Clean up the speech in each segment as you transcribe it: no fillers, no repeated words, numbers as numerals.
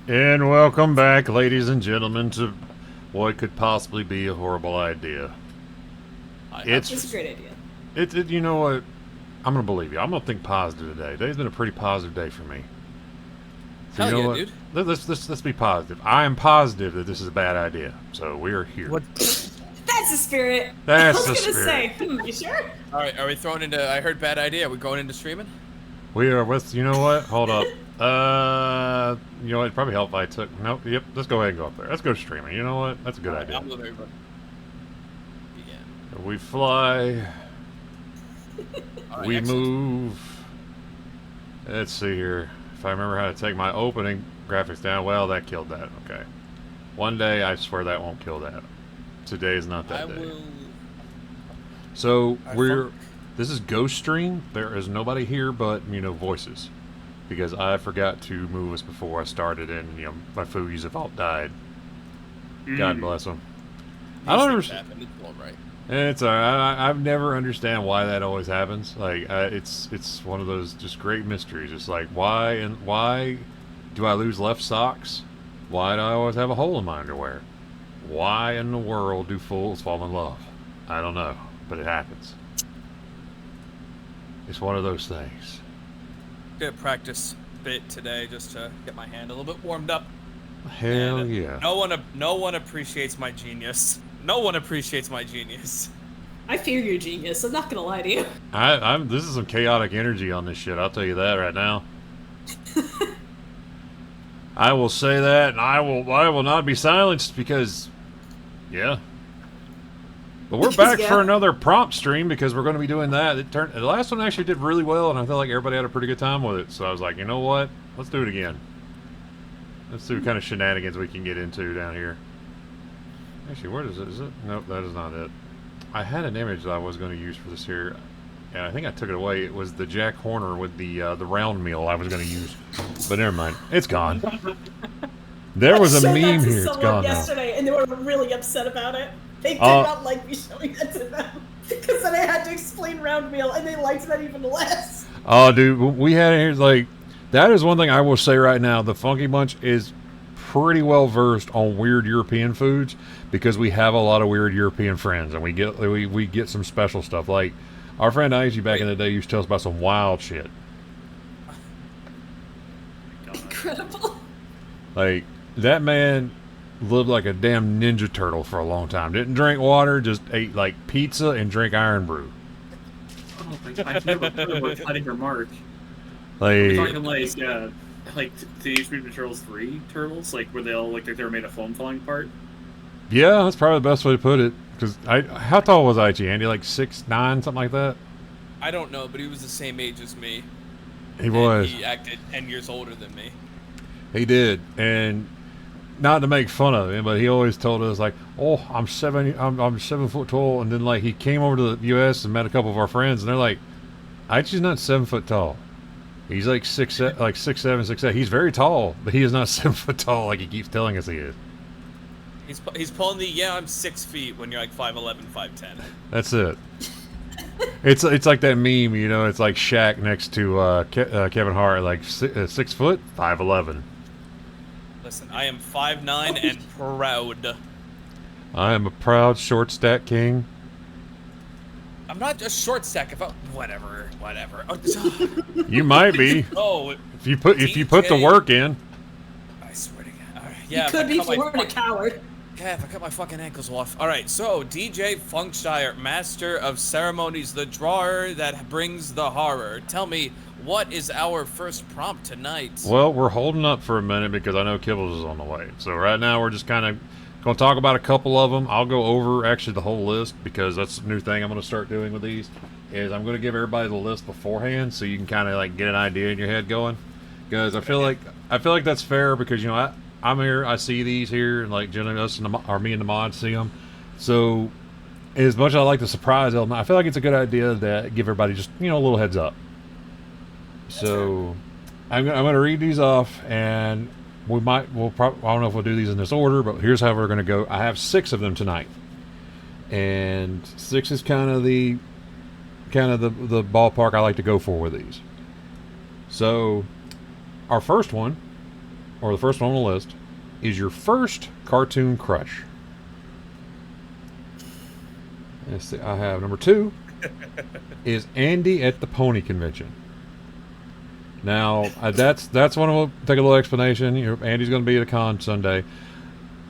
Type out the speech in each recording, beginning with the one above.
And welcome back, ladies and gentlemen, to what could possibly be a horrible idea. I have It's a It's, great idea. you know what? I'm gonna believe you. I'm gonna think positive today. Today's been a pretty positive day for me. So you hell know yeah, what? dude. Let's be positive. I am positive that this is a bad idea. So we are here. What? That's the spirit. That's I was the gonna spirit. say, you sure? All right, are we throwing into? I heard bad idea. Are we going into streaming? We are with. You know what? Hold up. You know what? It'd probably help if I took. Nope. Yep. Let's go ahead and go up there. Let's go streaming. You know what? That's a good All right, idea. I'm with everybody. Yeah. We fly. All right, We excellent. move. Let's see here. If I remember how to take my opening graphics down, well, that killed that. Okay. One day, I swear that won't kill that. Today is not I that day. will. So I we're. funk- This is Ghost Stream. There is nobody here but voices, because I forgot to move us before I started, and my foodies have all died. God bless them. I don't These things understand. happen. It's all right. It's alright. I've never understand why that always happens. Like it's one of those just great mysteries. It's like why do I lose left socks? Why do I always have a hole in my underwear? Why in the world do fools fall in love? I don't know, but it happens. It's one of those things. Good practice bit today just to get my hand a little bit warmed up. Hell And, yeah. No one appreciates my genius. No one appreciates my genius. I fear your genius. I'm not gonna lie to you. I'm. This is some chaotic energy on this shit. I'll tell you that right now. I will say that, and I will not be silenced because, yeah. But we're back Yeah. for another prompt stream because we're going to be doing that. The last one actually did really well, and I felt like everybody had a pretty good time with it. So I was like, you know what? Let's do it again. Let's see what kind of shenanigans we can get into down here. Actually, where is it? Is it? Nope, that is not it. I had an image that I was going to use for this here, and I think I took it away. It was the Jack Horner with the round meal I was going to use, but never mind. It's gone. There was a I showed meme that to here. It's someone gone now. yesterday, and they were really upset about it. They did Uh, not like me showing that to them because then I had to explain round meal, and they liked that even less. Oh, dude, we had it here. Like, that is one thing I will say right now. The Funky Bunch is pretty well versed on weird European foods because we have a lot of weird European friends, and we get some special stuff. Like our friend Ig back in the day used to tell us about some wild shit. Incredible. Like that man lived like a damn ninja turtle for a long time. Didn't drink water, just ate like pizza and drank iron brew. Oh my god, I've never heard of a cutting remark. We're Like, talking like Teenage Mutant Ninja Turtles 3 turtles, like where they all looked like they were made of foam falling apart. yeah, that's probably the best way to put it. Because how tall was Ig, Andy? Like 6'9", something like that. I don't know, but he was the same age as me. He and was. He acted 10 years older than me. He did, and not to make fun of him, but he always told us like, "Oh, I'm 7 foot tall," and then like he came over to the U.S. and met a couple of our friends, and they're like, "Aichi's not 7 foot tall. He's like 6'7", 6'8". He's very tall, but he is not 7 foot tall like he keeps telling us he is." He's pulling the I'm 6 feet when you're like 5'11", 5'10". That's it. It's like that meme, It's like Shaq next to Kevin Hart, like 6 foot, 5'11". Listen, I am 5'9" and proud. I am a proud short stack king. I'm not a short stack. Whatever. You might be Oh, if you put the DJ. work in. I swear to God. All right. You Yeah, could be if you weren't a coward. Yeah, if I cut my fucking ankles off. All right, so DJ Funkshire, master of ceremonies, the drawer that brings the horror. Tell me, what is our first prompt tonight? Well, we're holding up for a minute because I know Kibbles is on the way. So right now we're just kind of going to talk about a couple of them. I'll go over actually the whole list because that's a new thing I'm going to start doing with these. Is I'm going to give everybody the list beforehand so you can kind of like get an idea in your head going. Because I feel like that's fair because I'm here, I see these here, and like generally us and me and the mods see them. So as much as I like the surprise element, I feel like it's a good idea to give everybody just a little heads up. So I'm going to read these off, and we'll probably, I don't know if we'll do these in this order, but here's how we're going to go. I have 6 of them tonight, and 6 is kind of the ballpark I like to go for with these. So our first one or the first one on the list, is your first cartoon crush? Let's see, I have number 2 is Andy at the Pony Convention. Now that's one of take a little explanation. Andy's going to be at a con Sunday,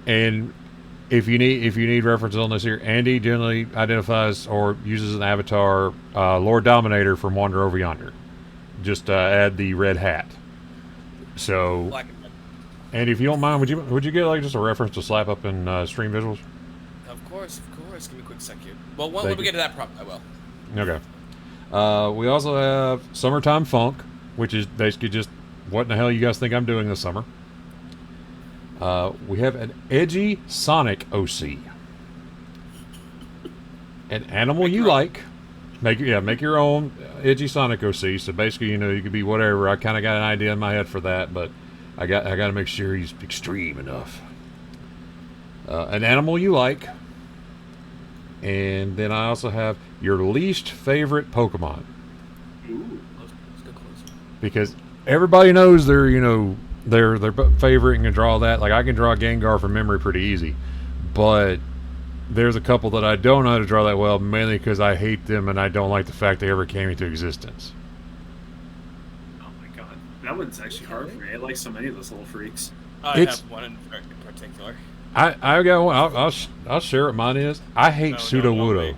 and if you need references on this here, Andy generally identifies or uses an avatar, Lord Dominator from Wander Over Yonder. Just add the red hat. So, Black and red. Andy, if you don't mind, would you get like just a reference to slap up in Stream Visuals? Of course. Give me a quick sec here. Well, when Thank we you. get to that prompt, I will. Okay. We also have Summertime Funk, which is basically just what in the hell you guys think I'm doing this summer. We have an edgy Sonic OC. An animal you like. Make your own edgy Sonic OC. So basically, you could be whatever. I kind of got an idea in my head for that, but I got to make sure he's extreme enough. An animal you like. And then I also have your least favorite Pokemon. Ooh. Let's go closer. Because everybody knows their favorite and can draw that. Like, I can draw Gengar from memory pretty easy. But there's a couple that I don't know how to draw that well, mainly because I hate them and I don't like the fact they ever came into existence. Oh my god. That one's actually hard for me. I like so many of those little freaks. I It's- have one in particular. I got one. I'll share what mine is. I hate No, Sudowoodo. wait.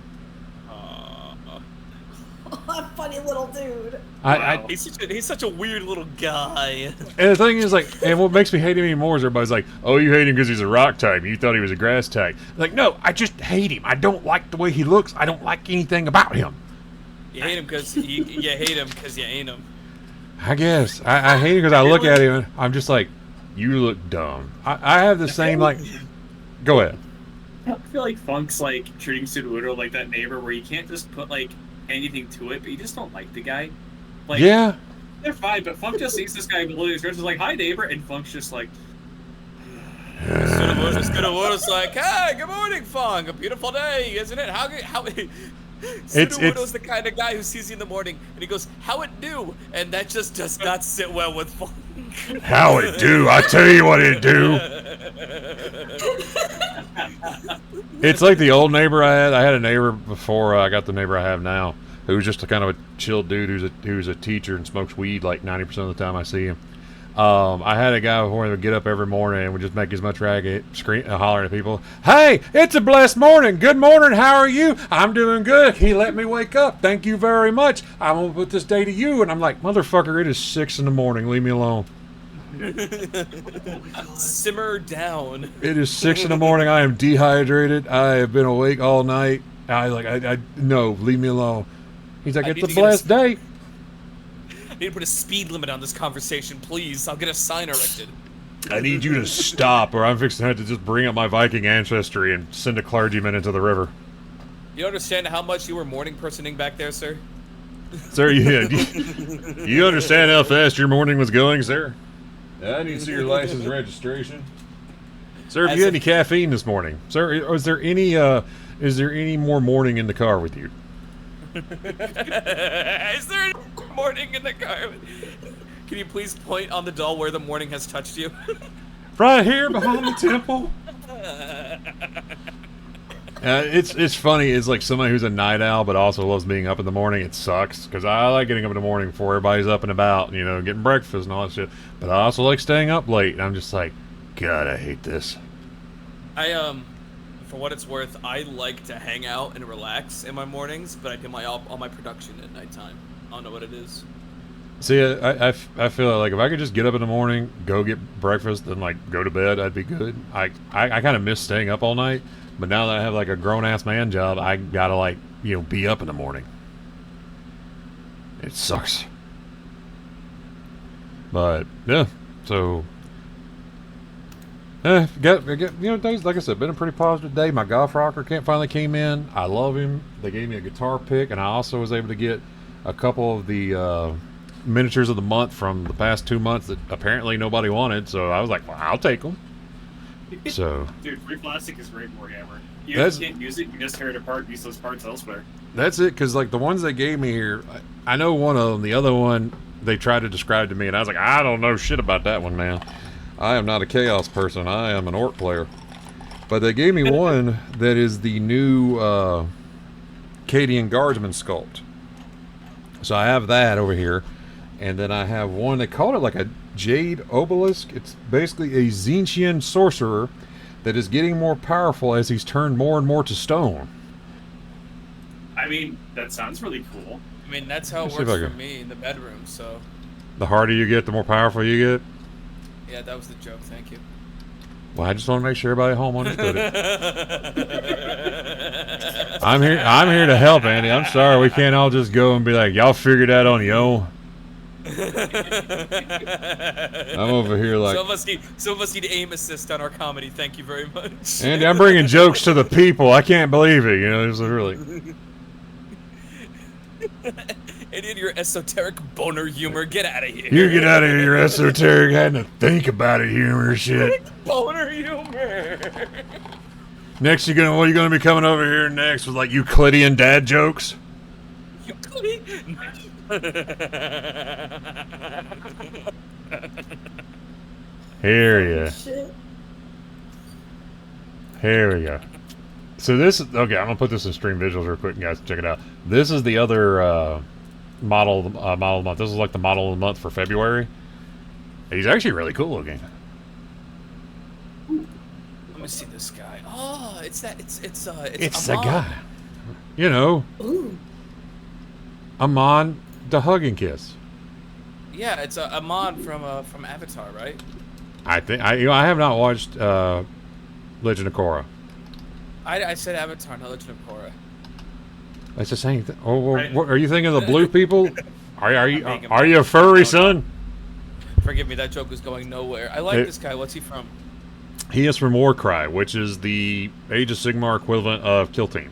Funny little dude. Wow. He's such a weird little guy. And the thing is, like, and what makes me hate him even more is everybody's like, "Oh, you hate him because he's a rock type. You thought he was a grass type." Like, no, I just hate him. I don't like the way he looks. I don't like anything about him. You hate him because you hate him because you ain't him. I guess I hate him because I look at him and I'm just like, "You look dumb." I have the same like. Go ahead. I feel like Funk's like treating Sudowoodo like that neighbor where you can't just put like anything to it, but you just don't like the guy. Like, Yeah. they're fine, but Funk just sees this guy below his is like, "Hi, neighbor," and Funk's just like, Sudowoodo's like, "Hey, good morning, Funk. A beautiful day, isn't it? How Sudowoodo's the kind of guy who sees you in the morning and he goes, "How it do?" And that just does not sit well with Funk. How it do? I tell you what it do. It's like the old neighbor I had. I had a neighbor before I got the neighbor I have now, who's just a kind of a chill dude who's a teacher and smokes weed like 90% of the time I see him. I had a guy before who would get up every morning and would just make as much racket, hollering at people. "Hey, it's a blessed morning. Good morning. How are you? I'm doing good. He let me wake up. Thank you very much. I'm gonna put this day to you." And I'm like, "Motherfucker, it is 6 in the morning. Leave me alone." Simmer down. It is 6 in the morning. I am dehydrated. I have been awake all night. No, leave me alone. He's like, I "It's need a to get a- blessed day." I need to put a speed limit on this conversation, please. I'll get a sign erected. I need you to stop, or I'm fixing to have to just bring up my Viking ancestry and send a clergyman into the river. You understand how much you were morning personing back there, sir? Sir, you understand how fast your morning was going, sir? I need to see your license and registration. Sir, have you had any caffeine this morning? Sir, is there any more morning in the car with you? Is there any morning in the car? Can you please point on the doll where the morning has touched you? Right here behind the temple. It's funny. It's like somebody who's a night owl but also loves being up in the morning. It sucks because I like getting up in the morning before everybody's up and about, getting breakfast and all that shit. But I also like staying up late. And I'm just like, God, I hate this. For what it's worth, I like to hang out and relax in my mornings, but I do all my production at nighttime. I don't know what it is. See, I feel like if I could just get up in the morning, go get breakfast, and like go to bed, I'd be good. I kind of miss staying up all night, but now that I have like a grown ass man job, I gotta be up in the morning. It sucks. But yeah, so days like I said, been a pretty positive day. My golf rocker finally came in. I love him. They gave me a guitar pick, and I also was able to get a couple of the miniatures of the month from the past 2 months that apparently nobody wanted. So I was like, well, I'll take them. So "Dude, free plastic is great Warhammer. You That's- can't use it. You just tear it apart and use those parts elsewhere." that's it. Because like the ones they gave me here, I know one of them. The other one they tried to describe to me, and I was like, I don't know shit about that one, man. I am not a Chaos person. I am an Orc player. But they gave me one that is the new Cadian Guardsman sculpt. So I have that over here. And then I have one, they call it like a Jade Obelisk. It's basically a Tzeentchian sorcerer that is getting more powerful as he's turned more and more to stone. I mean, that sounds really cool. I mean, that's how it Let's see works if I for can- me in the bedroom, so... The harder you get, the more powerful you get. Yeah, that was the joke, thank you. Well, I just want to make sure everybody at home understood it. I'm here to help, Andy. I'm sorry we can't all just go and be like, y'all figured that on your own. I'm over here like, some of us need aim assist on our comedy. Thank you very much. Andy, I'm bringing jokes to the people. I can't believe it. You know, it's really. And in your esoteric boner humor, get out of here. You get out of here, your esoteric, having to think about it, humor shit. Boner humor. Next, what are you gonna be coming over here next with like Euclidean dad jokes? Here Shit. we go. So this is okay. I'm gonna put this in stream visuals real quick, guys. Check it out. This is the other model of the month. This is like the model of the month for February. He's actually really cool looking. Let me see this guy. Oh, it's that. It's It's the Amon. guy. You know, Ooh. Amon the Hug and Kiss. Yeah, it's Amon from Avatar, right? I think I have not watched Legend of Korra. I said Avatar, not Legend of Korra. That's the same thing. Oh, well, Right. what, are you thinking of the blue people? Are being a- you a furry, son? Forgive me, that joke was going nowhere. I like It- this guy. What's he from? He is from Warcry, which is the Age of Sigmar equivalent of Kill Team.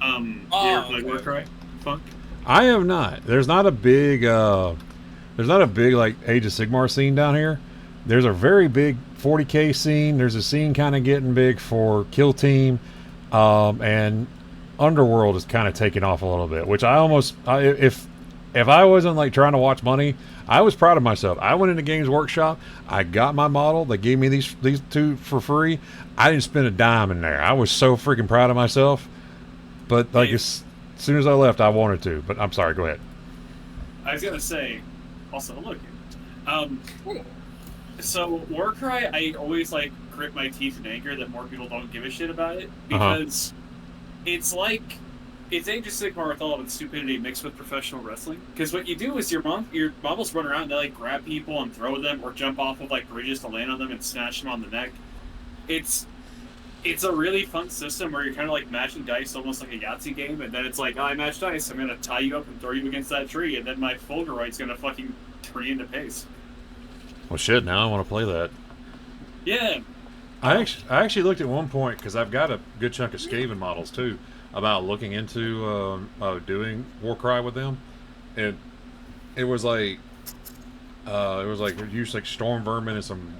Oh, You ever play okay. Warcry? Funk? I have not. There's not a big like Age of Sigmar scene down here. There's a very big 40K scene. There's a scene kind of getting big for Kill Team, and Underworld is kind of taking off a little bit. Which if I wasn't like trying to watch money, I was proud of myself. I went into Games Workshop. I got my model. They gave me these two for free. I didn't spend a dime in there. I was so freaking proud of myself. But like as soon as I left, I wanted to. But I'm sorry. Go ahead. I was gonna say, also look. So Warcry, I always like grit my teeth in anger that more people don't give a shit about it because it's like it's Age of Sigmar with all of its stupidity mixed with professional wrestling. Because what you do is your models run around and they like grab people and throw them or jump off of like bridges to land on them and snatch them on the neck. It's a really fun system where you're kind of like matching dice almost like a Yahtzee game, and then it's like, oh, I match dice, I'm gonna tie you up and throw you against that tree, and then my Fulgoroid's gonna fucking turn you into paste. Well, shit. Now I want to play that. Yeah. I actually looked at one point because I've got a good chunk of Skaven models too. About looking into doing Warcry with them, and it was like we used like Storm Vermin and some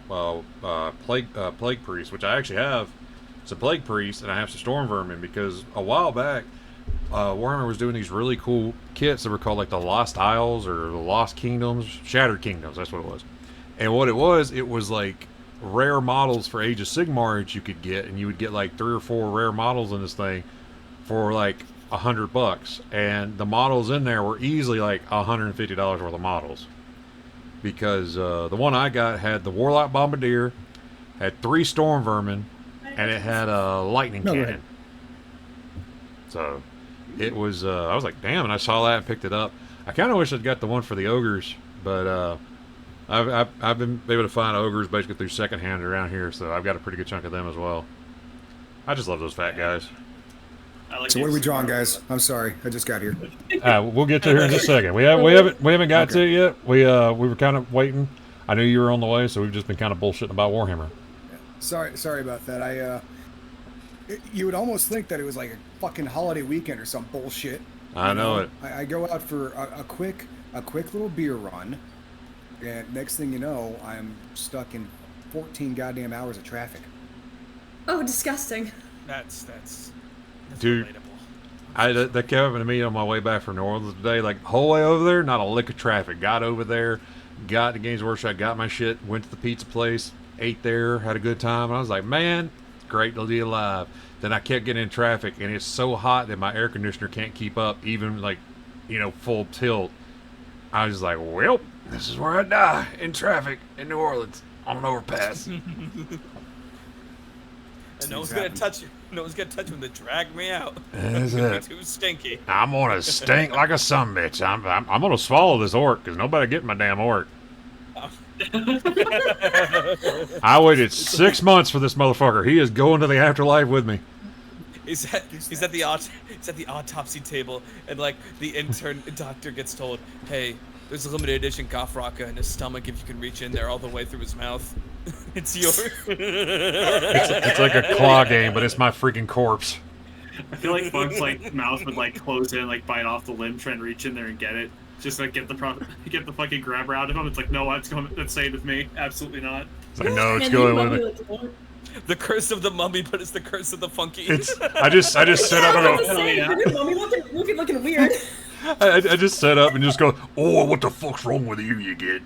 plague priests, which I actually have some plague priests and I have some Storm Vermin because a while back Warhammer was doing these really cool kits that were called like the Lost Isles or the Lost Kingdoms, Shattered Kingdoms. That's what it was. And what it was like rare models for Age of Sigmar that you could get, and you would get like 3 or 4 rare models in this thing for like $100, and the models in there were easily like $150 worth of models because the one I got had the Warlock Bombardier, had 3 Storm Vermin, and it had a lightning cannon. So it was I was like, damn, and I saw that and picked it up. I kind of wish I'd got the one for the ogres, but I've been able to find ogres basically through secondhand around here, so I've got a pretty good chunk of them as well. I just love those fat guys. I like So what are we Age of drawing, Sigmar. guys? I'm sorry, I just got here. We'll get to here in just a second. We haven't got to it yet. We were kind of waiting. I knew you were on the way, so we've just been kind of bullshitting about Warhammer. Sorry about that. You would almost think that it was like a fucking holiday weekend or some bullshit. I You know it. I go out for a quick little beer run, and next thing you know, I'm stuck in 14 goddamn hours of traffic. Oh, disgusting. That's Dude. relatable. That came up to me on my way back from New Orleans today. Like, whole way over there, not a lick of traffic. Got over there, got to Games Workshop, got my shit, went to the pizza place, ate there, had a good time, and I was like, man, it's great to be alive. Then I kept getting in traffic, and it's so hot that my air conditioner can't keep up, even like, full tilt. I was like, well, this is where I die, in traffic in New Orleans on an overpass. And no one's gonna touch you. No one's gonna touch me to drag me out. That's It's it. too stinky. I'm gonna stink like a sumbitch. I'm gonna swallow this orc because nobody get my damn orc. I waited 6 months for this motherfucker. He is going to the afterlife with me. He's at the autopsy table, and like the intern doctor gets told, "Hey, there's a limited edition Gothraka in his stomach. If you can reach in there all the way through his mouth, it's yours." It's like a claw game, but it's my freaking corpse. I feel like Funk's like mouth would like close in, like bite off the limb, try and reach in there and get it. Just like get the fucking grabber out of him. It's like, no, that's staying with me. Absolutely not. It's like, no, it's And going you with mummy me. The curse of the mummy, but it's the curse of the funky. I just set up and go. yeah. Your mummy looking weird. I just set up and just go. Oh, what the fuck's wrong with you? You get?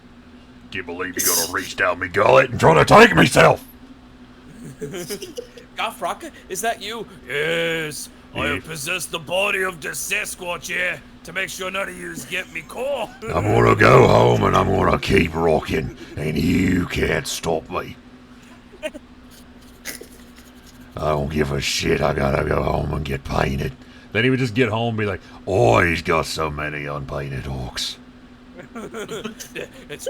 Can't believe you're gonna reach down me gullet and try to take myself. Gothraka, is that you? Yes. I have possessed the body of the Sasquatch here to make sure none of yous get me caught. I'm gonna go home and I'm gonna keep rocking, and you can't stop me. I don't give a shit. I gotta go home and get painted. Then he would just get home and be like, oh, he's got so many unpainted orcs. It's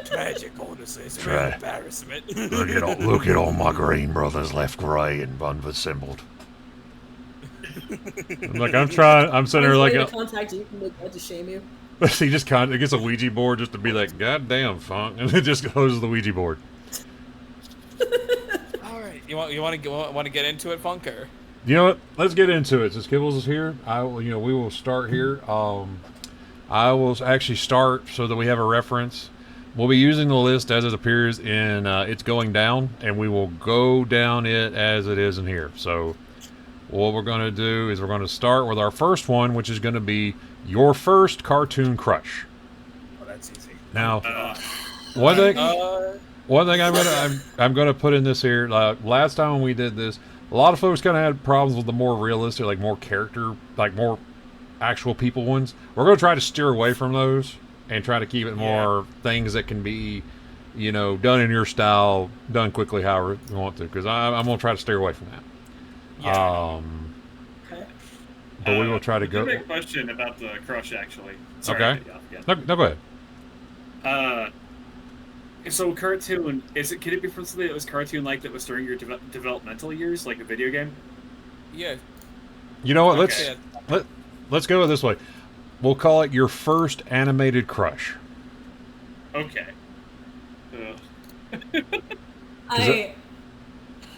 tragic, honestly. It's a Tra- real embarrassment. Look at all my green brothers left grey and unassembled. I'm sitting there like, to contact you and make that to shame you. he just kind of gets a Ouija board just to be like, God damn, Funk, and it just closes the Ouija board. All right, you want to get into it, Funker? You know what? Let's get into it. Since Kibbles is here, we will start here. I will actually start so that we have a reference. We'll be using the list as it appears in It's Going Down, and we will go down it as it is in here. So what we're going to do is we're going to start with our first one, which is going to be your first cartoon crush. Oh, that's easy. Now, one thing I'm gonna put in this here. Last time when we did this, a lot of folks kind of had problems with the more realistic, like more character, like more actual people ones. We're gonna try to steer away from those and try to keep it more things that can be, done in your style, done quickly, however you want to. Because I'm gonna try to steer away from that. Yeah. Okay. But we will try to go. I have a question about the crush, actually. Sorry Okay. to cut you off again. No, go ahead. So cartoon, can it be from something that was cartoon-like that was during your developmental years, like a video game? Yeah. You know what? Okay. Let's go this way. We'll call it your first animated crush. Okay.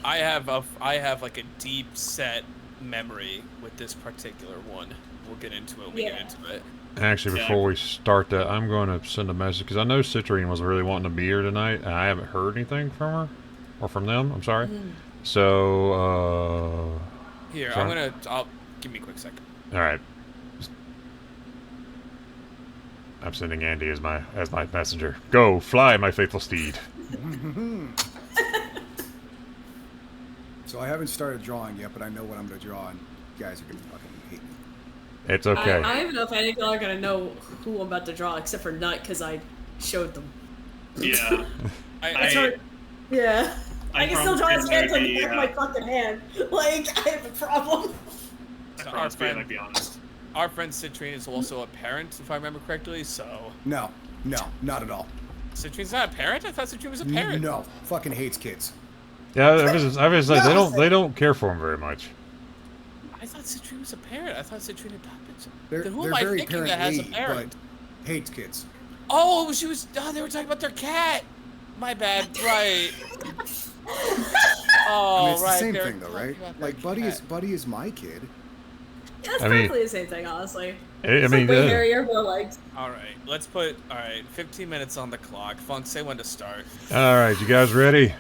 I have like a deep set memory with this particular one. We'll get into it when we get into it. Actually, before we start that, I'm going to send a message because I know Citrine was really wanting to be here tonight, and I haven't heard anything from her or from them. I'm sorry. So Here, sorry. I'll give me a quick second. All right. I'm sending Andy as my messenger. Go fly, my faithful steed. So I haven't started drawing yet, but I know what I'm going to draw, and you guys are going to fucking hate me. It's okay. I don't even know if any of y'all are gonna know who I'm about to draw, except for Nut, because I showed them. Yeah. That's hard. Yeah. I can still draw his hands like the back of my my fucking hand. Like, I have a problem. Our friend, I'd be honest. our friend Citrine is also a parent, if I remember correctly. So No, not at all. Citrine's not a parent. I thought Citrine was a parent. No, fucking hates kids. Yeah, I was like, they don't care for him very much. I thought Citrine was a parent. I thought Citrine adopted some. They're Then who they're am I very thinking that has a parent-y, parent? but hates kids. Oh, they were talking about their cat. My bad. Right. Oh, I mean, it's right. the same they're thing, though, right? talking about their Like, Buddy cat. is my kid. Yeah, it's I mean- practically the same thing, honestly. I mean, way hairier, more legs. All right, let's put. All right, 15 minutes on the clock. Funk, say when to start. all right, you guys ready?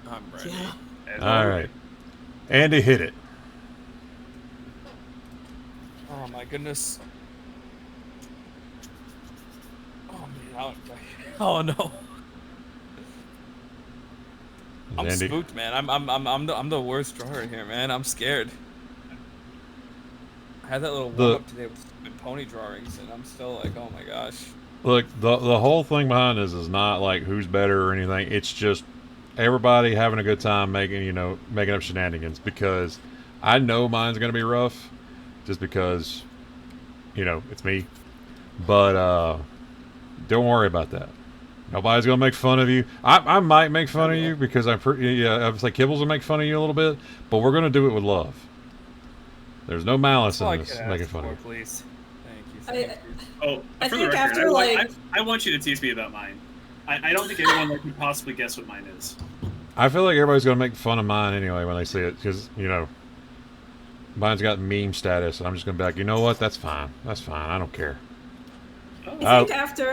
I'm ready. Yeah. All right, Andy, hit it. Oh my goodness. Oh man, Oh no. I'm Andy, spooked, man. I'm the worst drawer here, man. I'm scared. I had that little warm up today with stupid pony drawings, and I'm still like, oh my gosh. look, the whole thing behind this is not like who's better or anything. It's just everybody having a good time making up shenanigans, because I know mine's gonna be rough, just because it's me. But don't worry about that. Nobody's gonna make fun of you. I might make fun of you because I was like Kibbles will make fun of you a little bit, but we're gonna do it with love. There's no malice in this making fun of you. Please. Thank you. Oh, I for the think record, after, I want you to tease me about mine. I don't think anyone could possibly guess what mine is. I feel like everybody's gonna make fun of mine anyway when they see it, because mine's got meme status, and I'm just gonna be like, you know what? That's fine. That's fine. I don't care. I think after,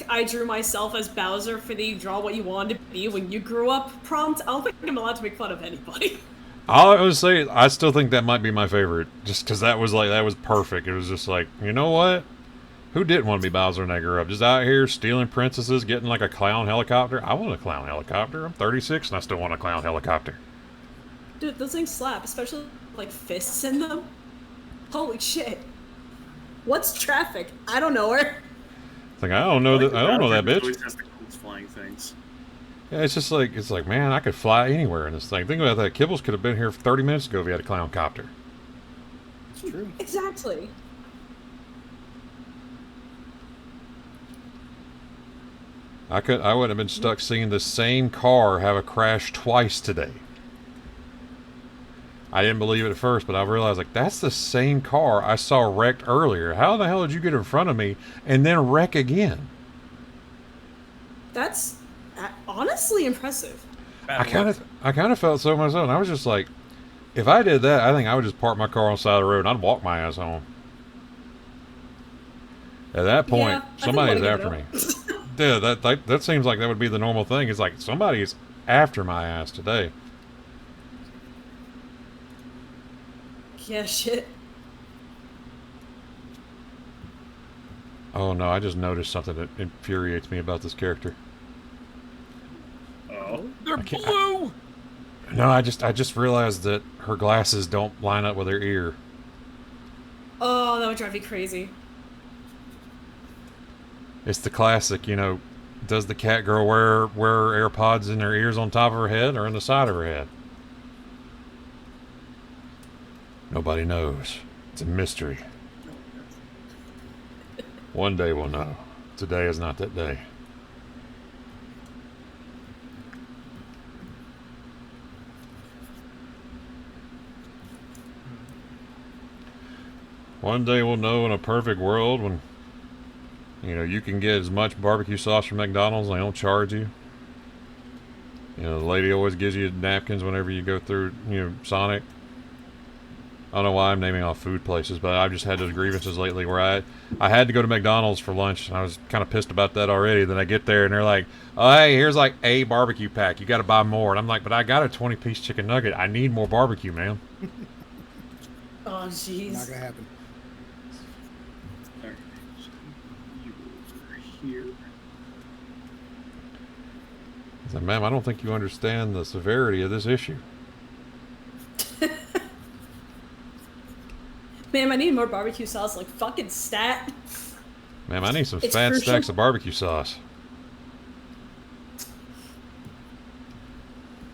I drew myself as Bowser for the draw what you wanted to be when you grew up prompt, I don't think I'm allowed to make fun of anybody. I would say I still think that might be my favorite, just because that was perfect. It was just like, you know what? Who didn't want to be Bowser when they grew up? Just out here stealing princesses, getting like a clown helicopter. I want a clown helicopter. I'm 36 and I still want a clown helicopter. Dude, those things slap, especially fists in them. Holy shit. What's traffic? I don't know her. It's like I don't know that bitch. Always has the coolest flying things. Yeah, it's just like man, I could fly anywhere in this thing. Think about that. Kibbles could have been here 30 minutes ago if he had a clown copter. It's true. Exactly. I wouldn't have been stuck seeing the same car have a crash twice today. I didn't believe it at first, but I realized that's the same car I saw wrecked earlier. How the hell did you get in front of me and then wreck again? That's honestly impressive. I kind of felt so myself, and I was just like, if I did that, I think I would just park my car on the side of the road and I'd walk my ass home. At that point, somebody's after me. Yeah, that seems like that would be the normal thing. It's like somebody's after my ass today. Yeah, shit. Oh no, I just noticed something that infuriates me about this character. Oh. They're blue! No, I just realized that her glasses don't line up with her ear. Oh, that would drive me crazy. It's the classic, does the cat girl wear AirPods in her ears on top of her head or in the side of her head? Nobody knows. It's a mystery. One day we'll know. Today is not that day. One day we'll know in a perfect world when you can get as much barbecue sauce from McDonald's and they don't charge you. The lady always gives you napkins whenever you go through Sonic. I don't know why I'm naming off food places, but I've just had those grievances lately where I had to go to McDonald's for lunch, and I was kind of pissed about that already. Then I get there, and they're like, oh, hey, here's a barbecue pack. You got to buy more. And I'm like, but I got a 20-piece chicken nugget. I need more barbecue, man. Oh, jeez. Not gonna happen. Alright. You over here. I said, ma'am, I don't think you understand the severity of this issue. Ma'am, I need more barbecue sauce, fucking stat. Ma'am, I need some It's fat crucial. stacks of barbecue sauce.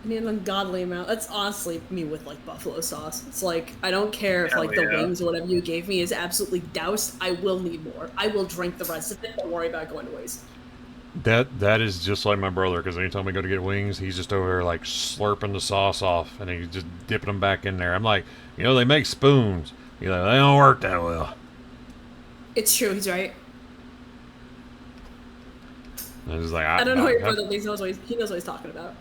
I need an ungodly amount. That's honestly me with buffalo sauce. It's I don't care if Hell the yeah. wings or whatever you gave me is absolutely doused. I will need more. I will drink the rest of it. Don't worry about going to waste. That is just like my brother, because anytime we go to get wings, he's just over there slurping the sauce off, and he's just dipping them back in there. I'm like, they make spoons. They don't work that well. It's true. He's right. I'm just like, I don't know what your brother thinks. He knows what he's talking about.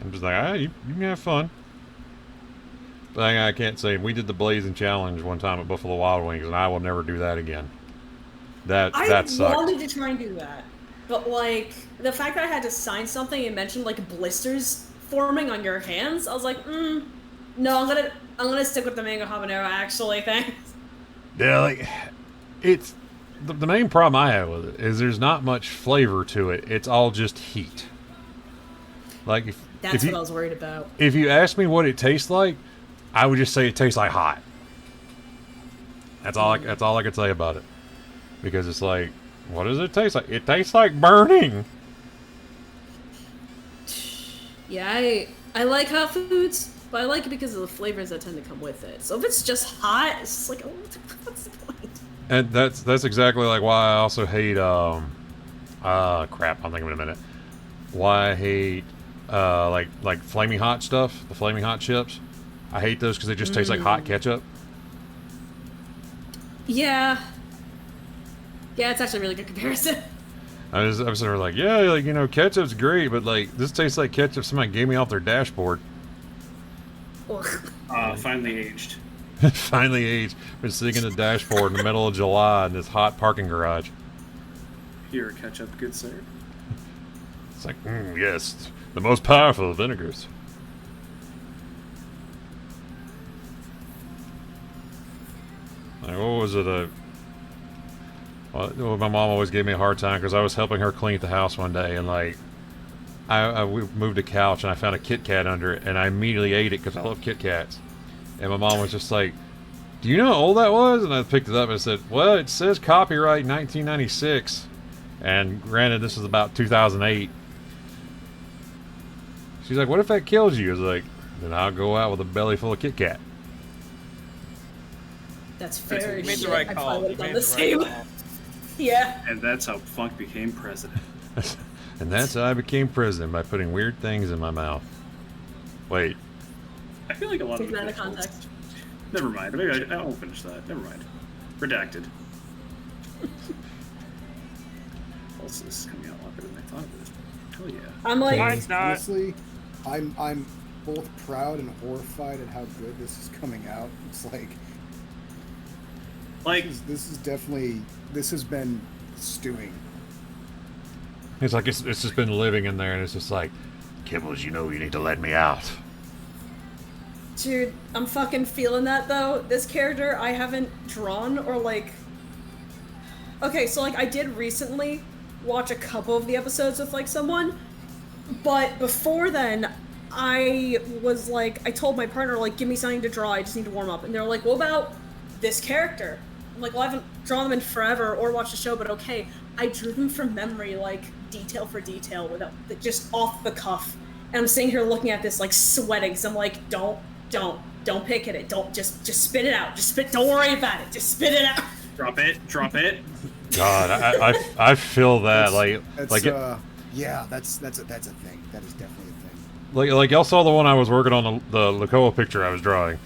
I'm just like, you can have fun. But I can't say, we did the Blazing Challenge one time at Buffalo Wild Wings, and I will never do that again. That sucked. I wanted to try and do that, but the fact that I had to sign something and mention blisters forming on your hands, I was like, no, I'm gonna stick with the mango habanero. Actually, thanks. Yeah, the main problem I have with it is there's not much flavor to it. It's all just heat. Like That's what I was worried about. If you ask me what it tastes like, I would just say it tastes like hot. That's all I could say about it. Because it's like, what does it taste like? It tastes like burning. Yeah, I like hot foods, but I like it because of the flavors that tend to come with it. So if it's just hot, it's just like, oh, what's the point? And that's exactly like why I also hate crap, I'll think of it in a minute. Why I hate like flaming hot stuff, the flaming hot chips. I hate those because they just taste like hot ketchup. Yeah. Yeah, it's actually a really good comparison. I was sort of like, yeah, like, you know, ketchup's great, but like this tastes like ketchup somebody gave me off their dashboard. Finally aged. Finally aged. Been sitting in the dashboard in the middle of July in this hot parking garage. Here, ketchup, good sir. It's like, yes, the most powerful of vinegars. Like, what was it? Well, my mom always gave me a hard time because I was helping her clean the house one day, and like, we moved a couch and I found a Kit Kat under it, and I immediately ate it because I love Kit Kats. And my mom was just like, "Do you know how old that was?" And I picked it up and I said, "Well, it says copyright 1996." And granted, this was about 2008. She's like, "What if that kills you?" I was like, "Then I'll go out with a belly full of Kit Kat." That's fair. You made the right call. You made the right call. Yeah. And that's how Funk became president. And that's how I became president, by putting weird things in my mouth. Wait. I feel like a lot Take of that out of context. Never mind. Maybe I won't finish that. Never mind. Redacted. Also, this is coming out longer than I thought it would. Hell yeah. I'm like, Honestly, I'm both proud and horrified at how good this is coming out. It's like this is definitely, this has been stewing. It's like it's just been living in there, and it's just like, Kibbles, you know you need to let me out. dude, I'm fucking feeling that though. This character I haven't drawn or like. Okay, so like I did recently watch a couple of the episodes with like someone, but before then, I was like, I told my partner like, give me something to draw. I just need to warm up, and they're like, what about this character? I'm like, well, I haven't drawn them in forever or watched the show, but okay, I drew them from memory, like detail for detail, without just off the cuff. And I'm sitting here looking at this, like sweating. So I'm like, don't pick at it. Don't just spit it out. Just spit. Don't worry about it. Just spit it out. Drop it. God, I feel that yeah, that's a thing. That is definitely a thing. Like y'all saw the one I was working on, the Lakoa picture I was drawing,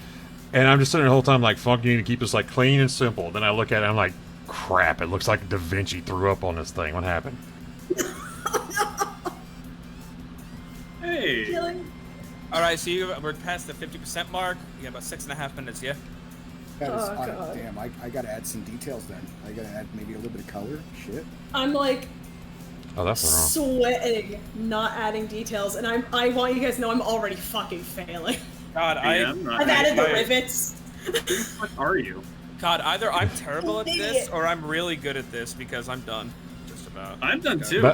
and I'm just sitting there the whole time like, "Funk, you need to keep this like clean and simple." Then I look at it, I'm like, "Crap! It looks like Da Vinci threw up on this thing. What happened?" Hey. All right, so we're past the 50% mark. You got about 6.5 minutes, yeah? God. Damn, I gotta add some details then. I gotta add maybe a little bit of color. Shit. I'm like Oh, that's wrong. sweating, not adding details, and I want you guys to know I'm already fucking failing. God, I've added the rivets. Who the fuck are you? God, either I'm terrible at this or I'm really good at this because I'm done. Just about. I'm done too.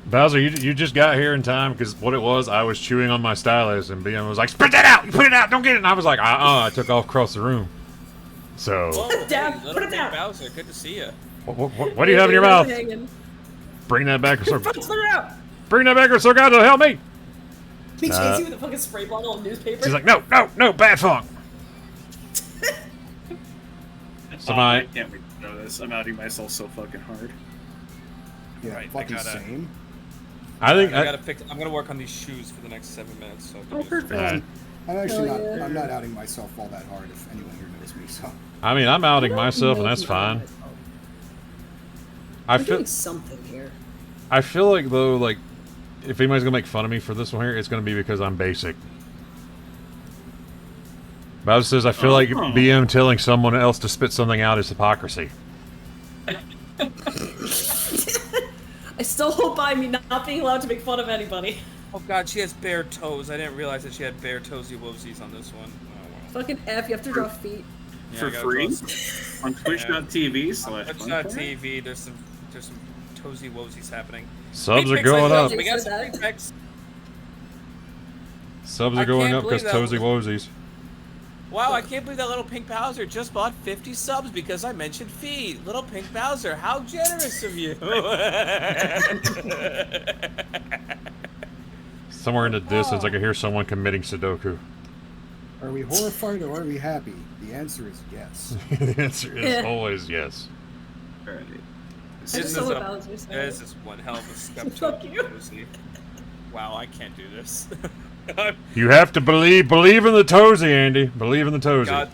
Bowser, you just got here in time because what it was, I was chewing on my stylus and BM was like, "Spit that out! You put it out! Don't get it!" And I was like, I took off across the room. So. Whoa, Down, hey, put it down. Bowser, good to see you. What do you have in your mouth? Bring that back, or Put it out. bring that back, or so God will help me. Me chasing with a fucking spray bottle of newspaper. She's like, no, bad Funk. So I can't wait to know this. I'm outing myself so fucking hard. Yeah, Right, fucking I gotta- same. I think I gotta pick. I'm gonna work on these shoes for the next 7 minutes. So Perfect. I'm actually Oh, not. yeah. I'm not outing myself all that hard. If anyone here knows me, so I mean, I'm outing myself, and that's fine. I'm doing something here. I feel like though, like if anybody's gonna make fun of me for this one here, it's gonna be because I'm basic. Bowser says, I feel like BM telling someone else to spit something out is hypocrisy. I still hope I'm not being allowed to make fun of anybody. Oh God, she has bare toes. I didn't realize that she had bare toesy woesies on this one. Oh, wow. Fucking F, you have to draw feet. Yeah, For I gotta free? draw On Twitch.tv some- / Twitch.tv. There's some toesy woesies happening. Subs are Free picks, going ladies and up. gentlemen, We got some free picks. Subs I are going can't up because believe Tozy that- Wozies. Wow, I can't believe that little pink Bowser just bought 50 subs because I mentioned feet. Little pink Bowser, how generous of you. Somewhere in the distance, I can hear someone committing Sudoku. Are we horrified or are we happy? The answer is yes. The answer is Yeah. always yes. Alright. I This just is saw what a- Bowser said. This is one hell of a step Fuck to you. Toesy. Wow, I can't do this. You have to believe in the Tozy, Andy. Believe in the Tozy. God,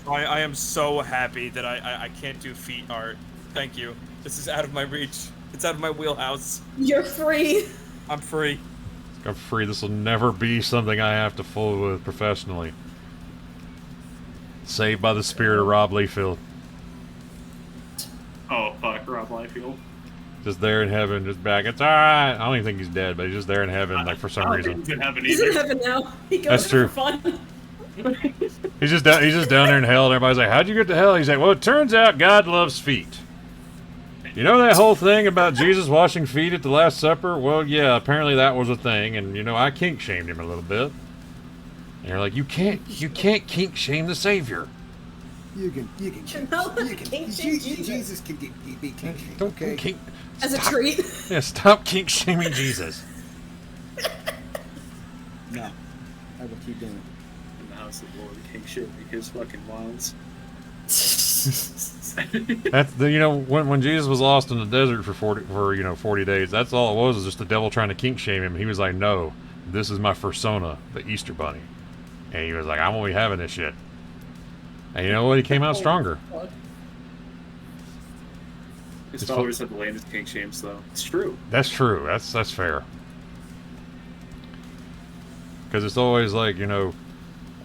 I am so happy that I can't do feet art. Thank you. This is out of my reach. It's out of my wheelhouse. You're free. I'm free. I'm free. This will never be something I have to fool with professionally. Saved by the spirit of Rob Liefeld. Oh, fuck, Rob Liefeld. Just there in heaven, just back. It's alright. I don't even think he's dead, but he's just there in heaven, like, for some I don't think reason. he's in heaven He's in either. heaven now. He goes That's true. for fun. He's just down there in hell, and everybody's like, how'd you get to hell? He's like, well, it turns out God loves feet. You know that whole thing about Jesus washing feet at the Last Supper? Well, yeah, apparently that was a thing, and, you know, I kink shamed him a little bit. And you're like, you can't kink shame the Savior. You can You're not you can kink shame Jesus. Jesus can be kink shamed, Don't okay? kink. As a Stop. treat. Yeah, stop kink shaming Jesus. No, I will keep doing it. In the house of the Lord, King shit because fucking wilds. That's the, you know, when Jesus was lost in the desert for 40 days, that's all it was just the devil trying to kink shame him. He was like, no, this is my persona, the Easter Bunny. And he was like, I'm only having this shit. And you know what? He came out stronger. His It's followers have the latest King shames, though. It's true. That's true. That's fair. Because it's always like, you know,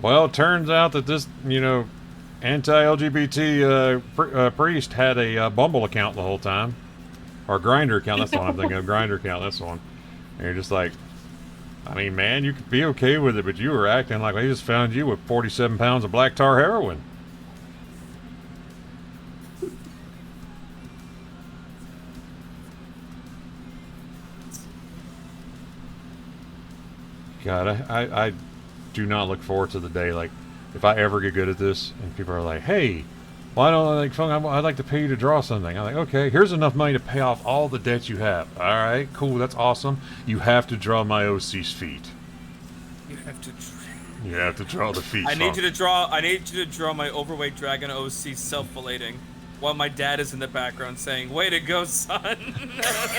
well, it turns out that this, you know, anti-LGBT priest had a Bumble account the whole time. Or Grindr account. That's the one I'm thinking of. Grindr account. That's the one. And you're just like, I mean, man, you could be okay with it, but you were acting like they just found you with 47 pounds of black tar heroin. God, I do not look forward to the day, like, if I ever get good at this, and people are like, hey, why don't I, like, I'd like to pay you to draw something. I'm like, okay, here's enough money to pay off all the debts you have. All right, cool, that's awesome. You have to draw my OC's feet. You have to. You have to draw the feet. I need son. you to draw my overweight dragon OC self-filleting, while my dad is in the background saying, "Way to go, son."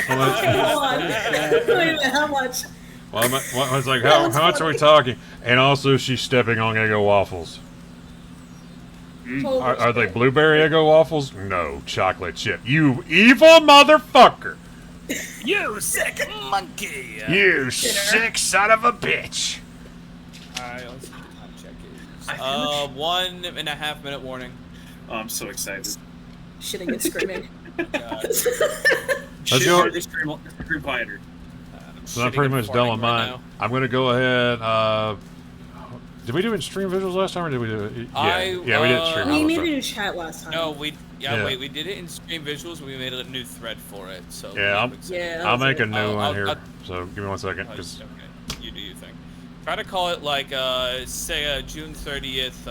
Well, that's- Hold on. Wait a minute, how much? well, I was like, how much are we talking? And also, she's stepping on Eggo waffles. Holy Are they shit. blueberry Eggo waffles? No, chocolate chip. You evil motherfucker! You sick monkey! You sick son of a bitch! Alright, let's see what time check is. I feel 1.5 minute warning. Oh, I'm so excited. Shitting and screaming. God. Let's Shit, go. this stream quieter. So I'm Shitting pretty and much farting done with right mine. now. I'm gonna go ahead. Did we do it in stream visuals last time, or did we do it? Yeah, we did stream We visuals. made it in chat last time. No, Yeah. wait, we did it in stream visuals. We made a new thread for it. So Yeah, Yeah. I'll make a I'll- new one I'll- here. I'll- So give me 1 second, because Okay, you do your thing. Try to call it like say June 30th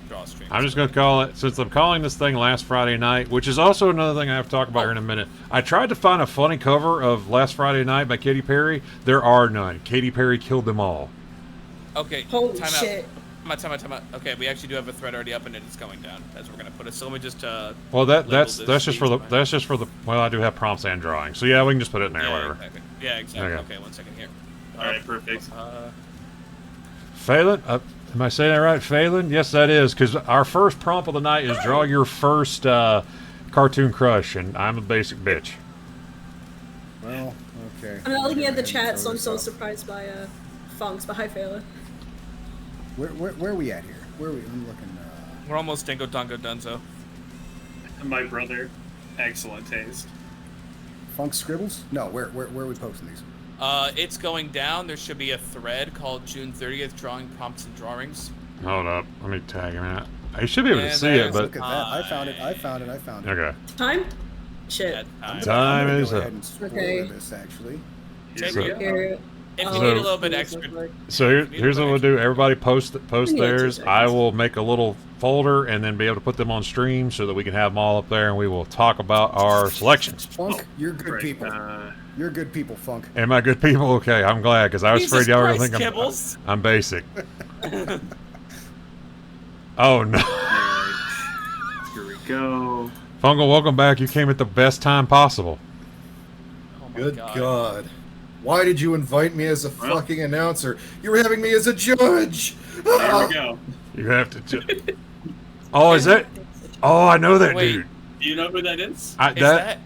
draw stream. I'm just gonna call it, since I'm calling this thing Last Friday Night, which is also another thing I have to talk about here in a minute. I tried to find a funny cover of Last Friday Night by Katy Perry. There are none. Katy Perry killed them all. Okay. Holy time shit. Time out. Okay, we actually do have a thread already up and it's going down as we're gonna put it. So let me just Well, label that's this just for the thing. well, I do have prompts and drawings, so yeah, we can just put it in there, Yeah, whatever. exactly. Yeah, exactly. Okay. Okay, 1 second here. Alright, perfect. Phelan, am I saying that right? Phelan? Yes, that is, because our first prompt of the night is draw your first cartoon crush, and I'm a basic bitch. Well, okay. I'm not looking at the Go ahead and chat, throw so I'm this so up. surprised by Funks, but hi, Fela. Where are we at here? Where are we? I'm looking. We're almost Dingo Dongo Dunzo. My brother, excellent taste. Funk Scribbles? No, where are we posting these? It's going down. There should be a thread called June 30th Drawing Prompts and Drawings. Hold up. Let me tag him out. You should be able to And see it, there's but Look at that. I found it. okay. Time? Shit. Yeah, I'm Time gonna is go up. ahead and spoil Okay. this, actually. Take So- it. Here. If you So- need a little bit extra, So here's what we'll do. Everybody post need theirs. 2 I seconds. will make a little folder and then be able to put them on stream so that we can have them all up there and we will talk about our selections. Funk, you're good Right, people. You're good people, Funk. Am I good people? Okay, I'm glad because I was Jesus afraid y'all were Christ, thinking Kibbles. I'm basic. Oh no. Alright. Here we go. Fungal, welcome back. You came at the best time possible. oh my Good God. God. Why did you invite me as a Well. fucking announcer? You were having me as a judge. There we go. You have to. Oh, is that? Oh, I know that Wait. dude. Do you know who that is? I, Is that?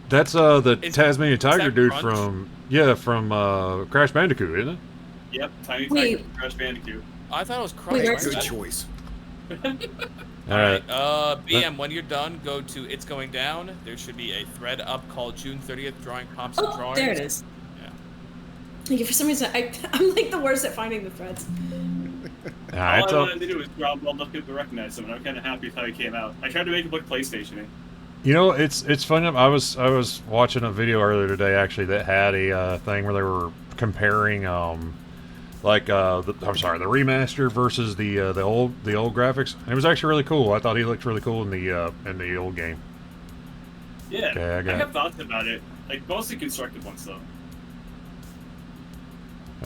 That's the Is- Tasmanian Tiger that dude Crunch? from Crash Bandicoot, isn't it? Yep, Tiny Wait. Tiger from Crash Bandicoot. I thought it was Wait, Crunch. Good right? choice. All right. BM, when you're done, go to It's Going Down. There should be a thread up called June 30th Drawing Prompts and Oh, Drawings. there it is. Yeah. Like, for some reason, I'm like the worst at finding the threads. All All right. I So, wanted to do was draw well enough people to recognize him, and I'm kind of happy with how he came out. I tried to make him look PlayStation-y. you know, it's funny. I was watching a video earlier today actually that had a thing where they were comparing the remaster versus the old graphics. And it was actually really cool. I thought he looked really cool in the old game. Yeah, Okay, I I got have thoughts about it. Like, mostly constructive ones, though.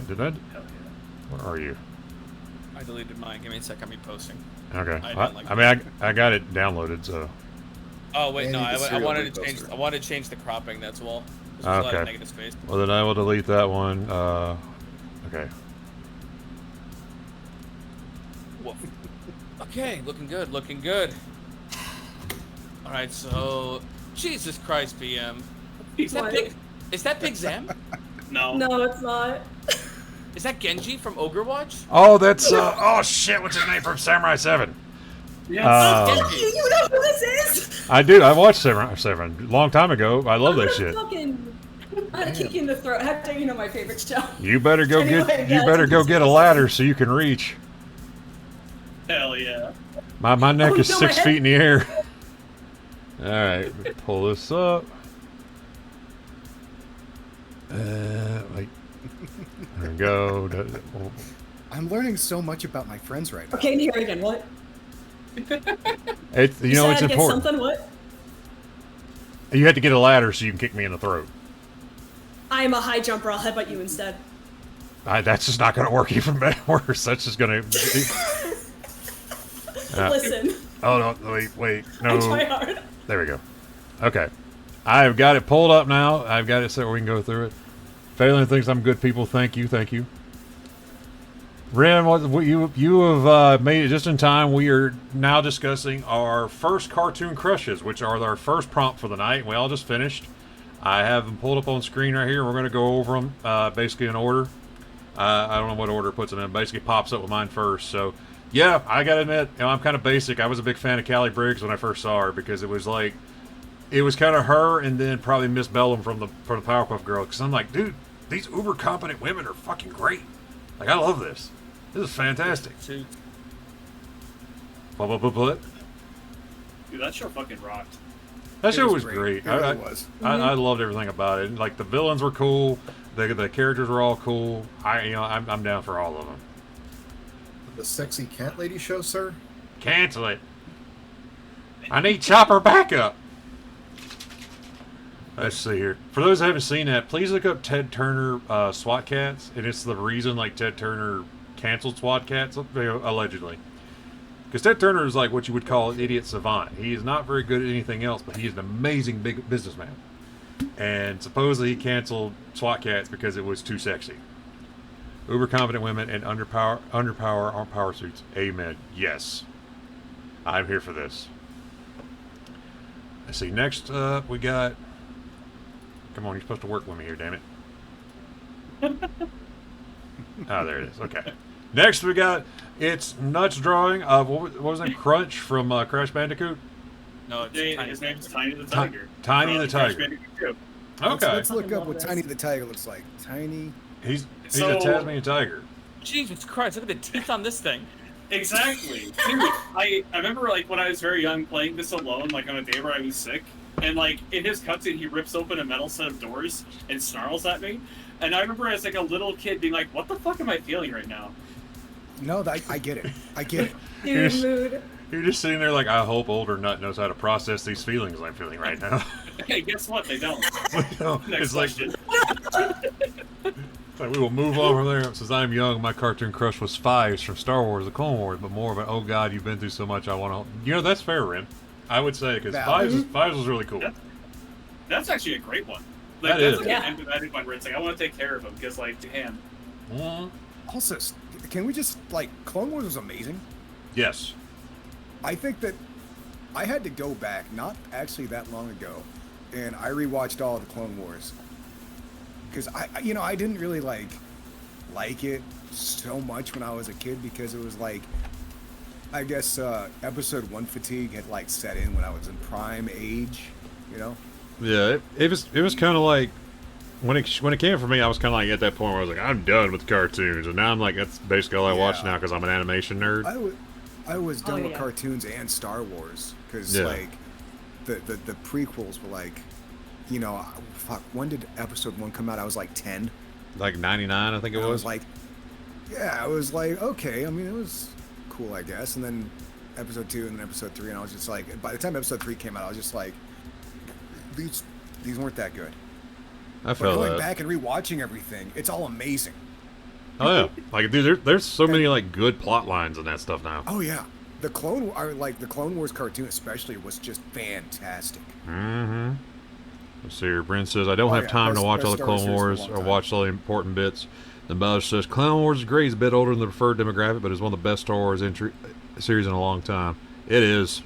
Did that? Hell yeah. Where are you? I deleted mine. Give me a sec. I'm posting. Okay. I don't like I mean, I got it downloaded, so. Oh wait, And no. you can I serial wanted to reposter change. it. I wanted to change the cropping. That's all. There's a lot Okay. of negative space. Well, then I will delete that one. Okay. Woof. Okay, looking good. Looking good. All right, so Jesus Christ, BM. Is that What? big? Is that Big Zam? No. No, it's not. Is that Genji from Ogre Watch? Oh, that's oh shit! What's his name from Samurai 7? Yeah. Genji. You know who this is? I do. I watched Samurai 7 a long time ago. I love that shit. I'd kick you in the throat. How dare you know my favorite show? You better go Anyway, get. You yeah, better it's go get a ladder so you can reach. Hell yeah. My neck Oh, is no, 6 my feet in the air. All right, let me pull this up. Wait. There we go. I'm learning so much about my friends right now. Okay, here again. What? It's you know said it's I'd get important. something. What? You have to get a ladder so you can kick me in the throat. I'm a high jumper. I'll headbutt you instead. That's just not going to work even worse. That's just going to. Listen, Oh no! Wait! I try No! hard. There we go. Okay, I've got it pulled up now. I've got it so we can go through it. Phelan thinks I'm good people. Thank you. Ren, you have made it just in time. We are now discussing our first cartoon crushes, which are our first prompt for the night. We all just finished. I have them pulled up on screen right here. We're going to go over them basically in order. I don't know what order it puts them in. Basically pops up with mine first. So, yeah, I got to admit, I'm kind of basic. I was a big fan of Callie Briggs when I first saw her because it was like, it was kind of her and then probably Miss Bellum from the Powerpuff Girls. Because I'm like, dude, these uber competent women are fucking great. Like, I love this. This is fantastic. What? Dude, that show fucking rocked. That show was great. great. It really was. I loved everything about it. Like the villains were cool. The characters were all cool. I'm down for all of them. The sexy cat lady show, sir? Cancel it. I need Chopper backup. Let's see here. For those who haven't seen that, please look up Ted Turner SWAT Cats, and it's the reason like Ted Turner canceled SWAT Cats allegedly. Because Ted Turner is like what you would call an idiot savant. He is not very good at anything else, but he is an amazing big businessman. And supposedly he canceled SWAT Cats because it was too sexy. Uber competent women and underpower on power suits. Amen. Yes. I'm here for this. Let's see. Next up, we got. Come on, you're supposed to work with me here, damn it. Oh, there it is. Okay. Next, we got it's Nuts drawing of what was it? Crunch from Crash Bandicoot. No, it's His name's Tiny the Tiger. Tiny the Crash Tiger. Bandicoot 2. Okay. Let's look I up love what this. Tiny the Tiger looks like. Tiny. He's So- a Tasmanian tiger. Jesus Christ! Look at the teeth on this thing. Exactly. Dude, I remember like when I was very young playing this alone, like on a day where I was sick, and like in his cutscene he rips open a metal set of doors and snarls at me. And I remember as like a little kid being like, what the fuck am I feeling right now? No, I get it. I get it. Dude, mood. You're just sitting there like, I hope older nut knows how to process these feelings I'm feeling right now. Hey, guess what? They don't. It's Next question. like we will move on from there. Since I'm young, my cartoon crush was Fives from Star Wars: The Clone Wars, but more of an, oh god, you've been through so much. I want to. You know, that's fair, Ren. I would say because Fives was really cool. That's actually a great one. Like, That that's is. like Yeah. an empathetic one where it's like I want to take care of him because like damn. Also, can we just like Clone Wars was amazing. Yes. I think that I had to go back, not actually that long ago, and I rewatched all of the Clone Wars because I didn't really like it so much when I was a kid because it was like, I guess episode 1 fatigue had like set in when I was in prime age, you know. Yeah, it was kind of like when it came for me, I was kind of like at that point where I was like, I'm done with cartoons, and now I'm like, that's basically all I watch now because I'm an animation nerd. I was done with yeah. cartoons and Star Wars because Yeah. like the prequels were like, you know, fuck. When did episode 1 come out? I was like 10. Like 99, I think it And I was. was like, yeah, I was like, okay. I mean, it was cool, I guess. And then episode 2 and then episode 3, and I was just like, by the time episode 3 came out, I was just like, these weren't that good. I But felt going that. back and rewatching everything, it's all amazing. Oh yeah, like dude, there's so many like good plot lines and that stuff now. Oh yeah, the Clone Wars cartoon especially was just fantastic. Mm-hmm. Let's see here. Bryn says, I don't Oh, have yeah. time to Best- watch all best the Star Clone Wars series Wars in a or long watch all the important bits. Then Buzz says, Clone Wars is great. It's a bit older than the preferred demographic, but it's one of the best Star Wars series in a long time. It is.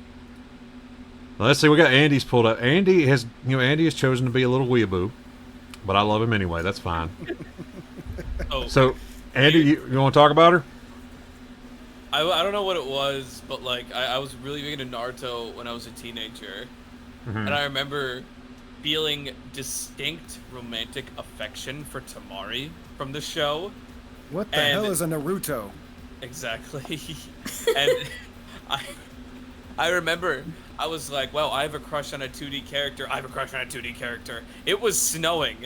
Let's see. We got Andy's pulled up. Andy has chosen to be a little weeaboo, but I love him anyway. That's fine. Oh, So, Andy, you want to talk about her? I don't know what it was, but like I was really big into Naruto when I was a teenager, and I remember feeling distinct romantic affection for Tamari from the show. What the And- hell is a Naruto? Exactly. And I remember I was like, well, I have a crush on a 2D character. I have a crush on a 2D character. It was snowing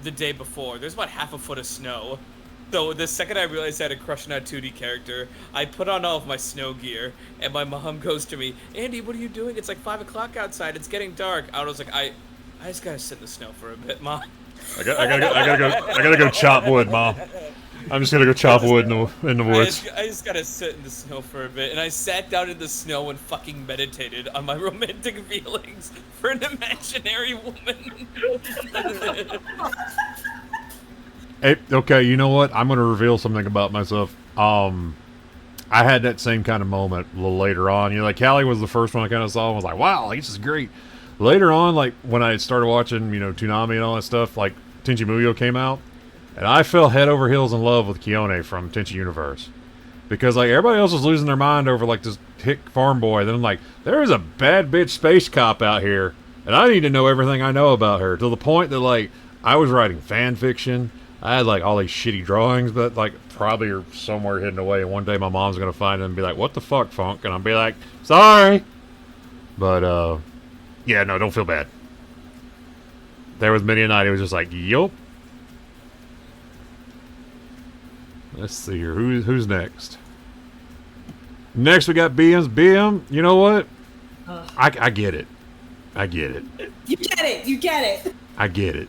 the day before. There's about half a foot of snow. So the second I realized I had a crush on a 2D character, I put on all of my snow gear, and my mom goes to me, Andy, what are you doing? It's like 5 o'clock outside. It's getting dark. I was like, I just gotta sit in the snow for a bit, Mom. I gotta go chop wood, Mom. I'm just gonna go chop wood in the woods. I just gotta sit in the snow for a bit, and I sat down in the snow and fucking meditated on my romantic feelings for an imaginary woman. Hey, okay, you know what? I'm gonna reveal something about myself. I had that same kind of moment a little later on. You know, like Callie was the first one I kind of saw and was like, wow, this is great. Later on, like when I started watching, you know, Toonami and all that stuff, like Tenchi Muyo came out, and I fell head over heels in love with Kione from Tenchi Universe. Because like everybody else was losing their mind over like this hick farm boy. Then I'm like, there is a bad bitch space cop out here, and I need to know everything I know about her. To the point that like I was writing fan fiction. I had like all these shitty drawings, but like probably are somewhere hidden away. And one day my mom's gonna find them and be like, "What the fuck, Funk?" And I'll be like, "Sorry," but yeah, no, don't feel bad. There was many a night it was just like, "Yup." Let's see here, who's next? Next we got BM's. BM, you know what? I get it. I get it. You get it. You get it. I get it.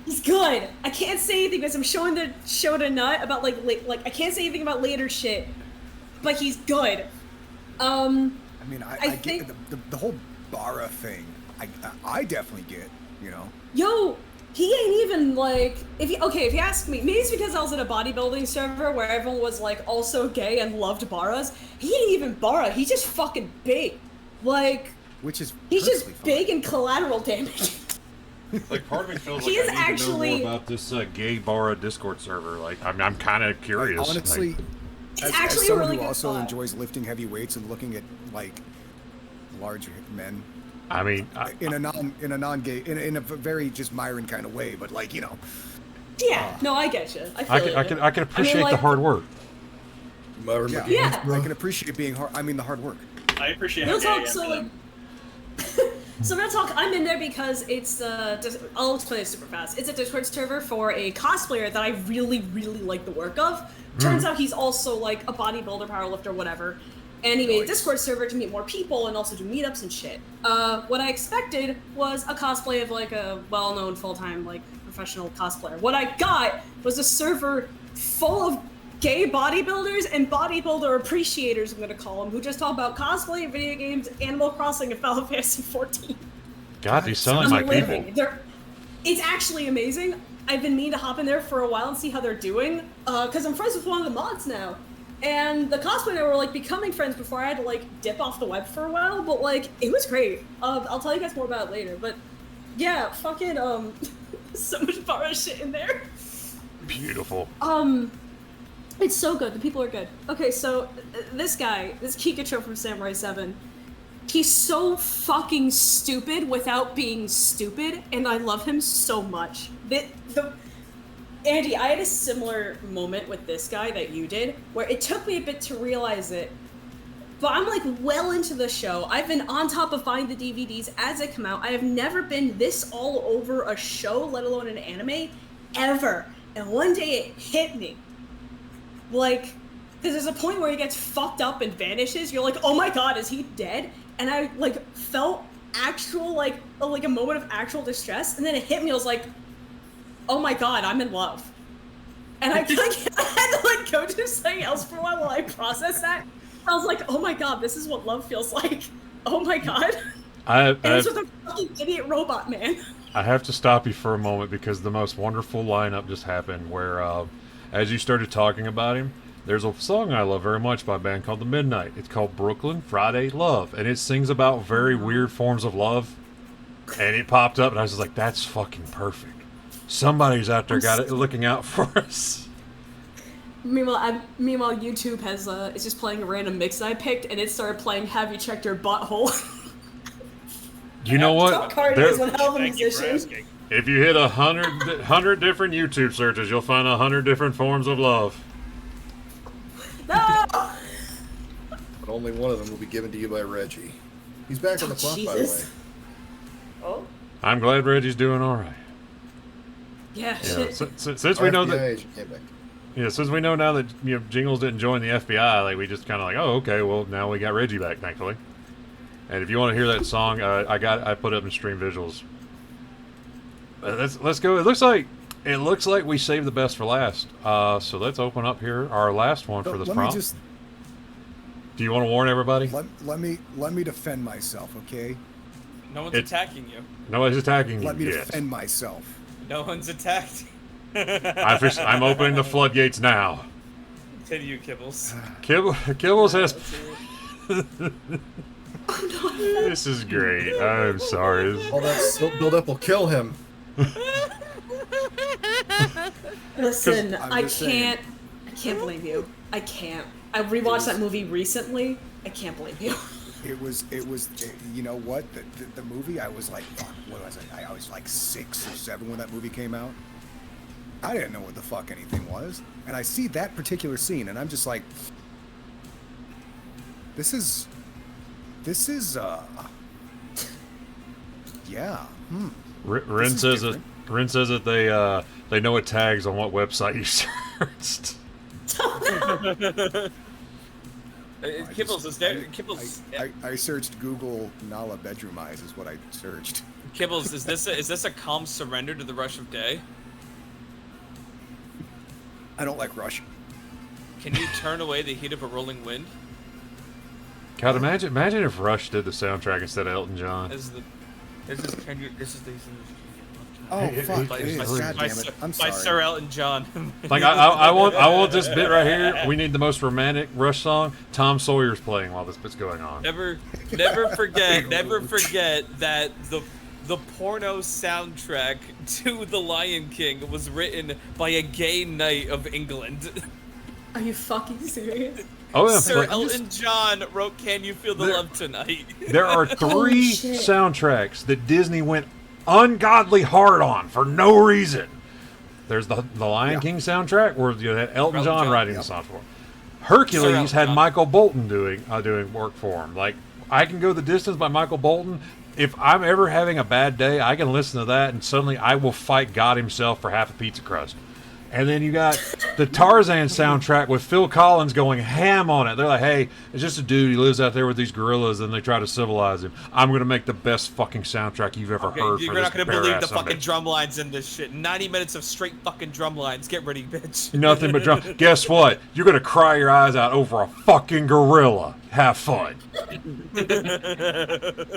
He's good. I can't say anything because I'm showing the show to Nut about like I can't say anything about later shit, but he's good. I mean, I think- get the whole Bara thing. I definitely get, you know. Yo, he ain't even like if you ask me, maybe it's because I was in a bodybuilding server where everyone was like also gay and loved Baras. He ain't even Bara. He's just fucking big. Like Which is he's just perfectly fine. big and collateral damage. Like part of me feels He like is I need to actually- know more about this gay Bara Discord server. Like I'm kind of curious. Like, honestly, It's as actually a someone really who good also thought. enjoys lifting heavy weights and looking at like larger men I mean, in a very just Myron kind of way, but like, you know. Yeah, no, I get you. I feel I can appreciate the like, hard work. Whoever Yeah, McGee Yeah. is, I can appreciate being hard. I mean, the hard work. I appreciate Real how talk, gay I so am. like, so real talk, I'm in there because it's I'll explain it super fast. It's a Discord server for a cosplayer that I really, really like the work of. Turns out he's also like a bodybuilder, powerlifter, whatever. And he made a Discord server to meet more people and also do meetups and shit. What I expected was a cosplay of like a well-known full-time like professional cosplayer. What I got was a server full of gay bodybuilders and bodybuilder appreciators, I'm gonna call them, who just talk about cosplay, video games, Animal Crossing, and Final Fantasy 14. God, these sound like my Living. people. It's actually amazing. I've been meaning to hop in there for a while and see how they're doing, because I'm friends with one of the mods now. And the cosplayer were like becoming friends before I had to like dip off the web for a while, but like it was great. I'll tell you guys more about it later. But yeah, fucking so much bar shit in there. Beautiful. It's so good. The people are good. Okay, so this guy, this Kikacho from Samurai 7, he's so fucking stupid without being stupid, and I love him so much. Andy, I had a similar moment with this guy that you did, where it took me a bit to realize it, but I'm like well into the show. I've been on top of buying the DVDs as they come out. I have never been this all over a show, let alone an anime, ever. And one day it hit me. Like, because there's a point where he gets fucked up and vanishes. You're like, oh my god, is he dead? And I like felt actual like a moment of actual distress, and then it hit me. I was like, oh my god, I'm in love. And I had to like go do something else for a while I processed that. I was like, oh my god, this is what love feels like. Oh my god. And it's with a fucking idiot robot man. I have to stop you for a moment because the most wonderful lineup just happened where, as you started talking about him, there's a song I love very much by a band called The Midnight. It's called Brooklyn Friday Love, and it sings about very weird forms of love. And it popped up, and I was just like, that's fucking perfect. Somebody's out there got it looking out for us. Meanwhile, YouTube has is just playing a random mix I picked, and it started playing "Have You Checked Your Butthole?" You know what? Tom Carter is one hell of a Thank you for musician. asking. If you hit 100 different YouTube searches, you'll find 100 different forms of love. No! but only one of them will be given to you by Reggie. He's back on the clock, by the way. Jesus. Oh. I'm glad Reggie's doing all right. Yeah, Yeah, shit. since we know FBI that, agent came back. yeah, since we know now that Jingles didn't join the FBI, like we just kind of like, oh, okay, well now we got Reggie back, thankfully. And if you want to hear that song, I put it up in stream visuals. Let's go. It looks like we saved the best for last. So let's open up here our last one for this prompt. Do you want to warn everybody? Let me defend myself, okay? No one's attacking you. Nobody's attacking you Let me yet. defend myself. No one's attacked. I'm opening the floodgates now. Continue, Kibbles. Kibbles has. This is great. I'm sorry. All that silt buildup will kill him. Listen, I'm I just saying. can't blame you. I can't. I rewatched that movie recently. I can't blame you. You know what? The movie, I was like, fuck, what was I? I was like 6 or 7 when that movie came out. I didn't know what the fuck anything was. And I see that particular scene, and I'm just like, this is, yeah, Ren is says different. that they know it tags on what website you searched. Kibbles, is there? Kibbles, I searched Google Nala bedroom eyes is what I searched. Kibbles, is this a calm surrender to the rush of day? I don't like Rush. Can you turn away the heat of a rolling wind? God, imagine if Rush did the soundtrack instead of Elton John. This is the Oh Hey, fuck! hey, It is. hey, God by, damn it! Sir, I'm by sorry. Sir Elton John. Like I want this bit right here. We need the most romantic Rush song. Tom Sawyer's playing while this bit's going on. never forget that the porno soundtrack to The Lion King was written by a gay knight of England. Are you fucking serious? Oh yeah, Sir like, Elton John wrote "Can You Feel the There- Love Tonight?" there are Holy 3 shit. soundtracks that Disney went ungodly hard on for no reason. There's the Lion Yeah. King soundtrack, where you had Elton Elton John John, writing yep. the song for. Hercules Sorry, had Michael Bolton doing work for him. Like, I Can Go the Distance by Michael Bolton. If I'm ever having a bad day, I can listen to that, and suddenly I will fight God himself for half a pizza crust. And then you got the Tarzan soundtrack with Phil Collins going ham on it. They're like, hey, it's just a dude. He lives out there with these gorillas, and they try to civilize him. I'm going to make the best fucking soundtrack you've ever heard. You're for not this going to believe the bare-ass fucking bitch. drum lines in this shit. 90 minutes of straight fucking drum lines. Get ready, bitch. Nothing but drum. Guess what? You're going to cry your eyes out over a fucking gorilla. Have fun. I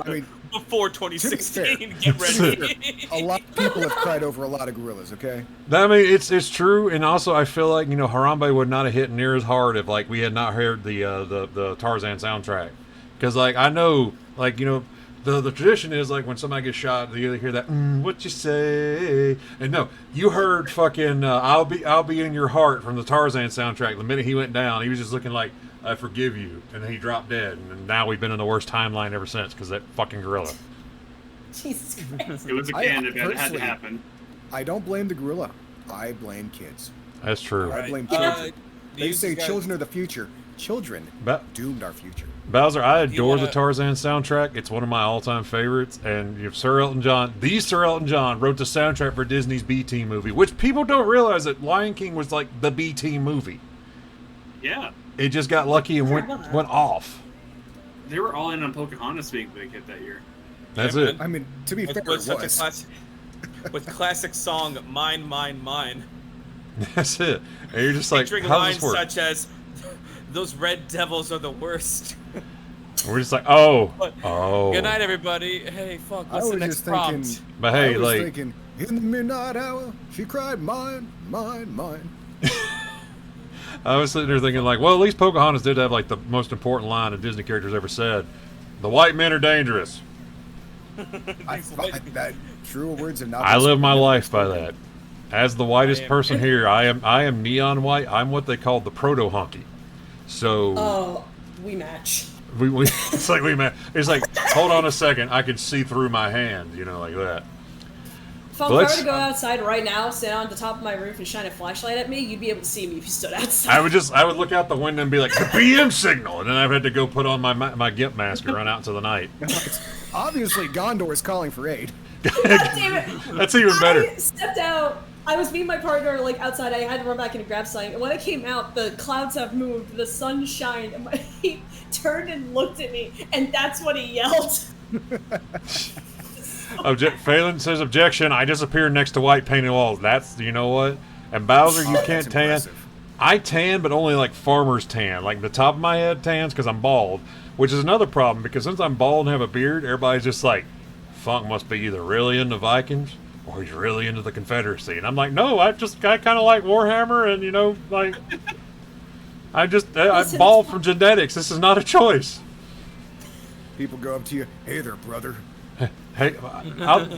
mean, Before to be 2016, fair, get ready. a lot of people have cried over a lot of gorillas. Okay. I mean, it's true, and also I feel like, you know, Harambe would not have hit near as hard if, like, we had not heard the Tarzan soundtrack, because, like, I know, like, you know, the tradition is, like, when somebody gets shot, you hear that what you say, and no, you heard fucking I'll be in your heart from the Tarzan soundtrack. The minute he went down, he was just looking like, I forgive you, and then he dropped dead, and now we've been in the worst timeline ever since because that fucking gorilla. Jesus Christ. It was a I canon event. It had to personally- happen. I don't blame the gorilla. I blame kids. That's true. I blame Uh, children. do They you say guys- children are the future. Children doomed our future. Bowser, I adore wanna- the Tarzan soundtrack. It's one of my all-time favorites. And if Sir Elton John wrote the soundtrack for Disney's B-Team movie, which people don't realize that Lion King was like the B-Team movie. Yeah. It just got lucky and went off. They were all in on Pocahontas being a big hit that year. That's Yeah, it. I mean, to be fair, With it such a was. classic, with classic song "Mine, Mine, Mine," That's it. And you're just like, featuring how does lines this work? such as "Those red devils are the worst." We're just like, oh. Good night, everybody. Hey, fuck. I What's the was next just thinking. prompt? But hey, I was like- thinking, in the midnight hour, she cried, mine, mine, mine. I was sitting there thinking, like, well, at least Pocahontas did have, like, the most important line a Disney character's ever said. The white men are dangerous. That truer words have not. I been live my spoken. life by that. As the whitest I am- person here, I am neon white. I'm what they call the proto honky. So Oh, we match. we it's like it's like, hold on a second, I can see through my hand, you know, like that. If I But were let's- to go outside right now, stand on the top of my roof and shine a flashlight at me, you'd be able to see me if you stood outside. I would look out the window and be like, the BM signal, and then I've had to go put on my gimp mask and run out into the night. Obviously, Gondor is calling for aid. God damn it. That's even better. I stepped out. I was meeting my partner like outside. I had to run back in and grab something. And when I came out, the clouds have moved. The sun shined. And he turned and looked at me, and that's what he yelled. Phelan says objection. I disappear next to white painted walls. That's, you know what? And Bowser, you Oh, can't that's tan. impressive. I tan, but only like farmer's tan. Like the top of my head tans because I'm bald, which is another problem because since I'm bald and have a beard, everybody's just like, Funk must be either really into Vikings or he's really into the Confederacy. And I'm like, no, I kind of like Warhammer and, you know, like, I'm Listen, bald from genetics. This is not a choice. People go up to you, hey there, brother. Hey,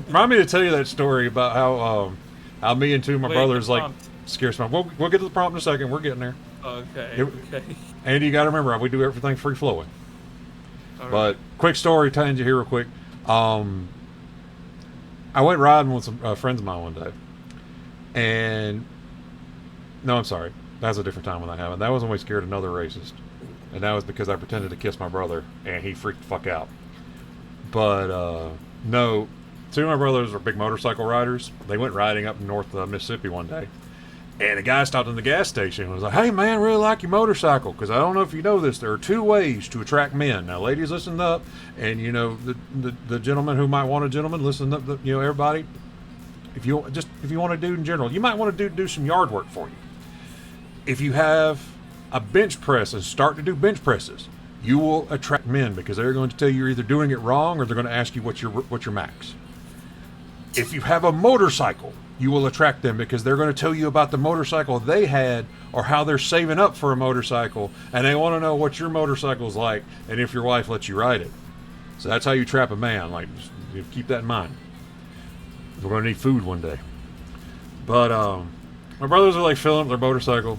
remind me to tell you that story about how me and two of my Wait, brothers the like prompt. scare some. We'll get to the prompt in a second. We're getting there. Okay. It- Okay. Andy, you got to remember, we do everything free flowing. All right. But quick story, telling you here real quick. I went riding with some friends of mine one day, and no, I'm sorry, that was a different time when that happened. That was when we scared another racist, and that was because I pretended to kiss my brother, and he freaked the fuck out. But no, two of my brothers are big motorcycle riders. They went riding up in North Mississippi one day, and a guy stopped in the gas station and was like, "Hey man, really like your motorcycle, because I don't know if you know this, there are two ways to attract men. Now, ladies, listen up, and you know the gentleman who might want a gentleman, listen up, you know, everybody. If you want a dude in general, you might want to do some yard work for you. If you have a bench press and start to do bench presses, you will attract men because they're going to tell you you're either doing it wrong or they're going to ask you what's your max. If you have a motorcycle, you will attract them because they're going to tell you about the motorcycle they had or how they're saving up for a motorcycle, and they want to know what your motorcycle's like and if your wife lets you ride it. So that's how you trap a man. Like, just keep that in mind. We're going to need food one day. But my brothers are like filling up their motorcycle,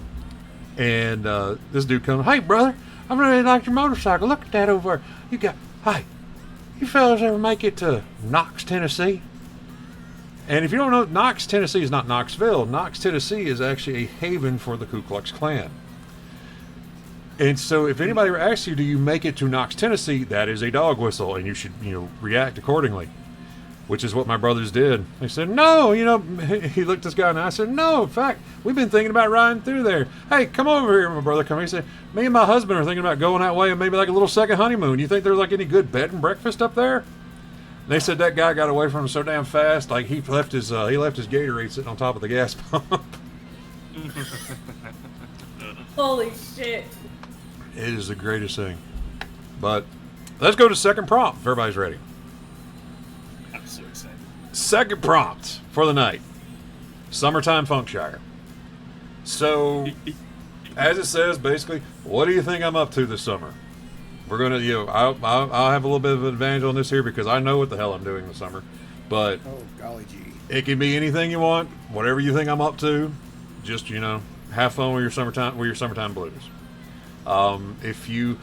and this dude comes, "Hey brother, I really like your motorcycle. Look at that over there. Hey, you fellas ever make it to Knox, Tennessee?" And if you don't know, Knox, Tennessee is not Knoxville. Knox, Tennessee is actually a haven for the Ku Klux Klan. And so if anybody asks you, do you make it to Knox, Tennessee, that is a dog whistle, and you should, react accordingly, which is what my brothers did. They said, no, he looked this guy, and I said, no, in fact, we've been thinking about riding through there. Hey, come over here, my brother. Come here. He said, me and my husband are thinking about going that way and maybe like a little second honeymoon. You think there's like any good bed and breakfast up there? And they said that guy got away from him so damn fast, like he left his Gatorade sitting on top of the gas pump. Holy shit. It is the greatest thing. But let's go to second prompt if everybody's ready. I'm so excited. Second prompt for the night. Summertime Funkshire. So, as it says, basically, what do you think I'm up to this summer? We're going to, I'll have a little bit of an advantage on this here because I know what the hell I'm doing this summer. But Oh, golly gee. it can be anything you want, whatever you think I'm up to. Just, have fun with your summertime blues. If you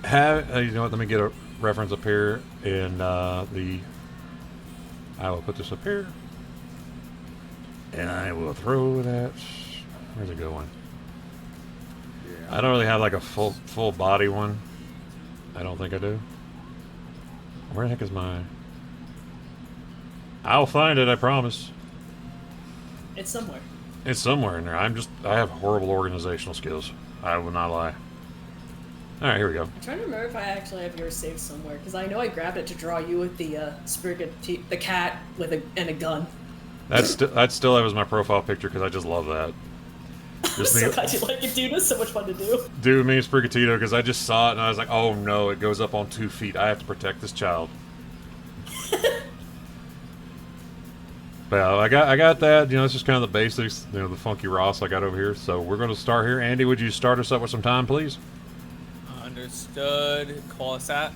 have, let me get a reference up here in I will put this up here, and I will throw that. Where's it going? Yeah. I don't really have like a full body one. I don't think I do. Where the heck is my? I'll find it. I promise. It's somewhere. It's somewhere in there. I have horrible organizational skills. I will not lie. All right, here we go. I'm trying to remember if I actually have yours saved somewhere, because I know I grabbed it to draw you with the the cat with a gun. That still have as my profile picture because I just love that. I'm so glad you like it, dude. It's so much fun to do. Dude, me and Sprigatito, because I just saw it and I was like, oh no, it goes up on 2 feet. I have to protect this child. Well, I got that. It's just kind of the basics. The funky Ross I got over here. So we're going to start here. Andy, would you start us up with some time, please? Understood. Call us at.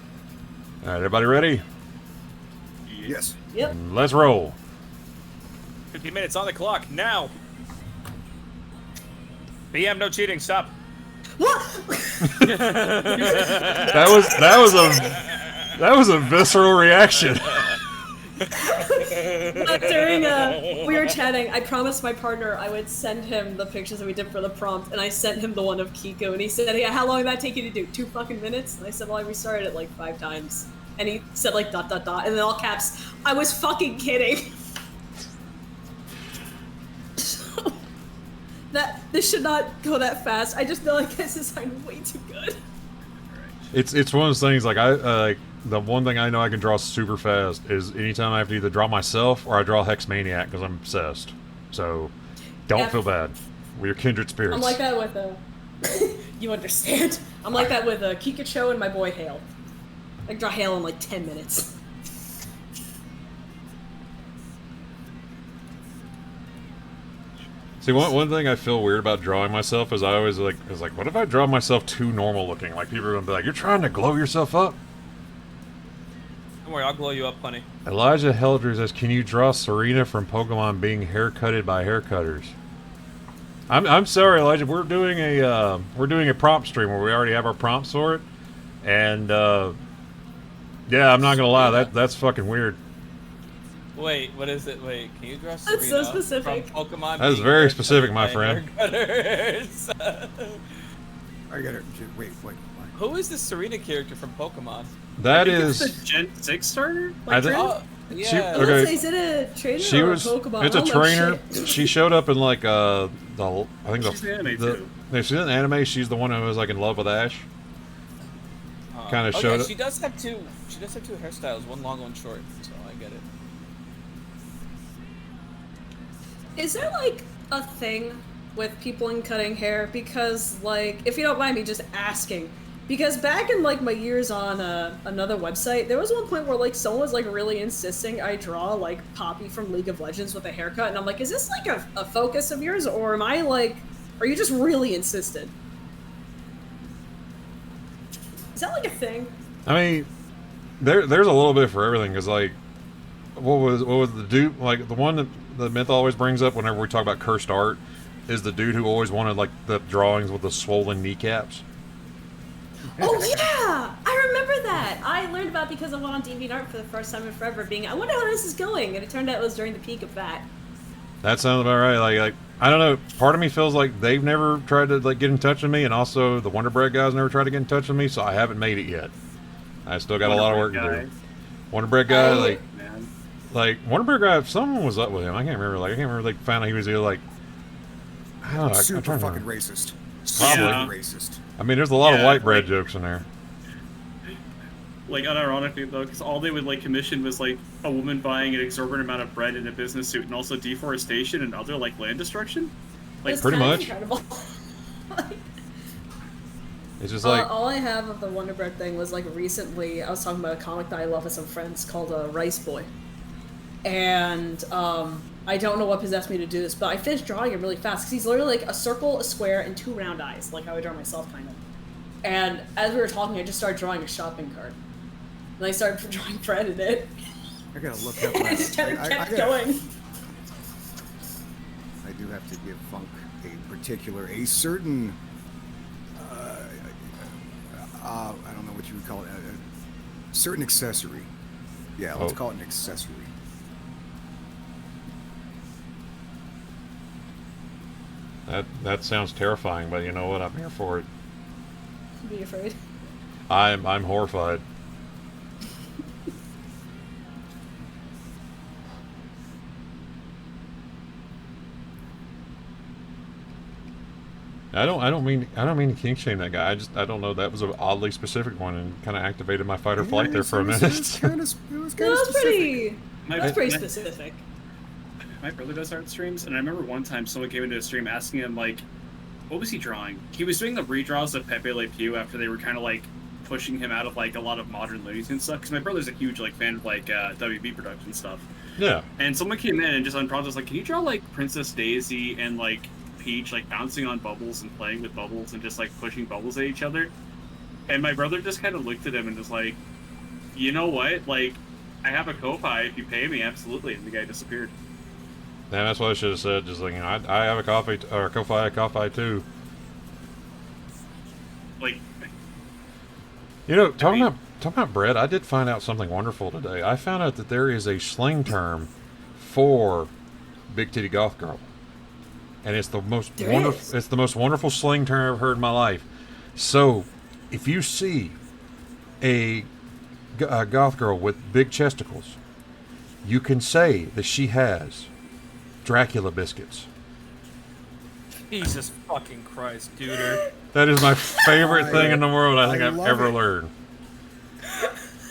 All right, everybody ready? Yes. Yep. Let's roll. 50 minutes on the clock now. BM, no cheating. Stop. What? That was a visceral reaction. During we were chatting, I promised my partner I would send him the pictures that we did for the prompt, and I sent him the one of Kiko, and he said, "Yeah, how long did that take you to do? 2 fucking minutes?" And I said, "Well, I restarted it like 5 times." And he said like ... and then all caps, "I was fucking kidding." This should not go that fast. I just feel like this is way too good. It's one of those things like the one thing I know I can draw super fast is anytime I have to either draw myself or I draw Hex Maniac because I'm obsessed. So don't feel bad. We're kindred spirits. I'm like that with you understand? I'm like that with Kikacho and my boy Hale. I can draw Hale in like 10 minutes. See, one thing I feel weird about drawing myself is I always like, what if I draw myself too normal looking? Like, people are going to be like, you're trying to glow yourself up? Don't worry, I'll glow you up, honey. Elijah Heldry says, can you draw Serena from Pokemon being haircutted by haircutters? I'm sorry, Elijah. We're doing a prompt stream where we already have our prompts for it, and yeah, I'm not gonna lie, that's fucking weird. Wait, what is it? Wait, can you draw Serena That's so specific. from Pokemon? That is being very haircutted specific, my by friend. haircutters? I got it. Wait. Who is the Serena character from Pokemon? That It's is. the Gen 6 starter? I think. Oh, She- yeah. I was gonna okay. say, is it a trainer She or was. a Pokemon? It's a I don't know trainer. shit. She showed up in like I think She's in anime, too. Yeah, she's in anime. She's the one who was like in love with Ash. Kinda oh, showed yeah, it. She does have two hairstyles, one long, one short. So I get it. Is there like a thing with people in cutting hair? Because like, if you don't mind me just asking, because back in like my years on another website, there was one point where like someone was like really insisting I draw like Poppy from League of Legends with a haircut, and I'm like, is this like a focus of yours, or am I like, are you just really insistent? Is that like a thing? I mean, there's a little bit for everything. Cause like, what was the dude like the one that the myth always brings up whenever we talk about cursed art is the dude who always wanted like the drawings with the swollen kneecaps. Oh yeah, I remember that. I learned about it because I went on DeviantArt for the first time in forever, being I wonder how this is going, and it turned out it was during the peak of that. That sounds about right. Like I don't know. Part of me feels like they've never tried to like get in touch with me, and also the Wonder Bread guys never tried to get in touch with me, so I haven't made it yet. I still got a lot of work to do. Wonder Bread guy, like Wonder Bread guy, someone was up with him. I can't remember. Like I can't remember. Like found out he was either like, I don't know. Super fucking racist. Probably Racist. I mean, there's a lot of white bread jokes in there. Like, unironically, though, because all they would, like, commission was, like, a woman buying an exorbitant amount of bread in a business suit and also deforestation and other, like, land destruction. Like, It's pretty kind of much. incredible. It's just like... all I have of the Wonder Bread thing was, like, recently I was talking about a comic that I love with some friends called Rice Boy. And, I don't know what possessed me to do this, but I finished drawing him really fast, because he's literally, like, a circle, a square, and 2 round eyes, like how I draw myself, kind of. And as we were talking, I just started drawing a shopping cart. And I started drawing bread in it. I gotta look up. I just kept going. I do have to give Funk a certain, I don't know what you would call it, a certain accessory. Yeah, let's call it an accessory. That sounds terrifying, but you know what? I'm here for it. Be afraid. I'm horrified. I don't mean to kink shame that guy. I don't know. That was an oddly specific one and kind of activated my fight or flight there for a minute. It was kind of specific. That's pretty specific. My brother does art streams, and I remember one time someone came into a stream asking him, like, what was he drawing? He was doing the redraws of Pepe Le Pew after they were kind of, like, pushing him out of, like, a lot of modern Looney Tunes stuff, because my brother's a huge, like, fan of, like, WB production stuff. Yeah. And someone came in and just unprompted was like, can you draw, like, Princess Daisy and, like, Peach, like, bouncing on bubbles and playing with bubbles and just, like, pushing bubbles at each other? And my brother just kind of looked at him and was like, you know what? Like, I have a Ko-Fi if you pay me, absolutely. And the guy disappeared. Yeah, that's what I should have said. Just like, you know, I have a coffee or a Ko-Fi too. Like, you know, talking about bread, I did find out something wonderful today. I found out that there is a slang term for big titty goth girl, and it's the most wonderful. It's the most wonderful slang term I've heard in my life. So, if you see a goth girl with big chesticles, you can say that she has Dracula biscuits. Jesus fucking Christ, dude. That is my favorite thing in the world. I think I've ever learned.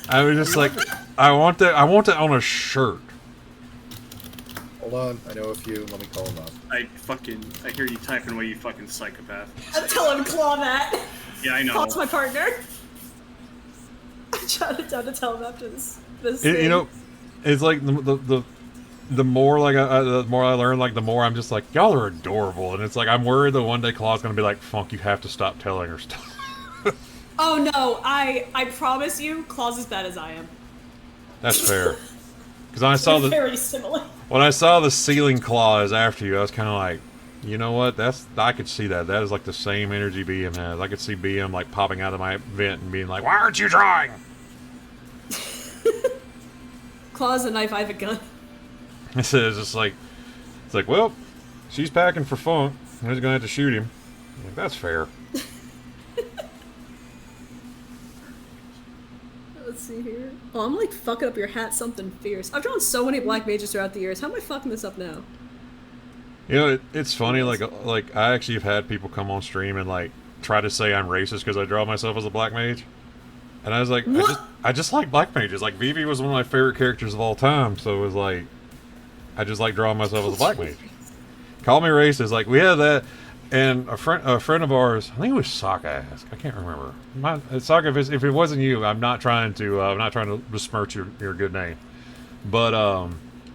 I was just like, I want that on a shirt. Hold on, I know a few. Let me call them up. I hear you typing away, you fucking psychopath. I'm telling Claw that. Yeah, I know. Claw's my partner. I jotted down to tell him after this. You know, it's like the more like the more I learn, like the more I'm just like, y'all are adorable, and it's like I'm worried that one day Claw's gonna be like, Funk, you have to stop telling her stuff. Oh no, I promise you, Claw's as bad as I am. That's fair. Because I saw very similar. When I saw the ceiling claws after you, I was kind of like, you know what? I could see that. That is like the same energy BM has. I could see BM like popping out of my vent and being like, "Why aren't you drawing?" Claw's a knife, I have a gun. It's just like, well, she's packing for Funk. Who's gonna have to shoot him? I'm like, that's fair. Let's see here. Oh, I'm like fucking up your hat something fierce. I've drawn so many black mages throughout the years. How am I fucking this up now? You know, it's funny. Like I actually have had people come on stream and like try to say I'm racist because I draw myself as a black mage, and I was like, I just like black mages. Like Vivi was one of my favorite characters of all time, so it was like, I just like drawing myself as a black mage. Call me racist. Like we had that. And a friend of ours, I think it was Sokka, I can't remember. Sokka, if it wasn't you, I'm not trying to besmirch your good name. But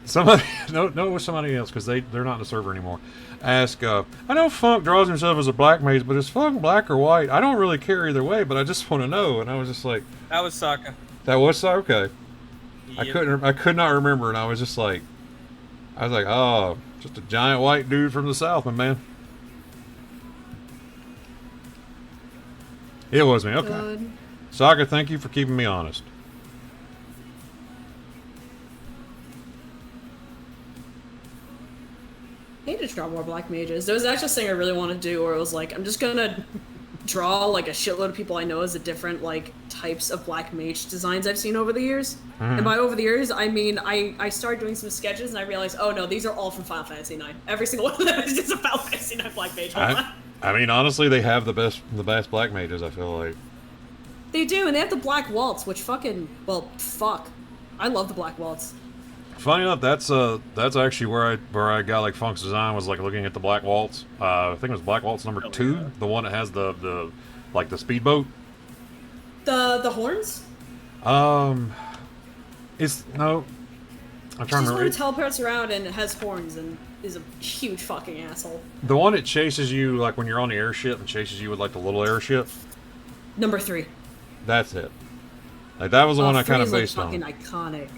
somebody, no, it was somebody else because they're not in the server anymore. Ask, I know Funk draws himself as a black mage, but is Funk black or white? I don't really care either way, but I just want to know. And I was just like, that was Sokka. That was Sokka. Okay. Yep. I could not remember, and I was like, oh, just a giant white dude from the south, my man. It was me, okay. God. Sokka, thank you for keeping me honest. need to draw more black mages. There was actually something I really want to do where it was like, I'm just gonna draw like a shitload of people I know as the different like types of black mage designs I've seen over the years. And by over the years, I mean I started doing some sketches and I realized, oh no, these are all from Final Fantasy IX. Every single one of them is just a Final Fantasy IX black mage. I mean, honestly, they have the best black mages. I feel like They do, and they have the black waltz, which fucking fuck. I love the black waltz. funny enough, that's actually where I got like Funk's design was like looking at the black waltz. I think it was black waltz number 2, yeah. the one that has the like the speedboat. The horns? It's no. I'm trying to Just remember. one teleports around and it has horns and is a huge fucking asshole. The one that chases you like when you're on the airship and chases you with like the little airship. Number 3. That's it. Like that was the one I kind of Freeze, based like, on. fucking iconic.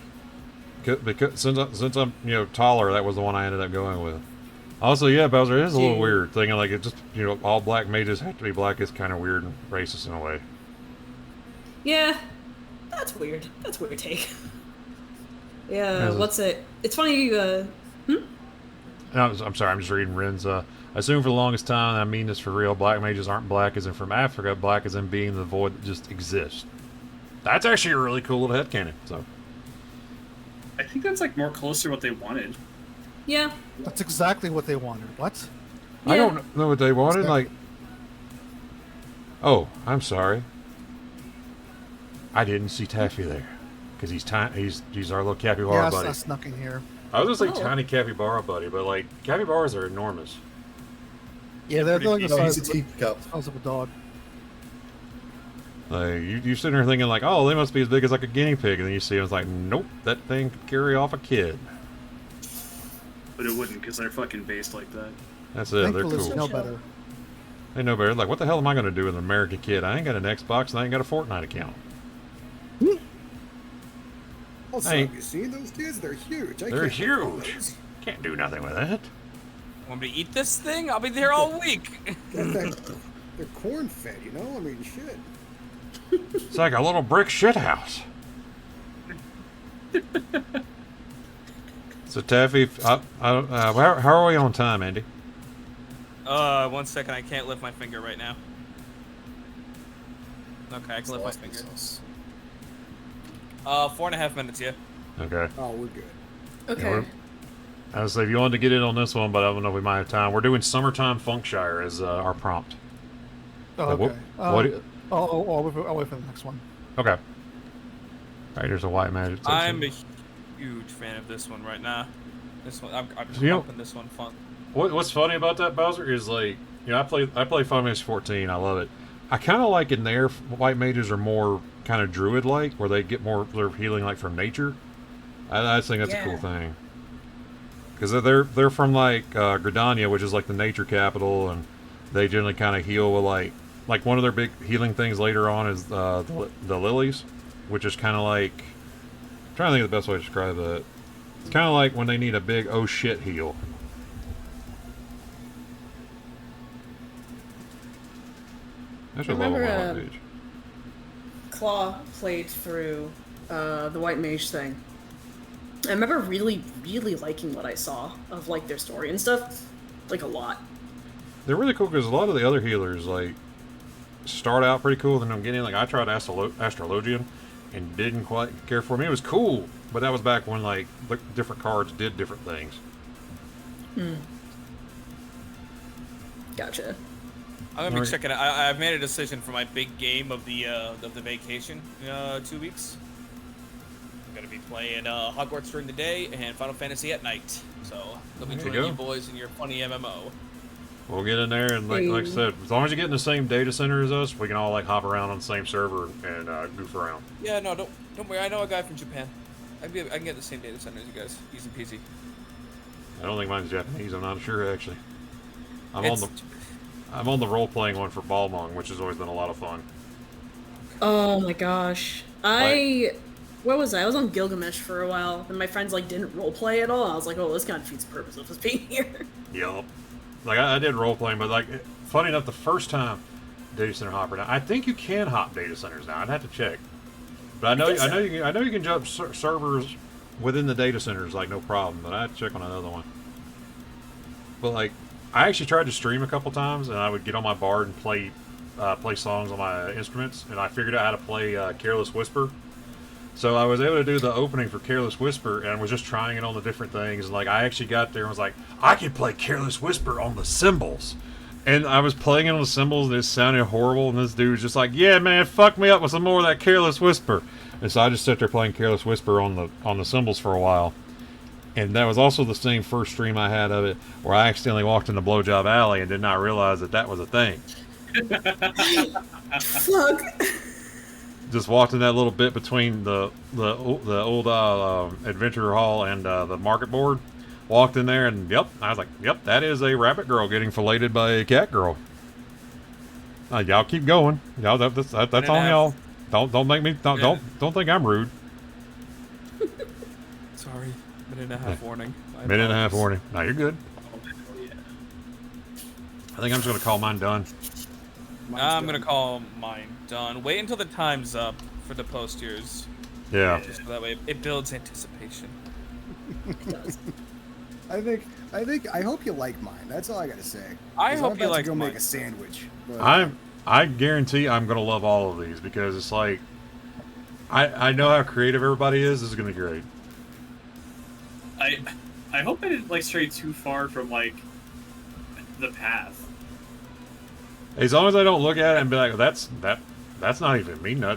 Because since I'm taller, that was the one I ended up going with. Also, yeah, Bowser, it is a little Dude. weird thing. Like it just all black mages have to be black is kind of weird and racist in a way. Yeah, that's weird. That's a weird take. Yeah, Yes. what's it? It's funny. No, I'm sorry, I'm just reading Ren's. I assume for the longest time, I mean this for real. Black mages aren't black as in from Africa. Black as in being the void that just exists. That's actually a really cool little headcanon. So I think that's like more closer to what they wanted. Yeah. That's exactly what they wanted. What? I Yeah. don't know what they wanted. Like, oh, I'm sorry. I didn't see Taffy there because he's tiny. He's our little capybara Yes, buddy. I snuck in here. I was gonna say Oh. tiny capybara buddy, but like capybaras are enormous. Yeah, they're like the No, he's size a teacup. of a dog. Like you're sitting there thinking like, oh, they must be as big as like a guinea pig, and then you see them, it's like, nope, that thing could carry off a kid. But it wouldn't because they're fucking based like that. That's it. They're Thankfully, cool. they know better. They know better. Like, what the hell am I gonna do with an American kid? I ain't got an Xbox and I ain't got a Fortnite account. Also, Hey. have you seen those kids? They're huge. They're huge. Can't do nothing with that. Want me to eat this thing? I'll be there all week. They're corn fed, you know? I mean, shit. It's like a little brick shit house. So Taffy, how are we on time, Andy? 1 second, I can't lift my finger right now. Okay, I can lift my finger. 4.5 minutes, yeah. Okay. Oh, we're good. Okay. we're- I was say if you wanted to get in on this one, but I don't know if we might have time. We're doing Summertime Funkshire as our prompt. Oh, So okay. I'll wait for the next one. Okay. All right, there's a white magic. I'm a huge fan of this one right now. This one, I'm You know- pumping this one fun. What's funny about that, Bowser, is like, I play Final Fantasy 14. I love it. I kind of like in there, white mages are more kind of druid-like, where they get more their healing like from nature. I just think that's a cool thing. Because they're from like Gridania, which is like the nature capital, and they generally kind of heal with like one of their big healing things later on is the lilies, which is kind of like, I'm trying to think of the best way to describe that. It's kind of like when they need a big oh shit heal. I should level Remember, my white mage. Claw played through the White Mage thing. I remember really, really liking what I saw of like their story and stuff, like a lot. They're really cool because a lot of the other healers like start out pretty cool, then I'm getting like I tried Astrologian and didn't quite care for me. It was cool, but that was back when like the different cards did different things. Gotcha. I'm gonna be Alright. checking it. I've made a decision for my big game of the vacation, 2 weeks. I'm gonna be playing Hogwarts during the day and Final Fantasy at night. So I'll be There you joining you go. boys in your funny MMO. We'll get in there and like I said, as long as you get in the same data center as us, we can all like hop around on the same server and goof around. Yeah, no, don't worry. I know a guy from Japan. I can get the same data center as you guys, easy peasy. I don't think mine's Japanese. I'm not sure actually. I'm It's- on the role playing one for Balmong, which has always been a lot of fun. Oh my gosh. Where was I? I was on Gilgamesh for a while, and my friends like didn't roleplay at all. I was like, oh, this kind of defeats the purpose of us being here. Yup. Like I did role playing, but like funny enough, the first time data center hopper. Now I think you can hop data centers now. I'd have to check, but I know you can jump servers within the data centers like no problem. But I have to check on another one. but like I actually tried to stream a couple times, and I would get on my bar and play songs on my instruments, and I figured out how to play Careless Whisper. So I was able to do the opening for Careless Whisper, and was just trying it on the different things. And like I actually got there and was like, I could play Careless Whisper on the cymbals. And I was playing it on the cymbals, and it sounded horrible. And this dude was just like, "Yeah, man, fuck me up with some more of that Careless Whisper." And so I just sat there playing Careless Whisper on the cymbals for a while. And that was also the same first stream I had of it, where I accidentally walked into Blowjob Alley and did not realize that was a thing. Fuck. Just walked in that little bit between the old Adventure Hall and the market board. Walked in there and yep, I was like, yep, that is a rabbit girl getting filleted by a cat girl. Y'all keep going. Y'all, that's on y'all. Don't make me don't think I'm rude. Sorry, minute and a half warning. Minute and a half warning. No, you're good. I think I'm just gonna call mine done. I'm gonna call mine done. Wait until the time's up for the posters. Yeah. Just so that way it builds anticipation. It does. I hope you like mine. That's all I gotta say. I 'Cause hope I'm you about like to go mine. make a sandwich. But I guarantee I'm gonna love all of these because it's like I know how creative everybody is. This is gonna be great. I hope I didn't like stray too far from like the path. As long as I don't look at it and be like, that's not even me. No,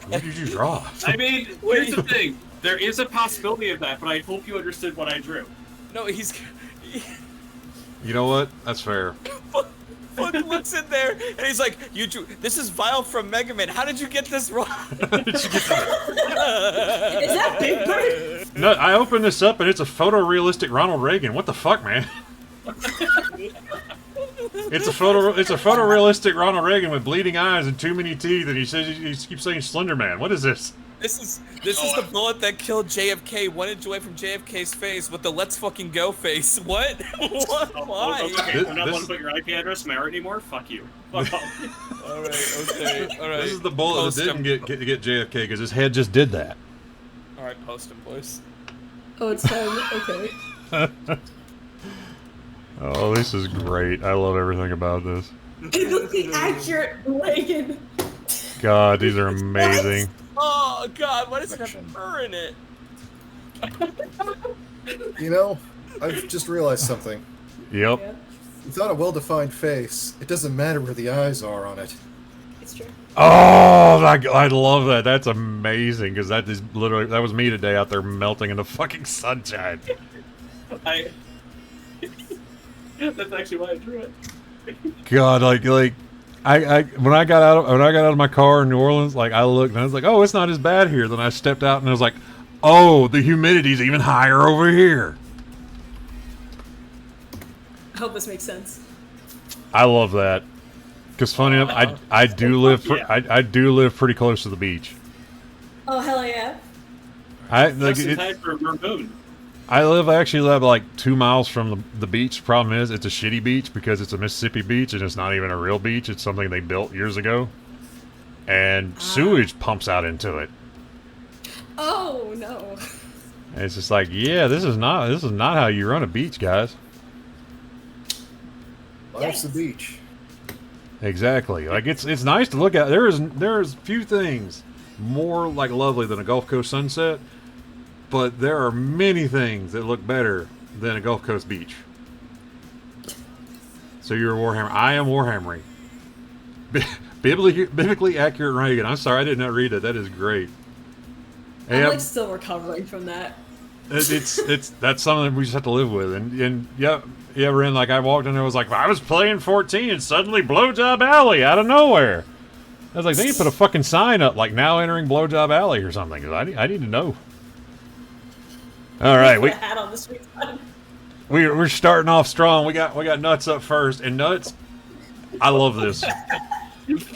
what did you draw? I mean, here's the thing. There is a possibility of that, but I hope you understood what I drew. No, he's. You know what? That's fair. Fuck looks in there and he's like, "You drew. This is Vile from Mega Man. How did you get this wrong?" Is that Big Bird? No, I opened this up and it's a photorealistic Ronald Reagan. What the fuck, man? It's a photorealistic Ronald Reagan with bleeding eyes and too many teeth, and he keeps saying Slender Man. What is this? This is the bullet that killed JFK 1 inch away from JFK's face with the "Let's fucking go" face. What? What? Why? Okay, I'm not want to put your IP address in my art anymore. Fuck you. Fuck off. All right. Okay. All right. This is the bullet Post that didn't him. get JFK because his head just did that. All right. Post him, boys. Oh, it's time. Okay. Oh, this is great. I love everything about this. It's the accurate Reagan. God, these are amazing. Oh God! Why does it have fur in it? You know, I've just realized something. Yep. Yeah, Without a well-defined face, it doesn't matter where the eyes are on it. it's true. Oh, I love that. That's amazing because that is literally that was me today out there melting in the fucking sunshine. That's actually why I drew it. God, like I when I got out of my car in New Orleans, like I looked and I was like, oh, it's not as bad here. Then I stepped out and I was like, oh, the humidity's even higher over here. I hope this makes sense. I love that because funny enough, I do live I do live pretty close to the beach. Oh hell yeah! Just in time for Verboon. I actually live like 2 miles from the beach. Problem is, it's a shitty beach because it's a Mississippi beach and it's not even a real beach. It's something they built years ago, and sewage pumps out into it. Oh no! And it's just like, yeah, this is not how you run a beach, guys. Life's the beach. Exactly. Like it's nice to look at. There's few things more like lovely than a Gulf Coast sunset. But there are many things that look better than a Gulf Coast beach. So you're a Warhammer. I am Warhammering. Biblically accurate Reagan. I'm sorry, I did not read it. That is great. I'm like still recovering from that. It's that's something we just have to live with. And yeah, Ren, like I walked in there, was like, I was playing 14 and suddenly Blowjob Alley out of nowhere. I was like, they need to put a fucking sign up like now entering Blowjob Alley or something. 'Cause I need to know. All right, Hat on the sweet spot. we're starting off strong. We got Nuts up first, and Nuts, I love this.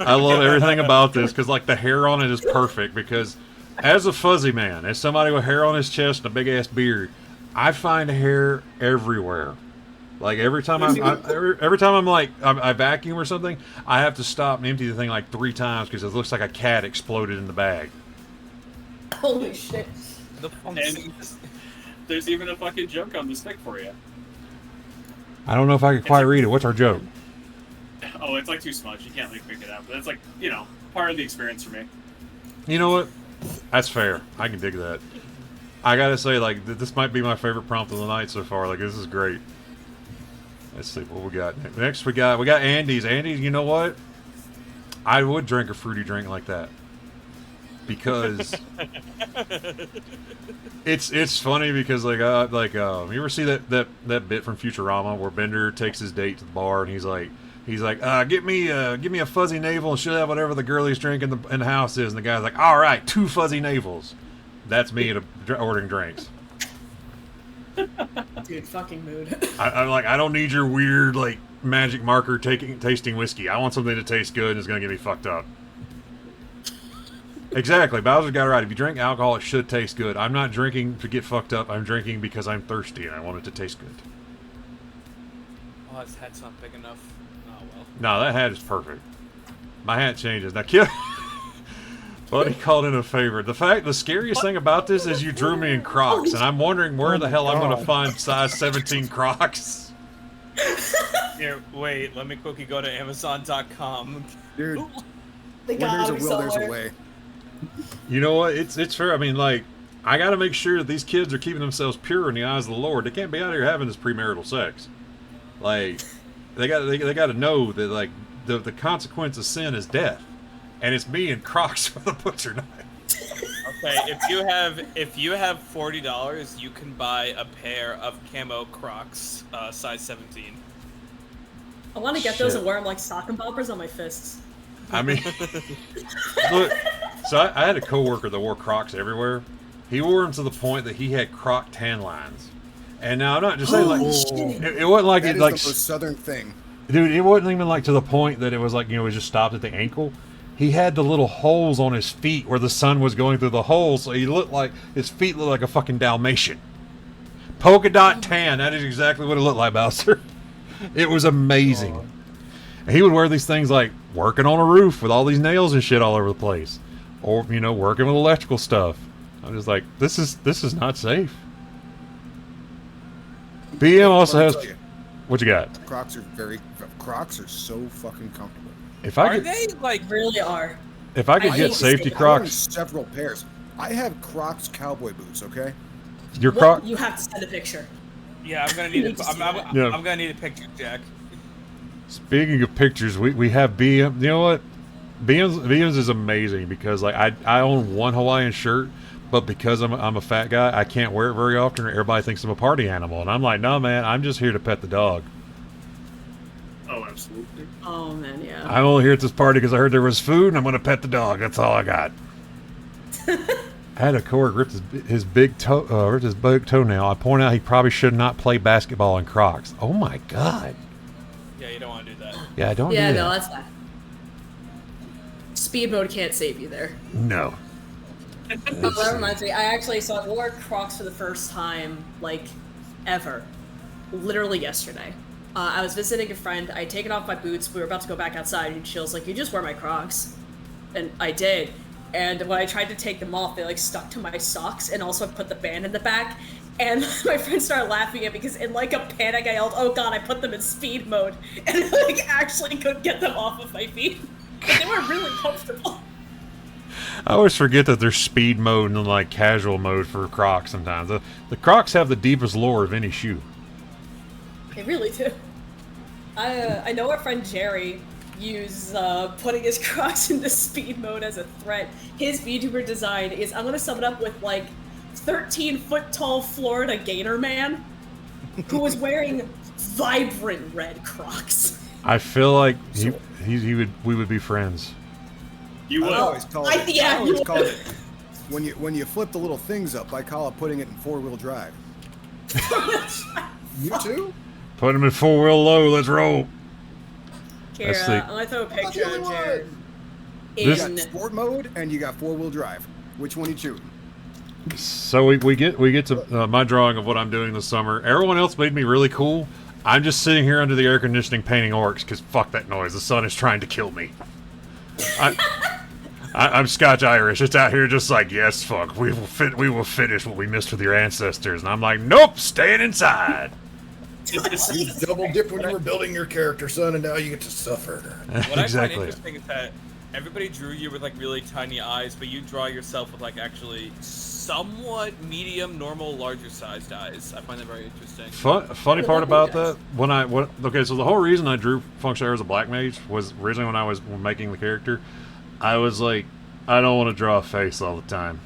I love everything about this because like the hair on it is perfect. Because as a fuzzy man, as somebody with hair on his chest and a big ass beard, I find hair everywhere. Like every time I'm like I vacuum or something, I have to stop and empty the thing like 3 times because it looks like a cat exploded in the bag. Holy shit! The funk And there's even a fucking joke on the stick for you. I don't know if I could quite read it. What's our joke? Oh, it's like too smudged. You can't like pick it up. But it's like, you know, part of the experience for me. You know what? That's fair. I can dig that. I gotta say, like, this might be my favorite prompt of the night so far. Like, this is great. Let's see what we got. Next, we got Andy's. Andy's, you know what? I would drink a fruity drink like that. Because it's funny because you ever see that bit from Futurama where Bender takes his date to the bar and he's like give me a fuzzy navel and she'll have whatever the girliest drink in the house is, and the guy's like, all right, 2 fuzzy navels. That's me ordering drinks. Dude, fucking mood. I'm like, I don't need your weird like magic marker tasting whiskey. I want something to taste good and it's gonna get me fucked up. Exactly, Bowser got it right. If you drink alcohol, it should taste good. I'm not drinking to get fucked up. I'm drinking because I'm thirsty and I want it to taste good. Oh, his hat's not big enough. Oh, well. No, that hat is perfect. My hat changes. Now, Kid... Buddy called in a favor. The scariest thing about this is you drew me in Crocs, and I'm wondering where the hell I'm going to find size 17 Crocs. Here, wait. Let me quickly go to Amazon.com. Dude, They where got there's a me will, there's a somewhere. way. You know what? It's fair. I mean, like, I got to make sure that these kids are keeping themselves pure in the eyes of the Lord. They can't be out here having this premarital sex. Like, they got to know that, like, the consequence of sin is death. And it's me in Crocs with a butcher knife. Okay, if you have $40, you can buy a pair of camo Crocs, size 17. I want to get those Shit. and wear them like stocking poppers on my fists. I mean, look. So I had a coworker that wore Crocs everywhere. He wore them to the point that he had Croc tan lines. And now I'm not just saying like it wasn't like That it is like the most southern thing. dude. It wasn't even like to the point that it was like, you know, it just stopped at the ankle. He had the little holes on his feet where the sun was going through the holes, so he looked like his feet looked like a fucking Dalmatian. Polka dot tan. That is exactly what it looked like, Bowser. It was amazing. And he would wear these things like working on a roof with all these nails and shit all over the place, or you know, working with electrical stuff. I'm just like, this is not safe. BM also Let me has. tell you, What you got? Crocs are so fucking comfortable. If I Are could, they like Really are. if I could I get hate safety to I own Crocs, several pairs. I have Crocs cowboy boots. Okay. your What? Croc. You have to send a picture. Yeah, I'm gonna need Need to see that. I'm gonna need a picture, Jack. Speaking of pictures, we have BM. You know what? BM's is amazing because like I own one Hawaiian shirt, but because I'm a fat guy, I can't wear it very often, or everybody thinks I'm a party animal, and I'm like, no man, I'm just here to pet the dog. Oh, absolutely. Oh man, yeah. I'm only here at this party because I heard there was food, and I'm gonna pet the dog. That's all I got. I had a coworker ripped his big toenail. I point out he probably should not play basketball in Crocs. Oh my god. Yeah, you don't want to do that. Yeah, I don't Yeah, do no, that. that's fine. Speed mode can't save you there. No. Oh, that reminds me. So I wore Crocs for the first time, like, ever. Literally yesterday. I was visiting a friend. I had taken off my boots. We were about to go back outside, and she was like, "You just wear my Crocs," and I did. And when I tried to take them off, they like stuck to my socks, and also I put the band in the back. And my friend started laughing at me because in like a panic, I yelled, "Oh God!" I put them in speed mode, and like actually couldn't get them off of my feet. But they were really comfortable. I always forget that there's speed mode and like casual mode for Crocs sometimes. The Crocs have the deepest lore of any shoe. They really do. I know our friend Jerry used putting his Crocs into speed mode as a threat. His VTuber design is, I'm gonna sum it up with like 13-foot tall Florida Gator man who was wearing vibrant red Crocs. I feel like we would be friends. You I would. always call it. yeah, I always you call it when you flip the little things up. I call it putting it in 4-wheel drive. You too? Put them in 4-wheel low. Let's roll. Here, Let's see. I'm gonna throw a picture the of only Jared. You In got sport mode and you got 4-wheel drive. Which one you choosing? So we get to my drawing of what I'm doing this summer. Everyone else made me really cool. I'm just sitting here under the air conditioning painting orcs because fuck that noise. The sun is trying to kill me. I'm Scotch Irish. It's out here just like, yes, fuck. We will finish what we missed with your ancestors. And I'm like, nope, staying inside. You double dipped when you were building your character, son, and now you get to suffer. What I find Exactly. interesting is that everybody drew you with like really tiny eyes, but you draw yourself with like actually somewhat medium, normal, larger sized eyes. I find that very interesting. Funny part about that, okay, so the whole reason I drew Funkshire as a black mage was originally when I was making the character, I was like, I don't want to draw a face all the time.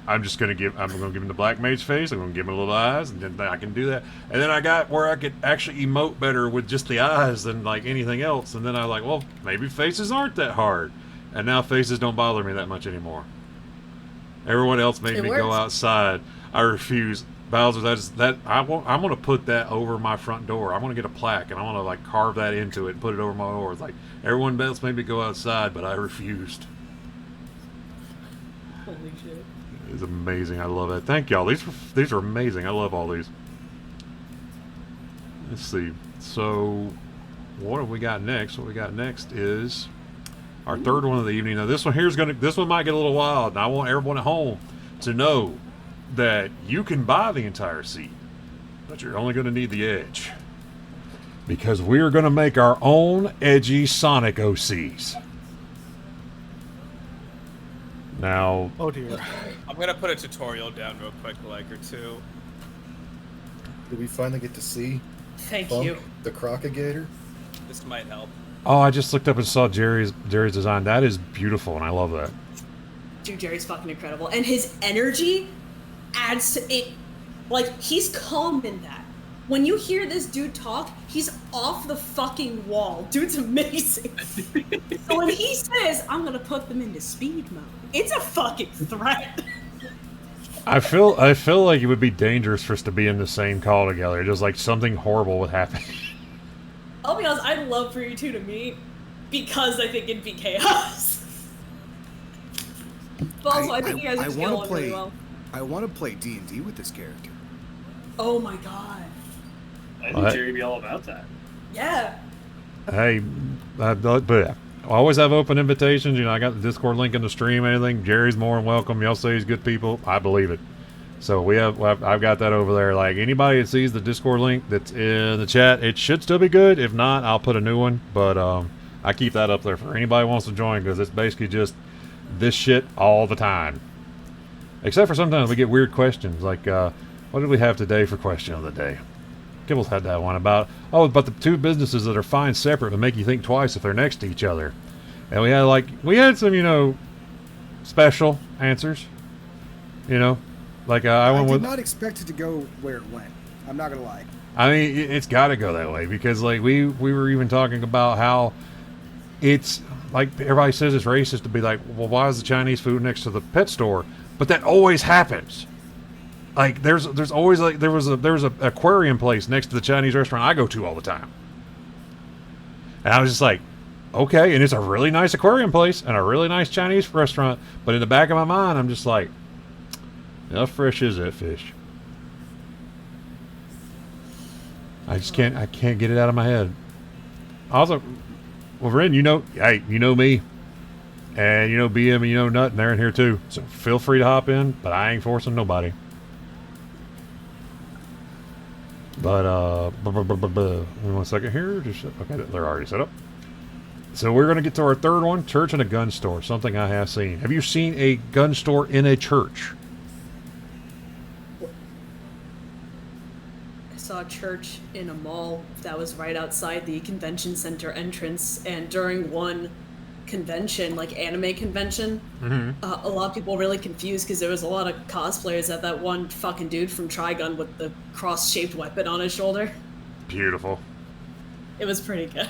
I'm gonna give him the black mage face. I'm gonna give him little eyes, and then I can do that. And then I got where I could actually emote better with just the eyes than like anything else. And then I was like, well, maybe faces aren't that hard. And now faces don't bother me that much anymore. Everyone else made me go outside. I refuse. Bowser, I'm gonna put that over my front door. I'm gonna get a plaque and I want to like carve that into it and put it over my door. It's like everyone else made me go outside, but I refused. Holy shit. It's amazing. I love it. Thank y'all. These are amazing. I love all these. Let's see. So, what have we got next? What we got next is our third one of the evening. Now, this one might get a little wild, and I want everyone at home to know that you can buy the entire seat, but you're only going to need the edge, because we are going to make our own edgy Sonic OCs. Now, Oh dear. I'm gonna put a tutorial down real quick, like or two. Did we finally get to see Thank Funk, you. the Crocagator? This might help. oh, I just looked up and saw Jerry's design. That is beautiful, and I love that. Dude, Jerry's fucking incredible. And his energy adds to it. Like, he's calm in that. When you hear this dude talk, he's off the fucking wall. Dude's amazing. So when he says, I'm gonna put them into speed mode, it's a fucking threat. I feel like it would be dangerous for us to be in the same call together. Just like something horrible would happen. I'll be honest, I'd love for you two to meet because I think it'd be chaos. But also, I think you guys would get along really well. I want to play D&D with this character. Oh my god. I think Jerry would be all about that. Yeah. Hey, but yeah, I always have open invitations. You know, I got the Discord link in the stream. Anything, Jerry's more than welcome. Y'all say he's good people. I believe it. So I've got that over there. Like anybody that sees the Discord link that's in the chat, it should still be good. If not, I'll put a new one. But I keep that up there for anybody who wants to join, because it's basically just this shit all the time. Except for sometimes we get weird questions. Like, what did we have today for question of the day? Kibbles had that one about the two businesses that are fine separate but make you think twice if they're next to each other. And we had some, you know, special answers. You know, like I went did with. not expect it to go where it went. I'm not gonna lie. I mean, it's got to go that way, because like we were even talking about how it's like everybody says it's racist to be like, well, why is the Chinese food next to the pet store? But that always happens. Like there's always like there was a aquarium place next to the Chinese restaurant I go to all the time, and I was just like, okay, and it's a really nice aquarium place and a really nice Chinese restaurant, but in the back of my mind I'm just like, how fresh is that fish? I can't get it out of my head. Also, well, Ren, you know me, and you know BM, and you know Nut, and they're in here too, so feel free to hop in, but I ain't forcing nobody. But, one second here. Okay, they're already set up. So we're going to get to our third one, church and a gun store, something I have seen. Have you seen a gun store in a church? I saw a church in a mall that was right outside the convention center entrance, and during one convention, like anime convention, a lot of people were really confused because there was a lot of cosplayers at that one fucking dude from Trigun with the cross-shaped weapon on his shoulder. Beautiful. It was pretty good.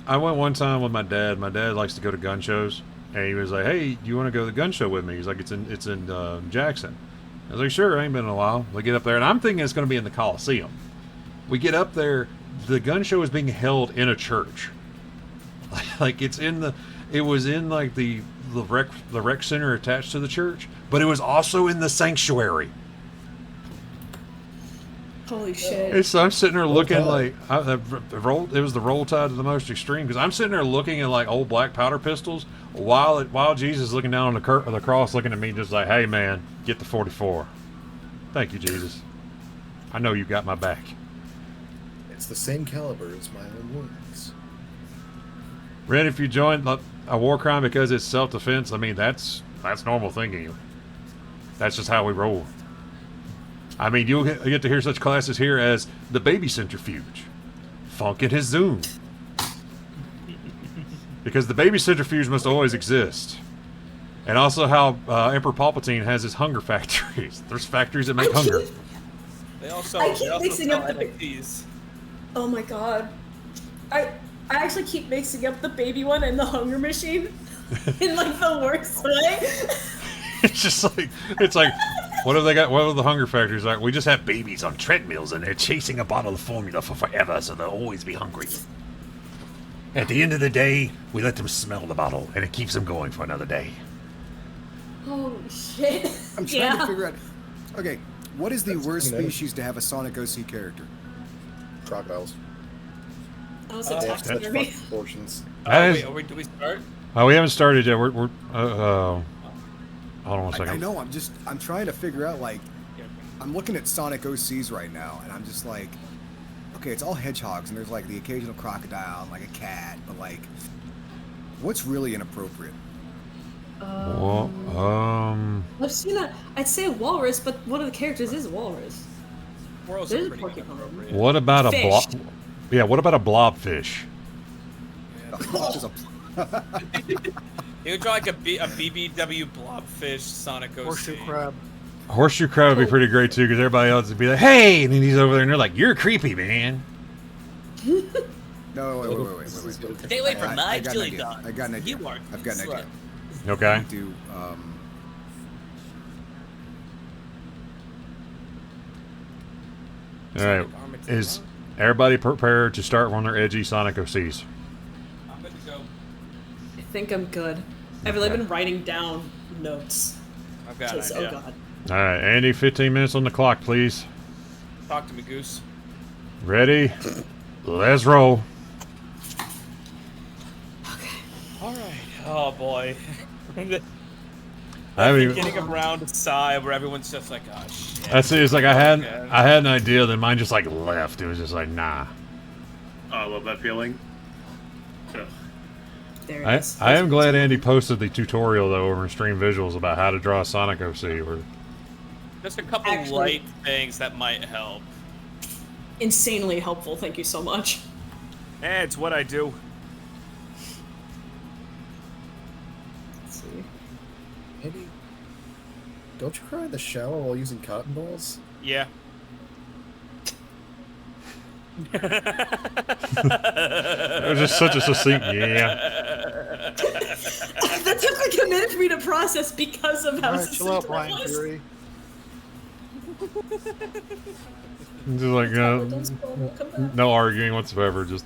I went one time with my dad. My dad likes to go to gun shows, and he was like, hey, do you want to go to the gun show with me? He's like, it's in Jackson. I was like, sure, I ain't been in a while. We get up there, and I'm thinking it's going to be in the Coliseum. We get up there, the gun show is being held in a church. Like it was in like the rec center attached to the church, but it was also in the sanctuary. Holy shit. And so I'm sitting there looking like it was the roll tide to the most extreme, because I'm sitting there looking at like old black powder pistols while Jesus is looking down on the cross, looking at me just like, hey man, get the 44. Thank you, Jesus. I know you got my back. It's the same caliber as my own wounds. Red, if you join a war crime because it's self-defense, I mean, that's normal thinking. That's just how we roll. I mean, you'll get to hear such classes here as the baby centrifuge, Funk and his Zoom. Because the baby centrifuge must always exist. And also how Emperor Palpatine has his hunger factories. There's factories that make hunger. They also, I keep mixing sell up the NFTs. Oh my god. I actually keep mixing up the baby one and the hunger machine in like the worst way. It's just like, what have they got? What are the hunger factories like? We just have babies on treadmills and they're chasing a bottle of formula for forever, so they'll always be hungry. At the end of the day, we let them smell the bottle and it keeps them going for another day. Holy shit. I'm trying to figure out. Okay, what is the worst species to have a Sonic OC character? Crocodiles. Also They have such taxidermy. fucking proportions. Wait, do we start? Oh, we haven't started yet. We're hold on one second. I know. I'm trying to figure out. Like, I'm looking at Sonic OCs right now, and I'm just like, okay, it's all hedgehogs, and there's like the occasional crocodile, and like a cat, but like, what's really inappropriate? Well, I've seen a. I'd say a walrus, but one of the characters is a walrus. Squirrels There's are a pretty porcupine. inappropriate. what about a Fish. blob? Yeah, what about a blobfish? There's a- You would draw like a BBW blobfish Sonic OC. Horseshoe crab. Horseshoe crab would be pretty great too, because everybody else would be like, "Hey," and then he's over there, and they're like, "You're creepy, man." No, wait. Stay away from my I got an chili idea. dog. I got an idea. You are I've got an idea. Okay. Do All right. Is everybody prepared to start one of their edgy Sonic OCs? I'm good to go. I think I'm good. I've really been writing down notes. I've got an Just, idea. oh god. All right, Andy, 15 minutes on the clock, please. Talk to me, Goose. Ready? Let's roll. All right. Oh boy. I haven't even, Getting around to side where everyone's just like, oh shit. that's it. It's like I had Okay. an idea, then mine just like left. It was just like, nah. Oh, I love that feeling. Ugh. There it I is. am glad Andy posted the tutorial though over in Stream Visuals about how to draw a Sonic OC. Where Just a couple Actually- light things that might help. Insanely helpful. Thank you so much. Eh, it's what I do. Let's see. Andy, don't you cry in the shower while using cotton balls? Yeah. it was just such a succinct, yeah. That took like a minute for me to process because of how Alright, chill out, succinct Brian it was. Fury. Just like Don't spoil it, come back. no arguing whatsoever. Just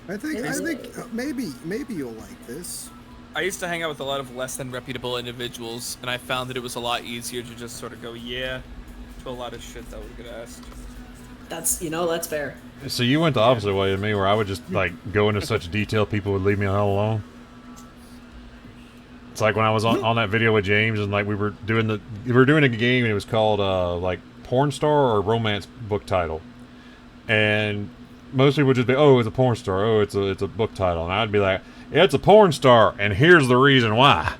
I think maybe you'll like this. I used to hang out with a lot of less than reputable individuals, and I found that it was a lot easier to just sort of go, yeah, to a lot of shit that would get asked. That's that's fair. so you went the opposite way of me, where I would just like go into such detail, people would leave me the hell alone. It's like when I was on that video with James, and like we were doing a game, and it was called like porn star or romance book title, and most people would just be, oh, it's a porn star, oh, it's a book title, and I'd be like, yeah, it's a porn star, and here's the reason why,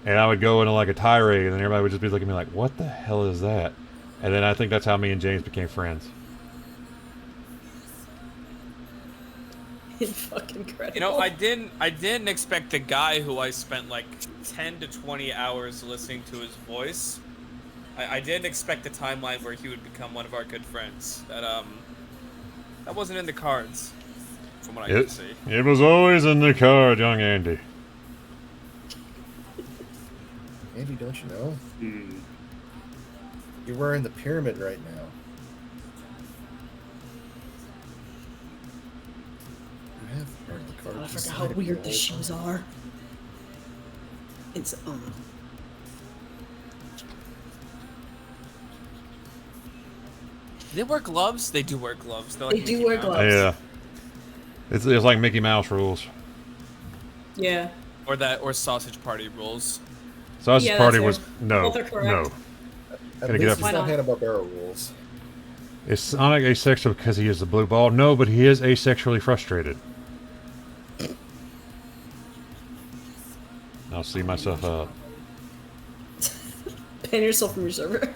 and I would go into like a tirade, and everybody would just be looking at me like, what the hell is that? And then I think that's how me and James became friends. Fucking incredible. You know, I didn't expect the guy who I spent like 10 to 20 hours listening to his voice. I didn't expect the timeline where he would become one of our good friends. That wasn't in the cards, from what I could see. It was always in the card, young Andy. Andy, don't you know? Hmm. You're wearing the pyramid right now. You have part of the card. I forgot inside how of you weird all the the shoes time. are. It's Do they wear gloves? They do wear gloves. They're They like do Mickey wear Mouse. gloves. Yeah. It's like Mickey Mouse rules. yeah. Or Sausage Party rules. Sausage Yeah, Party that's was fair. no, Both are correct. no. At Gonna get least up- it's Why not not? Hanna-Barbera rules. Is Sonic asexual because he is the blue ball? No, but he is asexually frustrated. I'll see myself up. Ban yourself from your server.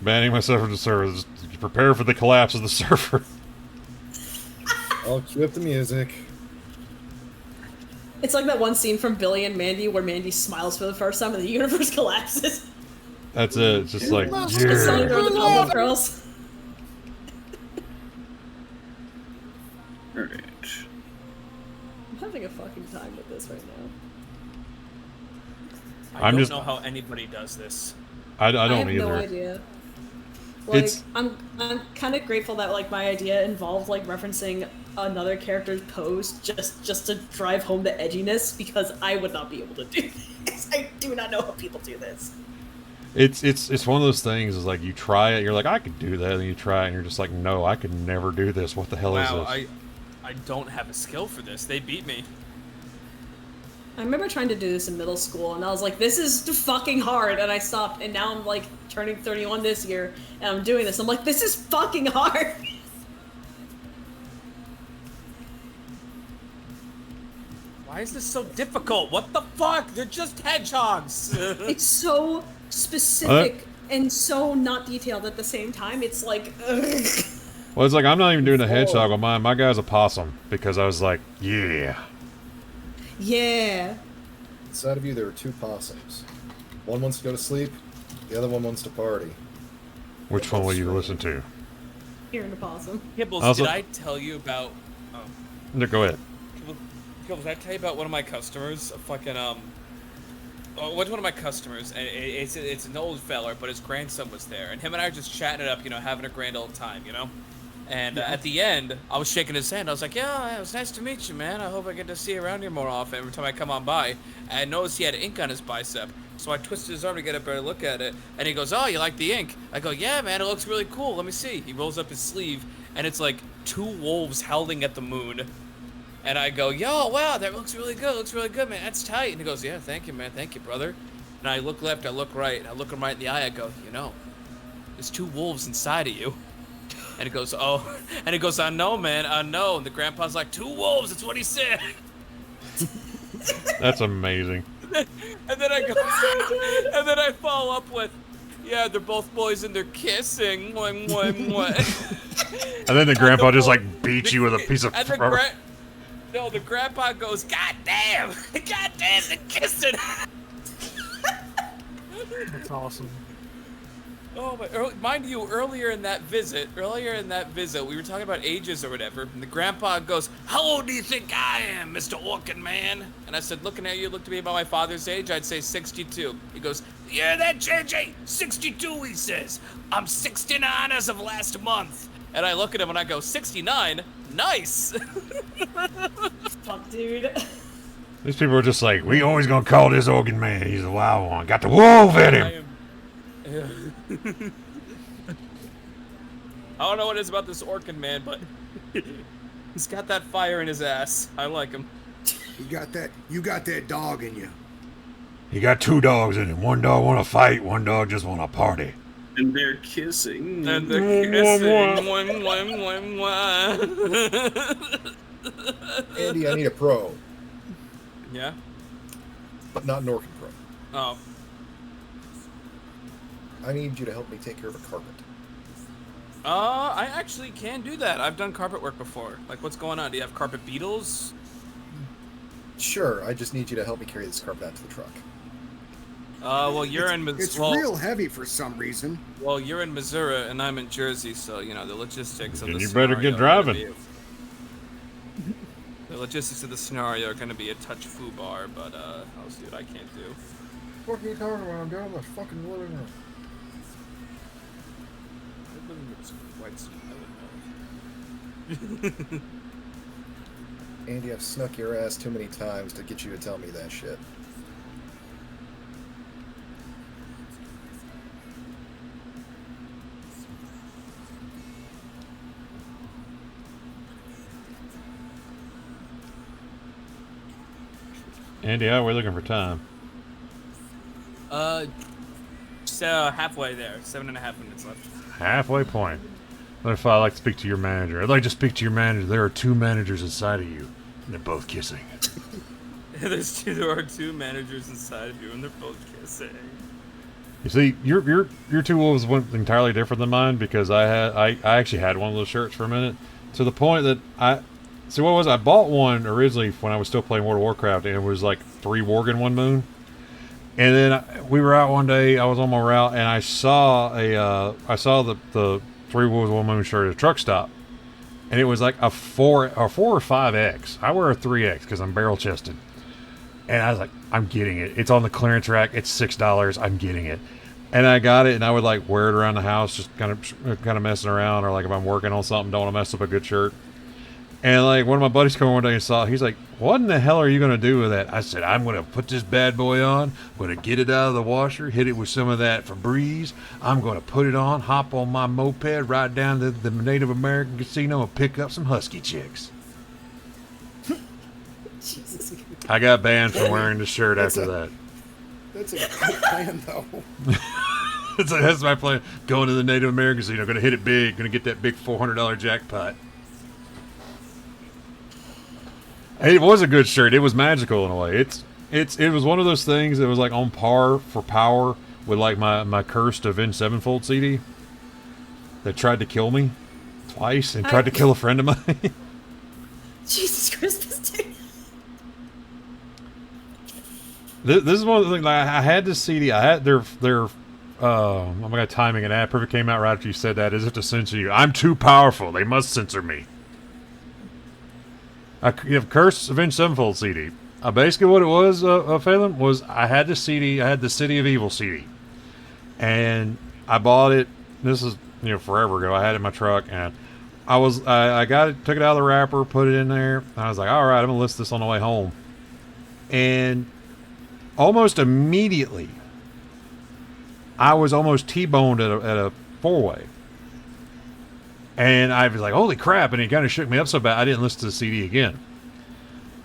Banning myself from the server. Just prepare for the collapse of the server. I'll cue up the music. It's like that one scene from Billy and Mandy where Mandy smiles for the first time and the universe collapses. That's it. It's just like, It's Sonic yeah. or the Powerpuff Girls. Alright. I'm having a fucking time with this right now. I I'm don't just- know how anybody does this. I I don't have either. no idea. Like, It's- I'm kind of grateful that like my idea involved like referencing another character's pose just to drive home the edginess, because I would not be able to do this. I do not know how people do this. It's one of those things. Is like you try it, you're like, I could do that, and you try it, and you're just like, no, I could never do this. What the hell Wow, is this? I don't have a skill for this. They beat me. I remember trying to do this in middle school, and I was like, this is fucking hard, and I stopped, and now I'm like turning 31 this year, and I'm doing this. I'm like, this is fucking hard. Why is this so difficult? What the fuck? They're just hedgehogs. It's so specific and so not detailed at the same time. It's like, ugh. Well, it's like I'm not even doing a hedgehog on mine. My guy's a possum because I was like, yeah. Yeah. Inside of you, there are two possums. One wants to go to sleep, the other one wants to party. Which one will you listen to? Hearing a possum. Kibbles, Also- did I tell you about... Oh. No, go ahead. Kibbles, did I tell you about one of my customers? A fucking, what's one of my customers? And it's an old feller, but his grandson was there. And him and I were just chatting it up, you know, having a grand old time, you know? And at the end, I was shaking his hand. I was like, yeah, it was nice to meet you, man. I hope I get to see you around here more often every time I come on by. And I noticed he had ink on his bicep. So I twisted his arm to get a better look at it. And he goes, oh, you like the ink? I go, yeah, man, it looks really cool. Let me see. He rolls up his sleeve, and it's like 2 wolves howling at the moon. And I go, yo, wow, that looks really good. Looks really good, man. That's tight. And he goes, yeah, thank you, man. Thank you, brother. And I look left, I look right, and I look him right in the eye. I go, you know, there's 2 wolves inside of you. And he goes, oh. And he goes, I know, man, I know. And the grandpa's like, 2 wolves, that's what he said. That's amazing. And then I go, and then I follow up with, yeah, they're both boys and they're kissing. Mwah, mwah, mwah. And then the grandpa just like beats you with a piece of And the rubber. No, the grandpa goes, God damn, they're kissing. That's awesome. Oh, but mind you, earlier in that visit, we were talking about ages or whatever, and the grandpa goes, how old do you think I am, Mr. Orkin Man? And I said, looking at you, look to me about my father's age, I'd say 62. He goes, yeah, that JJ, 62, he says. I'm 69 as of last month. And I look at him and I go, 69? Nice. Fuck, dude. These people are just like, we always gonna call this organ man. He's a wild one. Got the wolf in him. I don't know what it is about this Orkin man, but he's got that fire in his ass. I like him. You got that dog in you. He got 2 dogs in him. One dog want to fight. One dog just want to party. And they're kissing. And they're kissing. Mwah, mwah, mwah. Andy, I need a pro, Yeah? but not Norkin Pro. Oh. I need you to help me take care of a carpet. I actually can do that. I've done carpet work before. Like, what's going on? Do you have carpet beetles? Sure, I just need you to help me carry this carpet out to the truck. Well, you're in It's well, real heavy for some reason. well, you're in Missouri and I'm in Jersey, so you know the logistics of Then the you better scenario get are gonna driving. be- The logistics of the scenario are going to be a touch foobar, but I'll see what I can't do. What are you talking about? I'm down in the fucking living room. Andy, I've snuck your ass too many times to get you to tell me that shit. Andy, how are we looking for time? halfway there. 7.5 minutes left. Halfway point. If I'd like to speak to your manager. I'd like to speak to your manager. There are 2 managers inside of you, and they're both kissing. There are 2 managers inside of you, and they're both kissing. You see, your 2 wolves went entirely different than mine because I actually had one of those shirts for a minute, to the point that I bought one originally when I was still playing World of Warcraft, and it was like 3 Worgen 1 moon. And then we were out one day. I was on my route, and I saw the 3 wolves 1 moon shirt at a truck stop, and it was like a 4 or 5X. I wear a 3X because I'm barrel chested, and I was like, I'm getting it. It's on the clearance rack. It's $6. I'm getting it, and I got it, and I would like wear it around the house, just kind of messing around, or like if I'm working on something, don't want to mess up a good shirt. And like one of my buddies came one day and saw it. He's like, what in the hell are you going to do with that? I said, I'm going to put this bad boy on. I'm going to get it out of the washer, hit it with some of that Febreze. I'm going to put it on, hop on my moped, ride down to the Native American casino and pick up some husky chicks. Jesus. I got banned from wearing the shirt after that. That's a good plan, though. That's my plan. Going to the Native American casino, going to hit it big, going to get that big $400 jackpot. It was a good shirt. It was magical in a way. It was one of those things that was like on par for power with like my Cursed Avenged Sevenfold CD that tried to kill me twice and tried to kill a friend of mine. Jesus Christmas, dude. This is one of the things. Like, I had this CD. I had their oh my god, timing and ad perfect came out right after you said that, as if to censor you. I'm too powerful. They must censor me. You have Curse Avenged Sevenfold CD. Basically what it was, Phelan, was I had the CD, I had the City of Evil CD. And I bought it, this is, forever ago. I had it in my truck, and I got it, took it out of the wrapper, put it in there, and I was like, alright, I'm going to listen to this on the way home. And almost immediately, I was almost T-boned at a 4-way. And I was like, holy crap, and it kind of shook me up so bad I didn't listen to the CD again.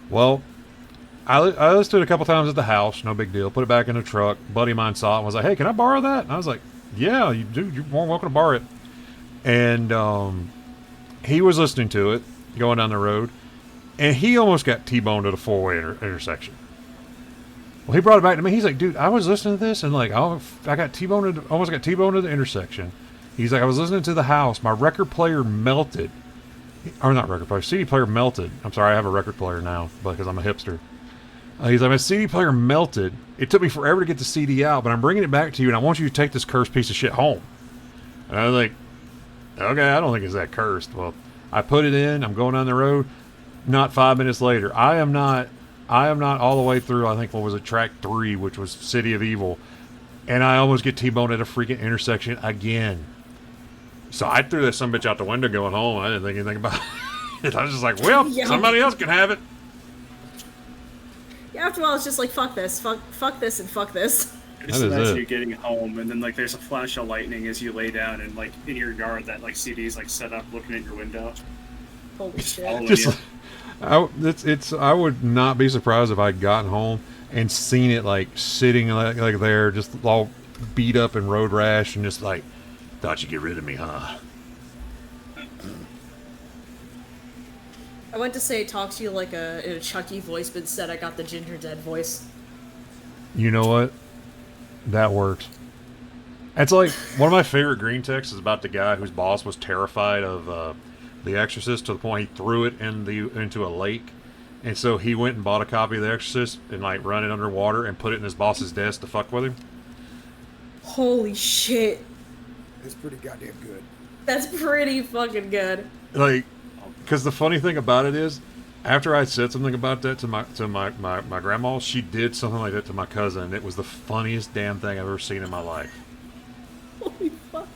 Well, I listened to it a couple times at the house, no big deal, put it back in the truck. A buddy of mine saw it and was like, hey, can I borrow that? And I was like, yeah, you do, you're more welcome to borrow it. And he was listening to it, going down the road, and he almost got T-boned at a 4-way intersection. Well, he brought it back to me, he's like, dude, I was listening to this, and like, almost got T-boned at the intersection. He's like, I was listening to the house. My record player melted. Or not record player. CD player melted. I'm sorry, I have a record player now because I'm a hipster. He's like, my CD player melted. It took me forever to get the CD out, but I'm bringing it back to you, and I want you to take this cursed piece of shit home. And I was like, okay, I don't think it's that cursed. Well, I put it in. I'm going down the road. Not 5 minutes later. I am not all the way through, I think, what was it, track 3, which was City of Evil. And I almost get T-boned at a freaking intersection again. So I threw that sumbitch out the window going home. I didn't think anything about it. I was just like, well, Yeah. somebody else can have it. Yeah, after a while, it's just like, fuck this, fuck this, and fuck this. Just That is imagine it. you getting home, and then like there's a flash of lightning as you lay down, and like in your yard, that like CD's like set up, looking at your window. Holy shit. Following Just, you. I would not be surprised if I'd gotten home and seen it like sitting like there, just all beat up and road rash, and just like, thought you'd get rid of me, huh? I went to say talk to you like in a Chucky voice, but instead I got the Ginger Dead voice. You know what? That works. It's like one of my favorite green texts is about the guy whose boss was terrified of The Exorcist to the point he threw it into a lake, and so he went and bought a copy of The Exorcist and like run it underwater and put it in his boss's desk to fuck with him. Holy shit. It's pretty goddamn good. That's pretty fucking good. Like, because the funny thing about it is, after I said something about that to my grandma, she did something like that to my cousin, and it was the funniest damn thing I've ever seen in my life. Holy fuck.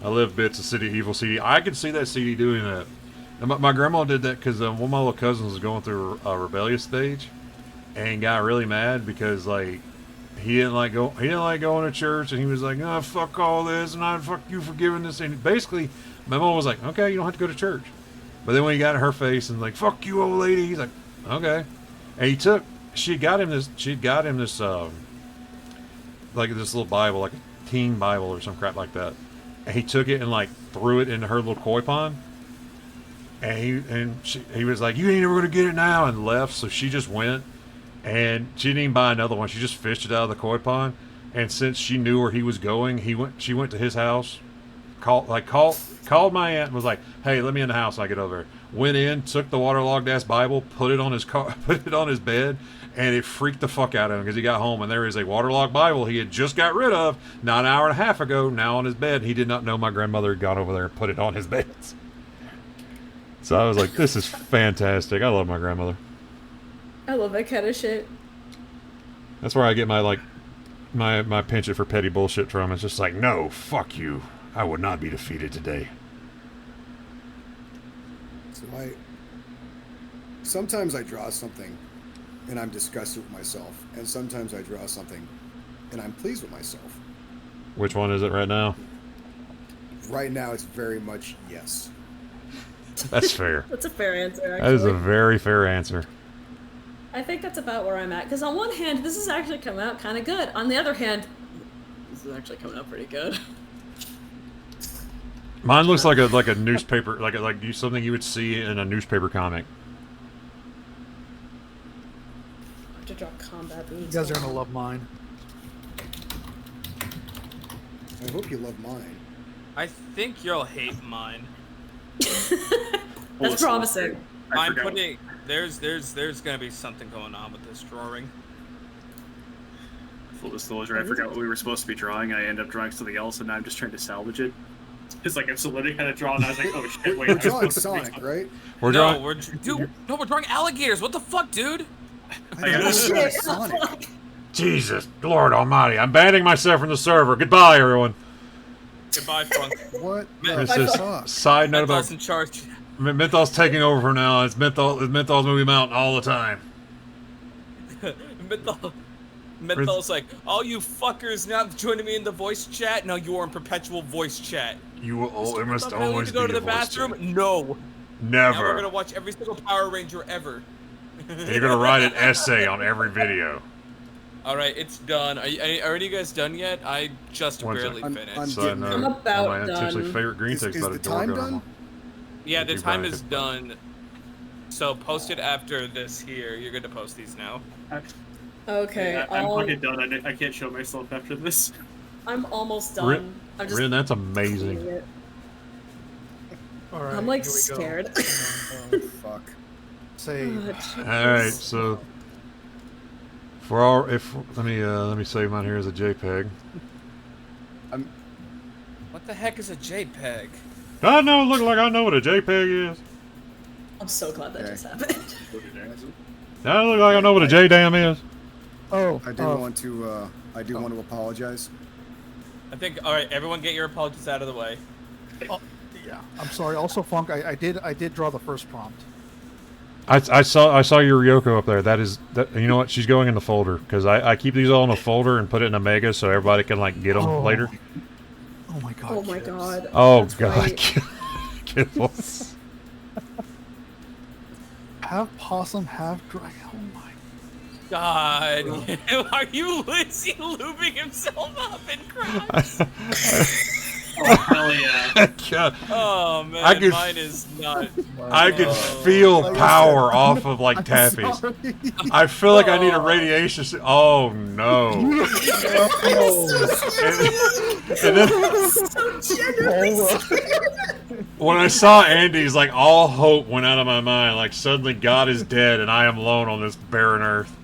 I live bits of City Evil CD. I could see that CD doing that. And my grandma did that because one of my little cousins was going through a rebellious stage, and got really mad because like he didn't like going to church, and he was like, "Oh, fuck all this, and I fuck you for giving this." And basically, my mom was like, "Okay, you don't have to go to church." But then when he got in her face and like, "Fuck you, old lady," he's like, "Okay." And she got him this like this little Bible, like King Bible or some crap like that. And he took it and like threw it into her little koi pond. And he was like, "You ain't never gonna get it now," and left. So she just went, and she didn't even buy another one. She just fished it out of the koi pond. And since she knew where he was going, she went to his house, called my aunt and was like, "Hey, let me in the house when I get over there." Went in, took the waterlogged ass Bible, put it on his car, put it on his bed, and it freaked the fuck out of him because he got home and there is a waterlogged Bible he had just got rid of not an hour and a half ago, now on his bed. He did not know my grandmother had gone over there and put it on his bed. So I was like, this is fantastic. I love my grandmother. I love that kind of shit. That's where I get my my penchant for petty bullshit from. It's just like, no, fuck you. I would not be defeated today. So sometimes I draw something and I'm disgusted with myself, and sometimes I draw something and I'm pleased with myself. Which one is it right now? Right now, it's very much yes. That's fair. That's a fair answer, actually. That is a very fair answer. I think that's about where I'm at. Because on one hand, this is actually coming out kind of good. On the other hand, this is actually coming out pretty good. Mine looks like a newspaper, like something you would see in a newspaper comic. I have to draw combat boots. You guys are gonna love mine. I hope you love mine. I think you'll hate mine. That's promising. I'm putting there's gonna be something going on with this drawing. Full disclosure, I forgot what we were supposed to be drawing. I ended up drawing something else, and now I'm just trying to salvage it. It's like I'm so literally kind of drawing. I was like, oh shit, wait. We're drawing Sonic, right? We're drawing. We're drawing alligators. What the fuck, dude? I know, we're drawing Sonic. Jesus, Lord Almighty! I'm banning myself from the server. Goodbye, everyone. Goodbye, Funk. What? It's the just fuck? side note Menthol's about in charge. Menthol's taking over from now. It's Menthol's movie mountain all the time. Menthol's like, all you fuckers now joining me in the voice chat. Now you are in perpetual voice chat. You will. It must I need always to go be to a the voice bathroom. chat. No. Never. Now we're gonna watch every single Power Ranger ever. And you're gonna write an essay on every video. All right, it's done. Are you guys done yet? I just One barely second. finished. I'm So I know I'm about my intensely done. favorite green Is takes the about a door time going done? on. Yeah, the If you time buy is it. done. So post it after this here. You're good to post these now. Okay, Yeah, I'm fucking done. I can't show myself after this. I'm almost done. Rin, I'm just Rin, that's cleaning amazing. it. All right. I'm like here we go. scared. Oh, fuck. Save. Oh, All right, so for all let me save mine here as a JPEG. What the heck is a JPEG? I know. Look like I know what a JPEG is. I'm so glad that Okay. just happened. I look like I know what a JDAM is. Oh. I do want to apologize. I think. All right, everyone, get your apologies out of the way. Yeah. I'm sorry. Also, Funk, I did draw the first prompt. I saw your Ryoko up there. That. You know what? She's going in the folder because I keep these all in a folder and put it in a mega so everybody can like get them later. Oh my god. Oh my kids. god. Oh That's god. right. Kibbles. Have possum, have dragon. Oh my. God, are is he lubing himself up and crying? Oh, hell yeah. God. Oh man, I could- mine is not. I could feel Like I power said, off of like I'm Taffy's. sorry. I feel like I need a radiation. Oh no! and then So generous. when I saw Andy's, like all hope went out of my mind. Like suddenly God is dead and I am alone on this barren earth.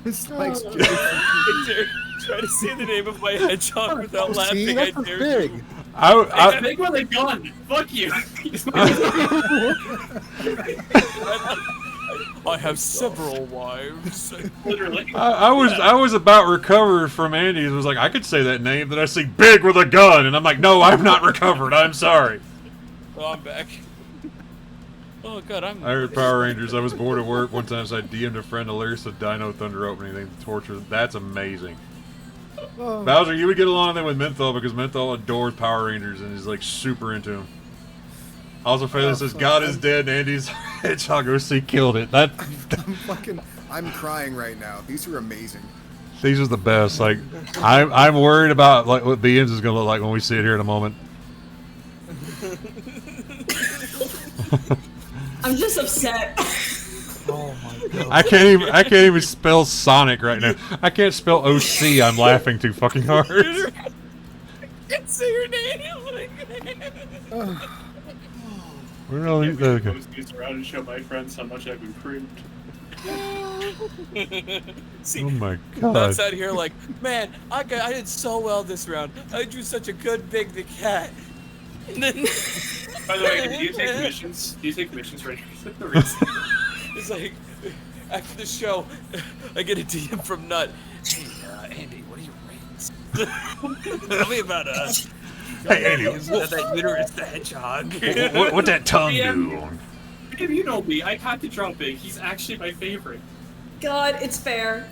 It's like, Try to say the name of my hedgehog without See, laughing. I that's dare big. you. I Big with a gun. Fuck you. I have several wives. Literally. I was about recovered from Andy's. Was like I could say that name. Then I see big with a gun, and I'm like, no, I'm not recovered. I'm sorry. Oh, I'm back. Oh god, I heard Power Rangers. I was bored at work one time, so I DM'd a friend hilarious to Dino Thunder opening thing to torture. That's amazing. Bowser, you would get along then with Menthol because Menthol adores Power Rangers and is like super into them. Also, Fayless says God is dead and Andy's hedgehog OC killed it. That I'm crying right now. These are amazing. These are the best. Like, I'm worried about like what BMs is gonna look like when we see it here in a moment. I'm just upset. Oh my god. I can't even spell Sonic right now. I can't spell OC. I'm laughing too fucking hard. I can't say your name. We're really I okay. was used around and show my friends how much I've improved. See, Oh my god. Nuts out here like, man, I did so well this round. I drew such a good Big the Cat. And then By the way, do you take commissions? Do you take commissions for any reason? it's like, after the show, I get a DM from Nut. Hey, Andy, what are your rates? Tell me about Hey, Andy, that uterus the hedgehog. what that tongue do? If you know me, I have to drop Big. He's actually my favorite. God, it's fair.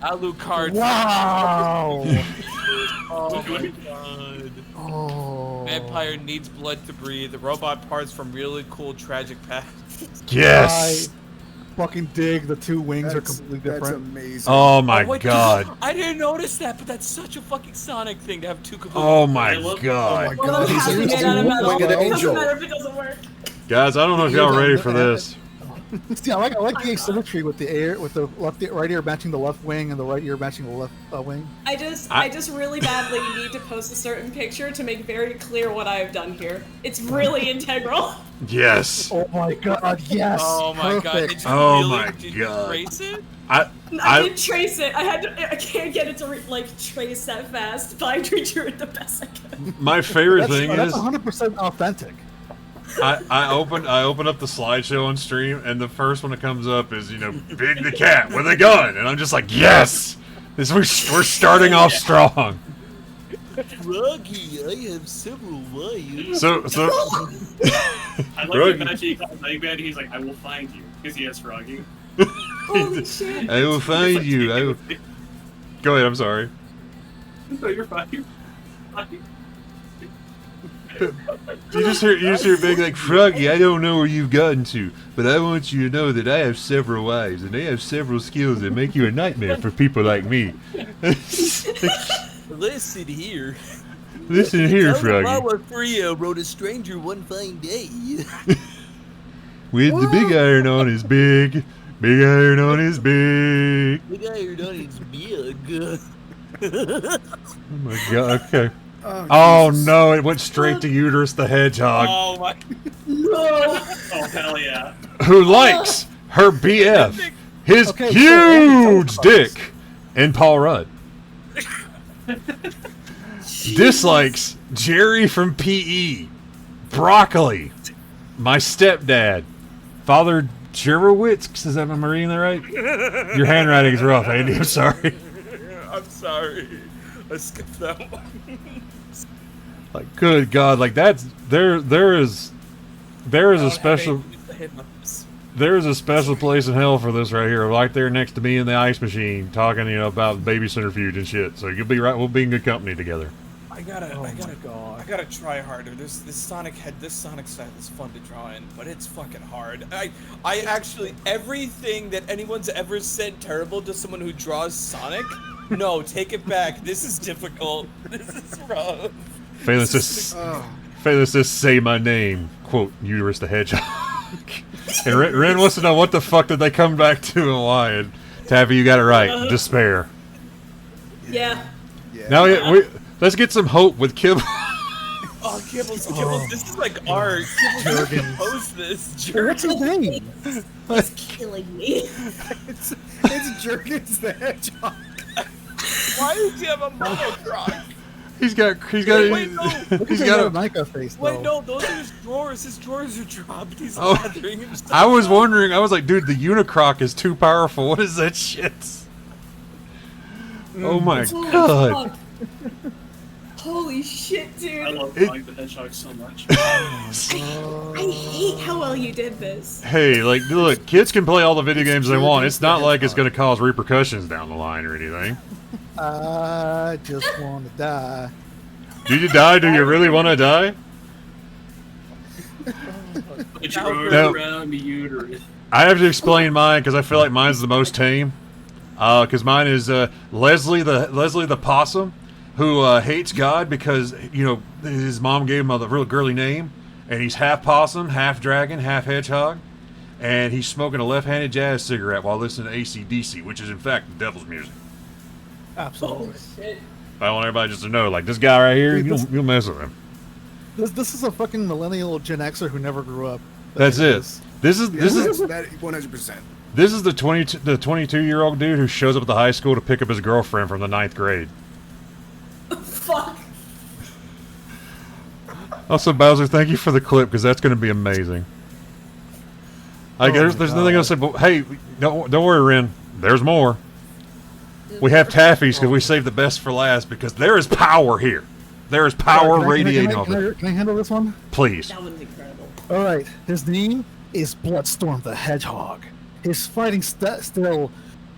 Alucard. Wow. Oh my god. Oh. Vampire needs blood to breathe. Robot parts from really cool tragic past. Yes. I fucking dig the two wings are completely That's different. amazing. Oh my wait, god. I didn't notice that, but that's such a fucking Sonic thing to have two completely. Oh my I love- god. Well, it he's has to a be made out of metal. winged It doesn't angel. matter if it doesn't work. Guys, I don't know if y'all ready for this. See, I like the asymmetry with the air, with the right ear matching the left wing and the right ear matching the left wing. I just really badly need to post a certain picture to make very clear what I have done here. It's really integral. Yes. Oh my god, yes. Oh my god! Perfect. Did you Oh really? my Did you God. trace it? I I did trace it. I can't get it to trace that fast, but I drew it the best I could. my favorite That's, thing that's is 100% authentic. I open up the slideshow on stream, and the first one that comes up is, you know, Big the Cat with a gun, and I'm just like, yes, we're starting off strong. Froggy, I have several wives. So I like Froggy. the match he calls Eggman. He's like, I will find you because he has Froggy. Holy shit. I will find you. I will. Go ahead. I'm sorry. No, you're fine. You're fine. You just hear Big like, Froggy, I don't know where you've gotten to, but I want you to know that I have several wives, and they have several skills that make you a nightmare for people like me. Listen here. Listen here, Froggy. Frio wrote a stranger one fine day. With the big iron on his big iron on his big. The guy who done is big. Oh my god, okay. Oh, Oh no, it went straight to Uterus the Hedgehog, Oh my. No. Oh hell yeah! who likes her BF, his Okay, so Andy, huge tell us about dick, and Paul Rudd. Dislikes Jerry from PE, Broccoli, my stepdad, Father Jerowitz. Is that, am I reading that right? Your handwriting is rough, Andy. I'm sorry. I'm sorry. I skipped that one. Like, good God, like that's there is a special there's a special place in hell for this right here, right there next to me in the ice machine, talking, you know, about baby centrifuge and shit. So you'll be right. We'll be in good company together. I gotta try harder. This Sonic style is fun to draw in, but it's fucking hard. I actually, everything that anyone's ever said terrible to someone who draws Sonic, no, take it back. This is difficult. This is rough. Phalanx just say my name, quote, Uterus the Hedgehog. And Ren wants to know what the fuck did they come back to and why. And Taffy, you got it right. Despair. Yeah. yeah. Now let's get some hope with Kibble. Oh, Kibbles, this is like art. Kibbles composed this. What's his name? It's killing me. It's Jergens the Hedgehog. Why does he have a monochrome? He's got Wait, no. he's got a. Micah face though. Wait, no, those are his drawers. His drawers are dropped. He's Oh, lathering himself. I was wondering. I was like, dude, the Unicroc is too powerful. What is that shit? Oh my Holy god! fuck. Holy shit, I dude. love Sonic the Hedgehog so much. I hate how well you did this. Hey, like, look, kids can play all the video games they want. It's not like it's going to cause repercussions down the line or anything. I just want to die. Do you die? Do you really want to die? Put your arms No. around the uterus. I have to explain mine because I feel like mine's the most tame. Because mine is Leslie the possum, who hates God because his mom gave him a real girly name, and he's half possum, half dragon, half hedgehog, and he's smoking a left-handed jazz cigarette while listening to AC/DC, which is in fact the devil's music. Absolutely. Shit. I want everybody just to know, like, this guy right here, you'll mess with him. This is a fucking millennial Gen Xer who never grew up. That's it. This is that 100%. This is the 22-year-old dude who shows up at the high school to pick up his girlfriend from the 9th grade. Fuck. Also, Bowser, thank you for the clip, because that's going to be amazing. There's nothing else to say, but hey, don't worry, Ren. There's more. We have Taffies because we saved the best for last, because there is power here. There is power radiating off it. Can I handle this one? Please. That one's incredible. Alright, his name is Bloodstorm the Hedgehog. His fighting still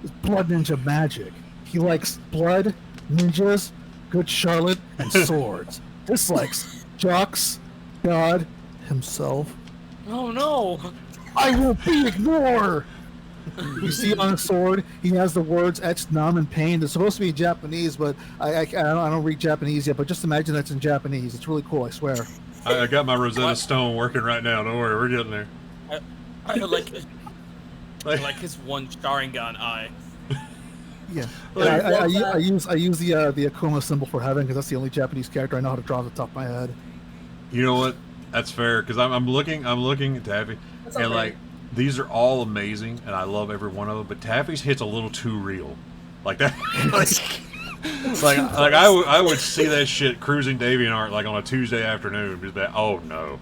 is blood ninja magic. He likes blood, ninjas, good Charlotte, and swords. Dislikes jocks, God, himself. Oh no! I will be ignored! You see on his sword, he has the words etched numb and pain. They're supposed to be in Japanese, but I don't read Japanese yet, but just imagine that's in Japanese. It's really cool, I swear. I got my Rosetta Stone working right now. Don't worry, we're getting there. I like his one Sharingan eye. Yeah, I use the Akuma symbol for heaven because that's the only Japanese character I know how to draw off the top of my head. You know what? That's fair, because I'm looking at Taffy, and like, these are all amazing, and I love every one of them. But Taffy's hits a little too real, like that. like I would see that shit cruising DeviantArt like on a Tuesday afternoon. Just that, oh no.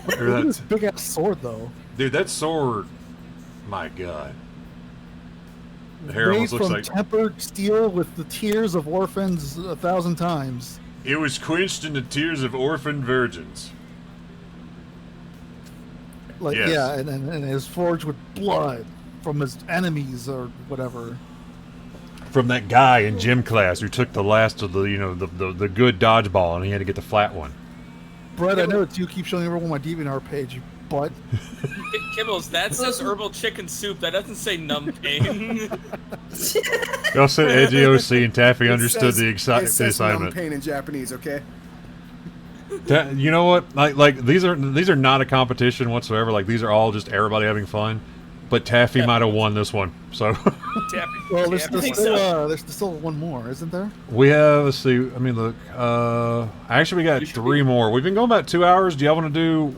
Look at this big ass sword though. Dude, that sword, my god. The hair almost looks like tempered steel with the tears of orphans 1,000 times. It was quenched in the tears of orphaned virgins. Like yes. Yeah, and it was forged with blood from his enemies or whatever. From that guy in gym class who took the last of the the good dodgeball and he had to get the flat one. Brett, I know it's you keep showing everyone my DeviantArt page, you butt. Kibbles, that says herbal chicken soup. That doesn't say numb pain. Y'all said edgy OC and Taffy understood the assignment. assignment. Pain in Japanese, okay? You know what? Like these are not a competition whatsoever. Like these are all just everybody having fun. But Taffy might have won this one. So. Well, there's still one more, isn't there? We have. Let's see. I mean, look. Actually, we got 3 more. We've been going about 2 hours. Do y'all want to do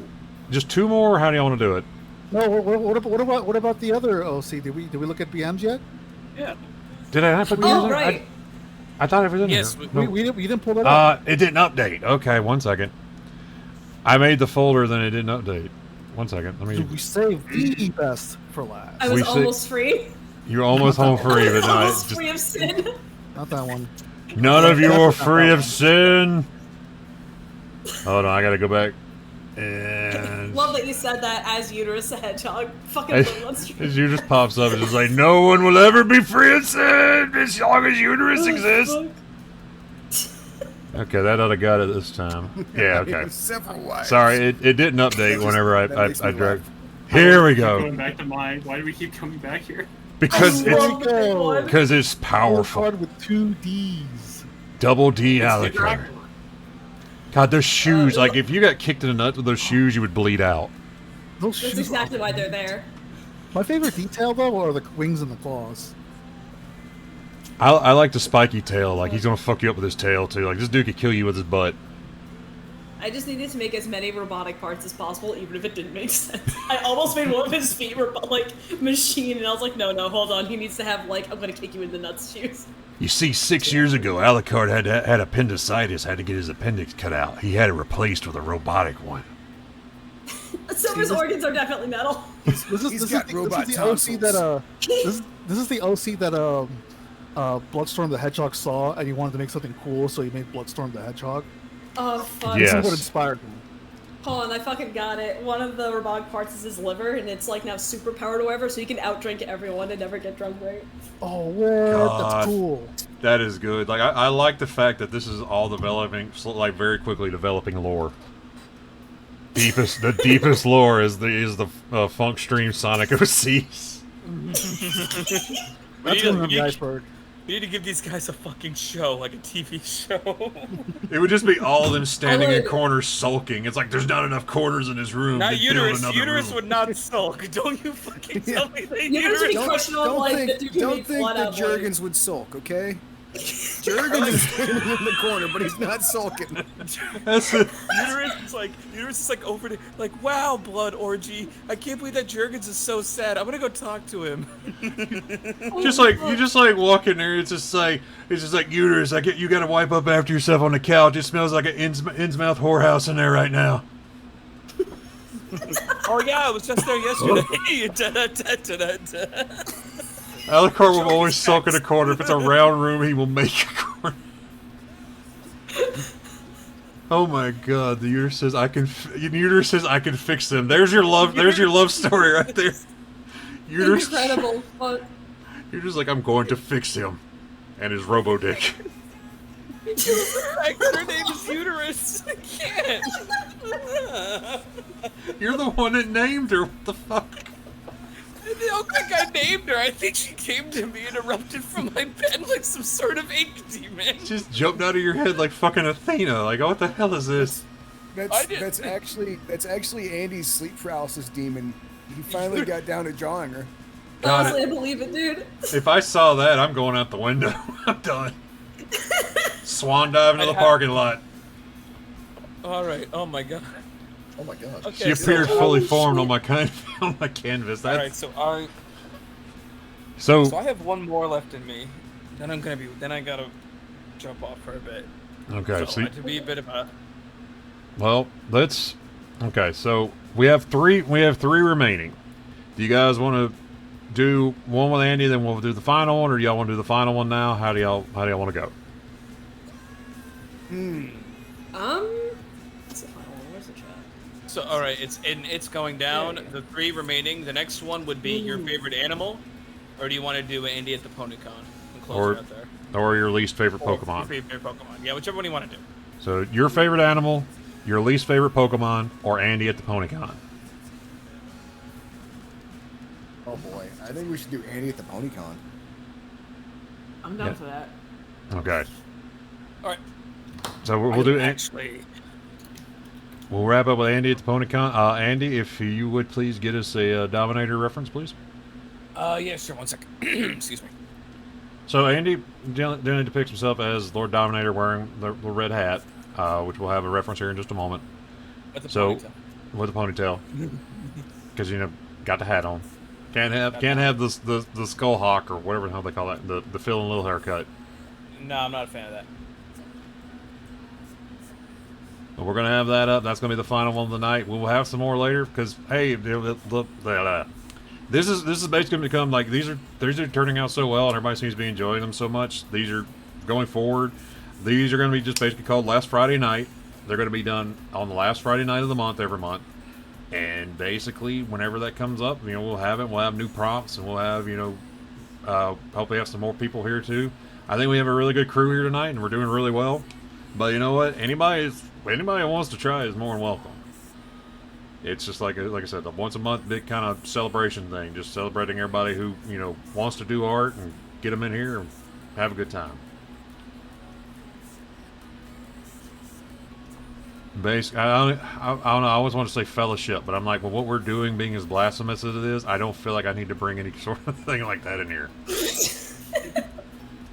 just 2 more? Or how do y'all want to do it? No. What about the other OC? Did we look at BMs yet? Yeah. Did I not put BMs in? Right. I thought it was in there. Yes, We didn't pull that up. It didn't update. Okay, 1 second. I made the folder, then it didn't update. 1 second. Let me. We saved the best for last. I was almost free. You're almost home free, but no, Almost just, free of sin. Not that one. none of you are free of sin. Hold on, I gotta go back. And Love that you said that as Uterus the Hedgehog. Fucking love that stream. as you just pops up, it's just like no one will ever be free of sin as long as Uterus exists. Okay, that ought to got it this time. Yeah, okay. Several wives. Sorry, it didn't update whenever That I makes me dragged. laugh. Here we Going go. back to mine. Why do we keep coming back here? Because I love the big one. it's powerful. Card with 2 Ds. Double D Alucard. God, those shoes, like if you got kicked in the nuts with those shoes, you would bleed out. Those That's shoes. exactly why they're there. My favorite detail though are the wings and the claws. I like the spiky tail, like he's gonna fuck you up with his tail too. Like this dude could kill you with his butt. I just needed to make as many robotic parts as possible, even if it didn't make sense. I almost made one of his feet like machine, and I was like, no, hold on. He needs to have like, I'm gonna kick you in the nuts shoes. You see, 6 years ago, Alucard had appendicitis, had to get his appendix cut out. He had it replaced with a robotic one. Some of his organs are definitely metal. This is the OC that this is the OC that Bloodstorm the Hedgehog saw, and he wanted to make something cool, so he made Bloodstorm the Hedgehog. Oh, fuck. Yes. This is what inspired him. Hold on, I fucking got it. One of the robotic parts is his liver, and it's like now super powered or whatever, so he can outdrink everyone and never get drunk, right? Oh, what? God. That's cool. That is good. Like I like the fact that this is all developing, like very quickly developing lore. The deepest lore is the Funk Stream Sonic OCs. That's need one to- of the iceberg. We need to give these guys a fucking show, like a TV show. It would just be all of them standing in would- corners sulking. It's like there's not enough corners in this room. Not to build Uterus. another Uterus room. would not sulk. Don't you fucking tell me that Uterus would be Uterus. crushing on like that Don't think that Jurgens would sulk, okay? Jurgens is standing in the corner, but he's not sulking. That's it. Uterus is like over to like, wow, blood orgy. I can't believe that Jurgens is so sad. I'm gonna go talk to him. Just like you just like walk in there. It's just like Uterus. You got to wipe up after yourself on the couch. It smells like an Innsmouth whorehouse in there right now. Oh yeah, I was just there yesterday. Da-da-da-da-da-da. Alucard will always sulk in a corner. If it's a round room, he will make a corner. Oh my God! The Uterus says I can. Uterus says I can fix them. There's your love. There's your love story right there. Uterus. Incredible. But You're just like I'm going to fix him, and his robo dick. Her name is Uterus. I can't. You're the one that named her. What the fuck? I don't think I named her. I think she came to me and erupted from my bed like some sort of ink demon. Just jumped out of your head like fucking Athena. Like, what the hell is this? That's actually Andy's sleep paralysis demon. He finally got down to drawing her. God, honestly, I believe it, dude. if I saw that, I'm going out the window. I'm done. Swan diving to the parking lot. All right. Oh my god. Oh my god. Okay. She appeared fully formed on my canvas. All right. That's So so. I have one more left in me. Then I gotta jump off for a bit. Okay, So to be a bit of a. well, let's. Okay, so we have three. We have three remaining. Do you guys want to do one with Andy, then we'll do the final one, or do y'all want to do the final one now? How do y'all want to go? What's the final one? Where's the chat? So all right, it's going down. The three remaining. The next one would be your favorite animal, or do you want to do Andy at the PonyCon and close Or- it out there? Or your least favorite Or Pokemon? Your favorite Pokemon. Yeah, whichever one you want to do. So your favorite animal, your least favorite Pokemon, or Andy at the PonyCon? Oh boy, I think we should do Andy at the PonyCon. I'm down Yeah. for that. Okay. All right. So we'll do. Actually. We'll wrap up with Andy at the PonyCon. Andy, if you would please get us a Dominator reference, please. Yeah, sure. 1 second. Excuse me. So Andy generally depicts himself as Lord Dominator wearing the red hat, which we'll have a reference here in just a moment. With the So, ponytail. with a ponytail, because got the hat on. Can't have the skull hawk or whatever the hell they call that, the Phil and Lil haircut. No, I'm not a fan of that. But we're gonna have that up. That's gonna be the final one of the night. We'll have some more later because hey, this is basically gonna become like these are turning out so well and everybody seems to be enjoying them so much. These are going forward. These are gonna be just basically called Last Friday Night. They're gonna be done on the last Friday night of the month every month. And basically, whenever that comes up, we'll have it. We'll have new prompts, and we'll have, hopefully have some more people here too. I think we have a really good crew here tonight, and we're doing really well. But you know what? Anybody who wants to try is more than welcome. It's just like I said, the once a month big kind of celebration thing, just celebrating everybody who wants to do art and get them in here and have a good time. Basically, I don't know. I always want to say fellowship, but I'm like, well, what we're doing, being as blasphemous as it is, I don't feel like I need to bring any sort of thing like that in here.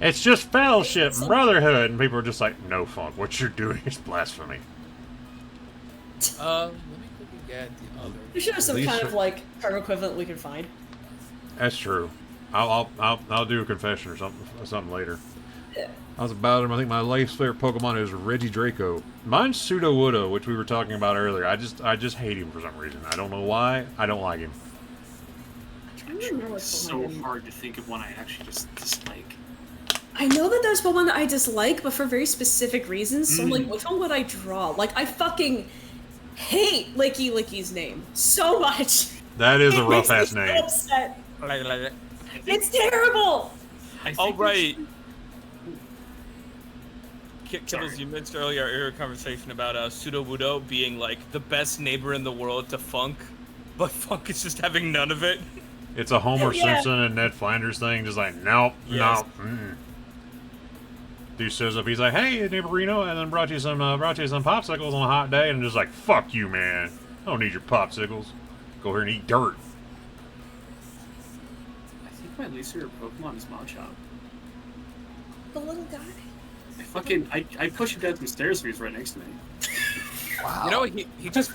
It's just fellowship and brotherhood, and people are just like, no, Funk, what you're doing is blasphemy. Let me quickly get the other. We should have some Lisa- kind of like term equivalent we can find. That's true. I'll do a confession or something later. Yeah. I was about him. I think my least favorite Pokemon is Regidraco. Mine's Sudowoodo, which we were talking about earlier. I just hate him for some reason. I don't know why. I don't like him. I don't remember what It's so Pokemon- hard to think of one I actually just dislike. I know that there's Pokemon that I dislike, but for very specific reasons. So I'm like, which one would I draw? Like, I fucking hate Licky Licky's name so much. That is a It rough makes me ass so name. upset. Like that. It's terrible. I think Oh, we right. should- Kibbles, you mentioned earlier our conversation about Sudowoodo being like the best neighbor in the world to Funk, but Funk is just having none of it. It's a Homer Yeah. Simpson and Ned Flanders thing. Just like, nope, Yes. nope. Dude shows up. He's like, hey, neighborino, and then brought you some popsicles on a hot day, and I'm just like, fuck you, man. I don't need your popsicles. Go here and eat dirt. I think my least favorite Pokemon is Machop. The little guy. I push him down some stairs if he's right next to me. You know, he just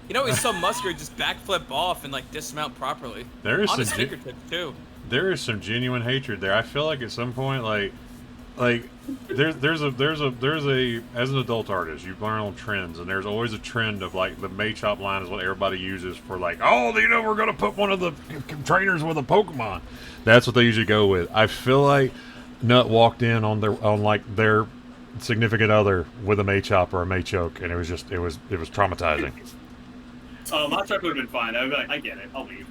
you know, he's so muscular, he just backflip off and like dismount properly. There is On his some fingertips too. there is some genuine hatred there. I feel like at some point, like there's a as an adult artist, you learn on trends, and there's always a trend of like the Machop line is what everybody uses for like, oh, you know, we're gonna put one of the trainers with a Pokemon. That's what they usually go with. I feel like Nut walked in on their significant other with a Machop or a Machoke, and it was traumatizing. Machop would have been fine. I'd be like, I get it, I'll leave.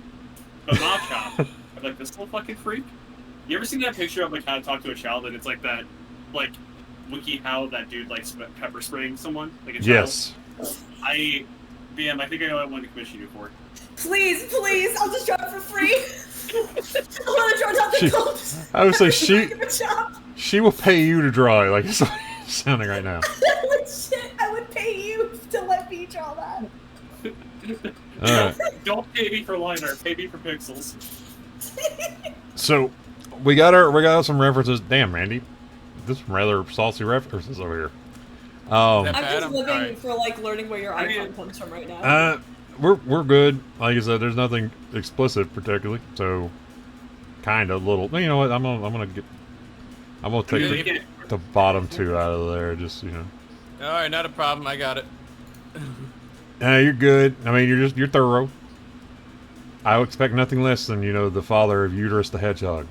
But Machop, I'm like, this little fucking freak. You ever seen that picture of like how to talk to a child, and it's like that, like, wiki how that dude like pepper spraying someone, like a child? Yes. BM, I think I know what one to commission you for. Please, I'll just draw it for free. I want to draw down the clubs. I would say I she will pay you to draw it, like it's sounding right now. Legit, I would pay you to let me draw that. Alright. Don't pay me for line art, pay me for pixels. So we got some references. Damn, Randy, there's some rather saucy references over here. I'm Bad, just I'm living sorry. for like learning where your icon comes from right now. We're good. Like I said, there's nothing explicit particularly. So, kind of little. You know what? I'm gonna take the bottom two out of there. Just All right, not a problem. I got it. You're good. I mean, you're thorough. I would expect nothing less than the father of Uterus the Hedgehog.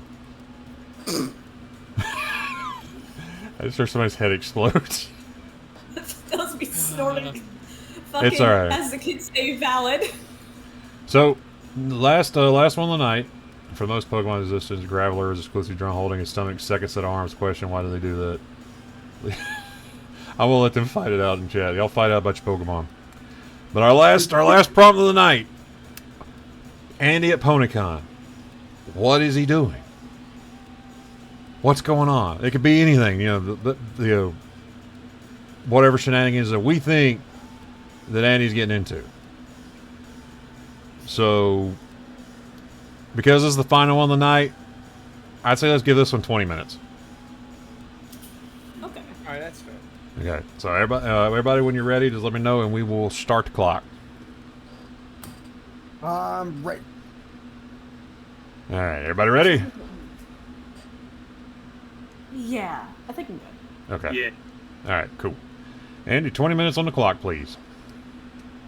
I just heard somebody's head explode. That was me snorting. It's alright. As the kids say, valid. So, last one of the night. For most Pokemon existence, Graveler is exclusively drawn holding his stomach's second set of arms. Question: why do they do that? I will let them fight it out in chat. Y'all fight out about your Pokemon. But our last prompt of the night. Andy at PonyCon. What is he doing? What's going on? It could be anything. The whatever shenanigans that we think that Andy's getting into. So, because this is the final one of the night, I'd say let's give this one 20 minutes. Okay. All right, that's fair. Okay. So everybody, when you're ready, just let me know, and we will start the clock. Right. All right. Everybody ready? Yeah, I think I'm good. Okay. Yeah. All right. Cool. Andy, 20 minutes on the clock, please.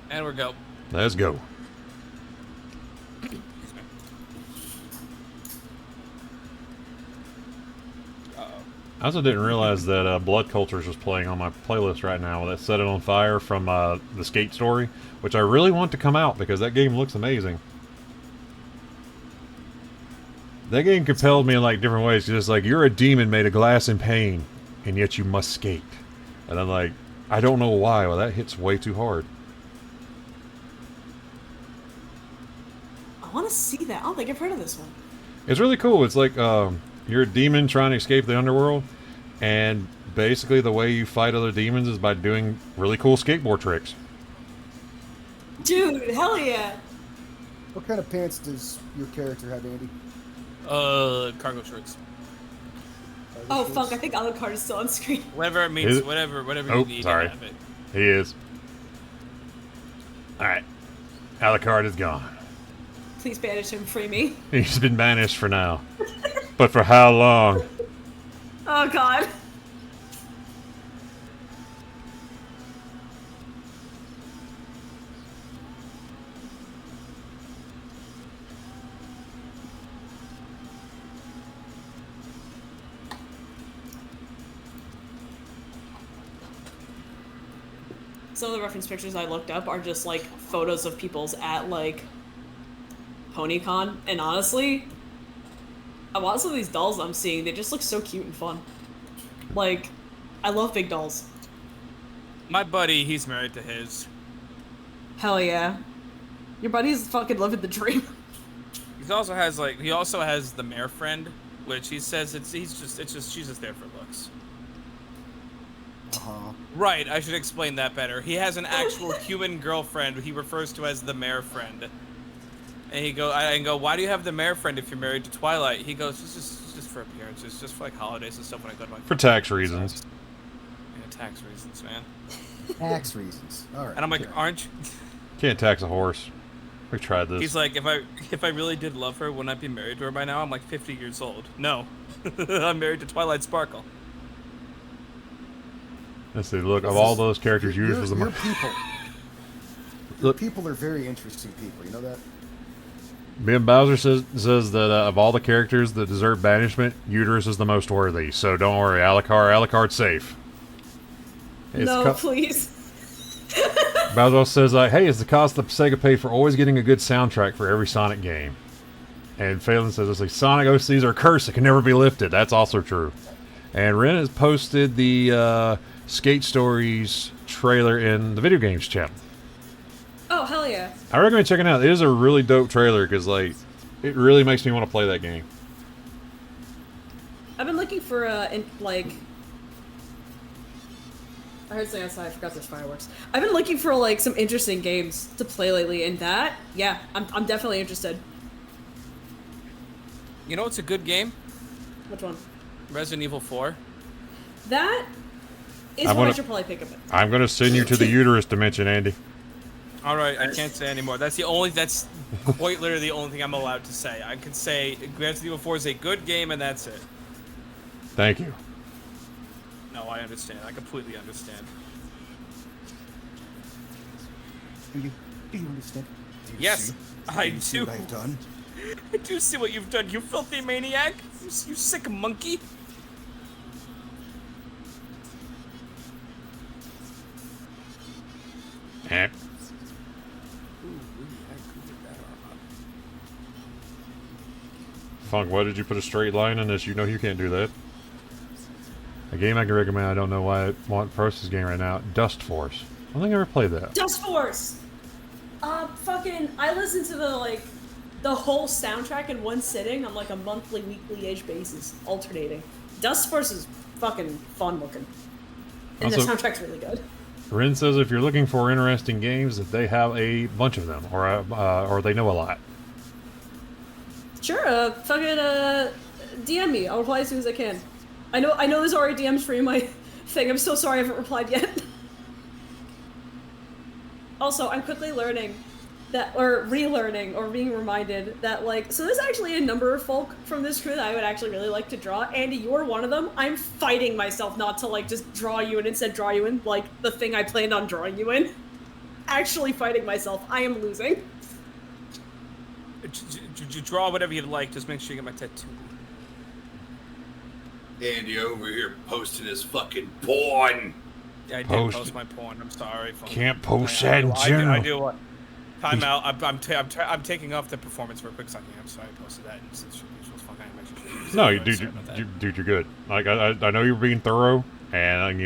And we're go. Let's go. I also didn't realize that Blood Cultures was playing on my playlist right now. That Set It On Fire from the Skate Story, which I really want to come out because that game looks amazing. That game compelled me in like different ways. Just like, you're a demon made of glass and pain, and yet you must skate. And I'm like, I don't know why. Well, that hits way too hard. I want to see that. I don't think I've heard of this one. It's really cool. It's like you're a demon trying to escape the underworld, and basically the way you fight other demons is by doing really cool skateboard tricks. Dude, hell yeah. What kind of pants does your character have, Andy? Cargo shorts. Oh, fuck, I think Alucard is still on screen. Whatever it Is means, it? whatever Oh, you need sorry. to have it. He is. Alright. Alucard is gone. Please banish him, free me. He's been banished for now. But for how long? Oh, God. Some of the reference pictures I looked up are just like photos of people's at like PonyCon, and honestly, a lot of these dolls I'm seeing, they just look so cute and fun. Like, I love big dolls. My buddy, he's married to his. Hell yeah. Your buddy's fucking living the dream. He also has the mayor friend, which he says she's just there for looks. Right, I should explain that better. He has an actual human girlfriend he refers to as the mayor friend. And I go, why do you have the mayor friend if you're married to Twilight? He goes, it's just for appearances, just for like holidays and stuff when I go to my For tax reasons. Yeah, tax reasons, man. Tax reasons. All right. And I'm like, aren't you? Can't tax a horse. We tried this. He's like, if I really did love her, wouldn't I be married to her by now? I'm like 50 years old. No. I'm married to Twilight Sparkle. Let's see, look, of all those characters, Uterus was the your most... people. Your people are very interesting people, you know that? Ben Bowser says that of all the characters that deserve banishment, Uterus is the most worthy. So don't worry, Alucard's safe. No, please. Bowser says, hey, it's the cost that Sega paid for always getting a good soundtrack for every Sonic game. And Phelan says, it's like Sonic OCs are a curse that can never be lifted. That's also true. And Ren has posted the Skate Stories trailer in the video games channel. Oh, hell yeah. I recommend checking it out. It is a really dope trailer because, like, it really makes me want to play that game. I've been looking for, I heard something outside, I forgot there's fireworks. I've been looking for, like, some interesting games to play lately, and that, yeah, I'm definitely interested. You know what's a good game? Which one? Resident Evil 4. That is what I should probably pick up. I'm going to send you to the Uterus dimension, Andy. All right, I can't say anymore. That's quite literally the only thing I'm allowed to say. I can say Resident Evil 4 is a good game, and that's it. Thank you. No, I understand. I completely understand. Do you understand? Yes, I do. See what I've done? I do see what you've done, you filthy maniac. You sick monkey. Eh. Funk, why did you put a straight line in this? You know you can't do that. A game I can recommend, I don't know why I want Process game right now. Dust Force. I don't think I ever played that. Dust Force! I listen to the whole soundtrack in one sitting on like a monthly, weekly-ish basis, alternating. Dust Force is fucking fun looking. And Also, the soundtrack's really good. Ren says if you're looking for interesting games, that they have a bunch of them, or they know a lot. Sure, DM me. I'll reply as soon as I can. I know there's already DMs for you, my thing. I'm so sorry I haven't replied yet. Also, I'm quickly learning that, or relearning, or being reminded that, so there's actually a number of folk from this crew that I would actually really like to draw. Andy, you're one of them. I'm fighting myself not to, just draw you and instead draw you in, the thing I planned on drawing you in. Actually fighting myself. I am losing. You draw whatever you'd like, just make sure you get my tattoo. Andy over here posting his fucking porn. Yeah, I did post my porn. I'm sorry. Can't post that in general. I do. Time out. I'm taking off the performance real quick. I'm sorry I posted that. No, dude, you're good. Like I know you're being thorough, and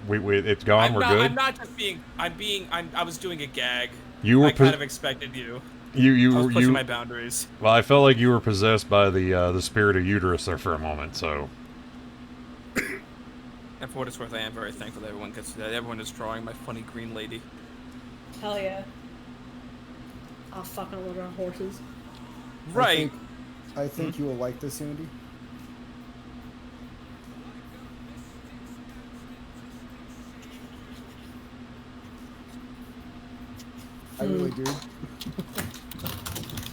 it's gone. We're good. I'm not just being. I was doing a gag. I kind of expected you. I was pushing my boundaries. Well, I felt like you were possessed by the spirit of Uterus there for a moment. So. And for what it's worth, I am very thankful that everyone gets that. Everyone is drawing my funny green lady. Hell yeah. I'll fucking look at horses. Right. I think you will like this, Andy. I really do.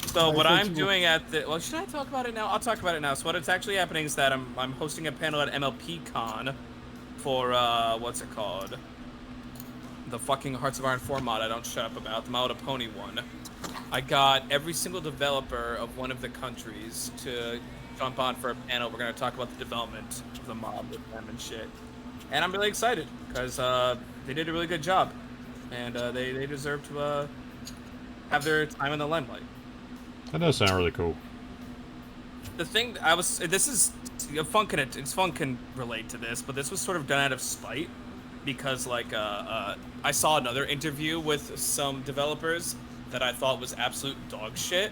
So what I'm doing should I talk about it now? I'll talk about it now. So what it's actually happening is that I'm hosting a panel at MLPCon for what's it called? The fucking Hearts of Iron 4 mod I don't shut up about, the My Little Pony one. I got every single developer of one of the countries to jump on for a panel. We're gonna talk about the development of the mod with them and shit. And I'm really excited because they did a really good job, and they deserve to have their time in the limelight. That does sound really cool. The thing Funk can relate to this, but this was sort of done out of spite because I saw another interview with some developers that I thought was absolute dog shit,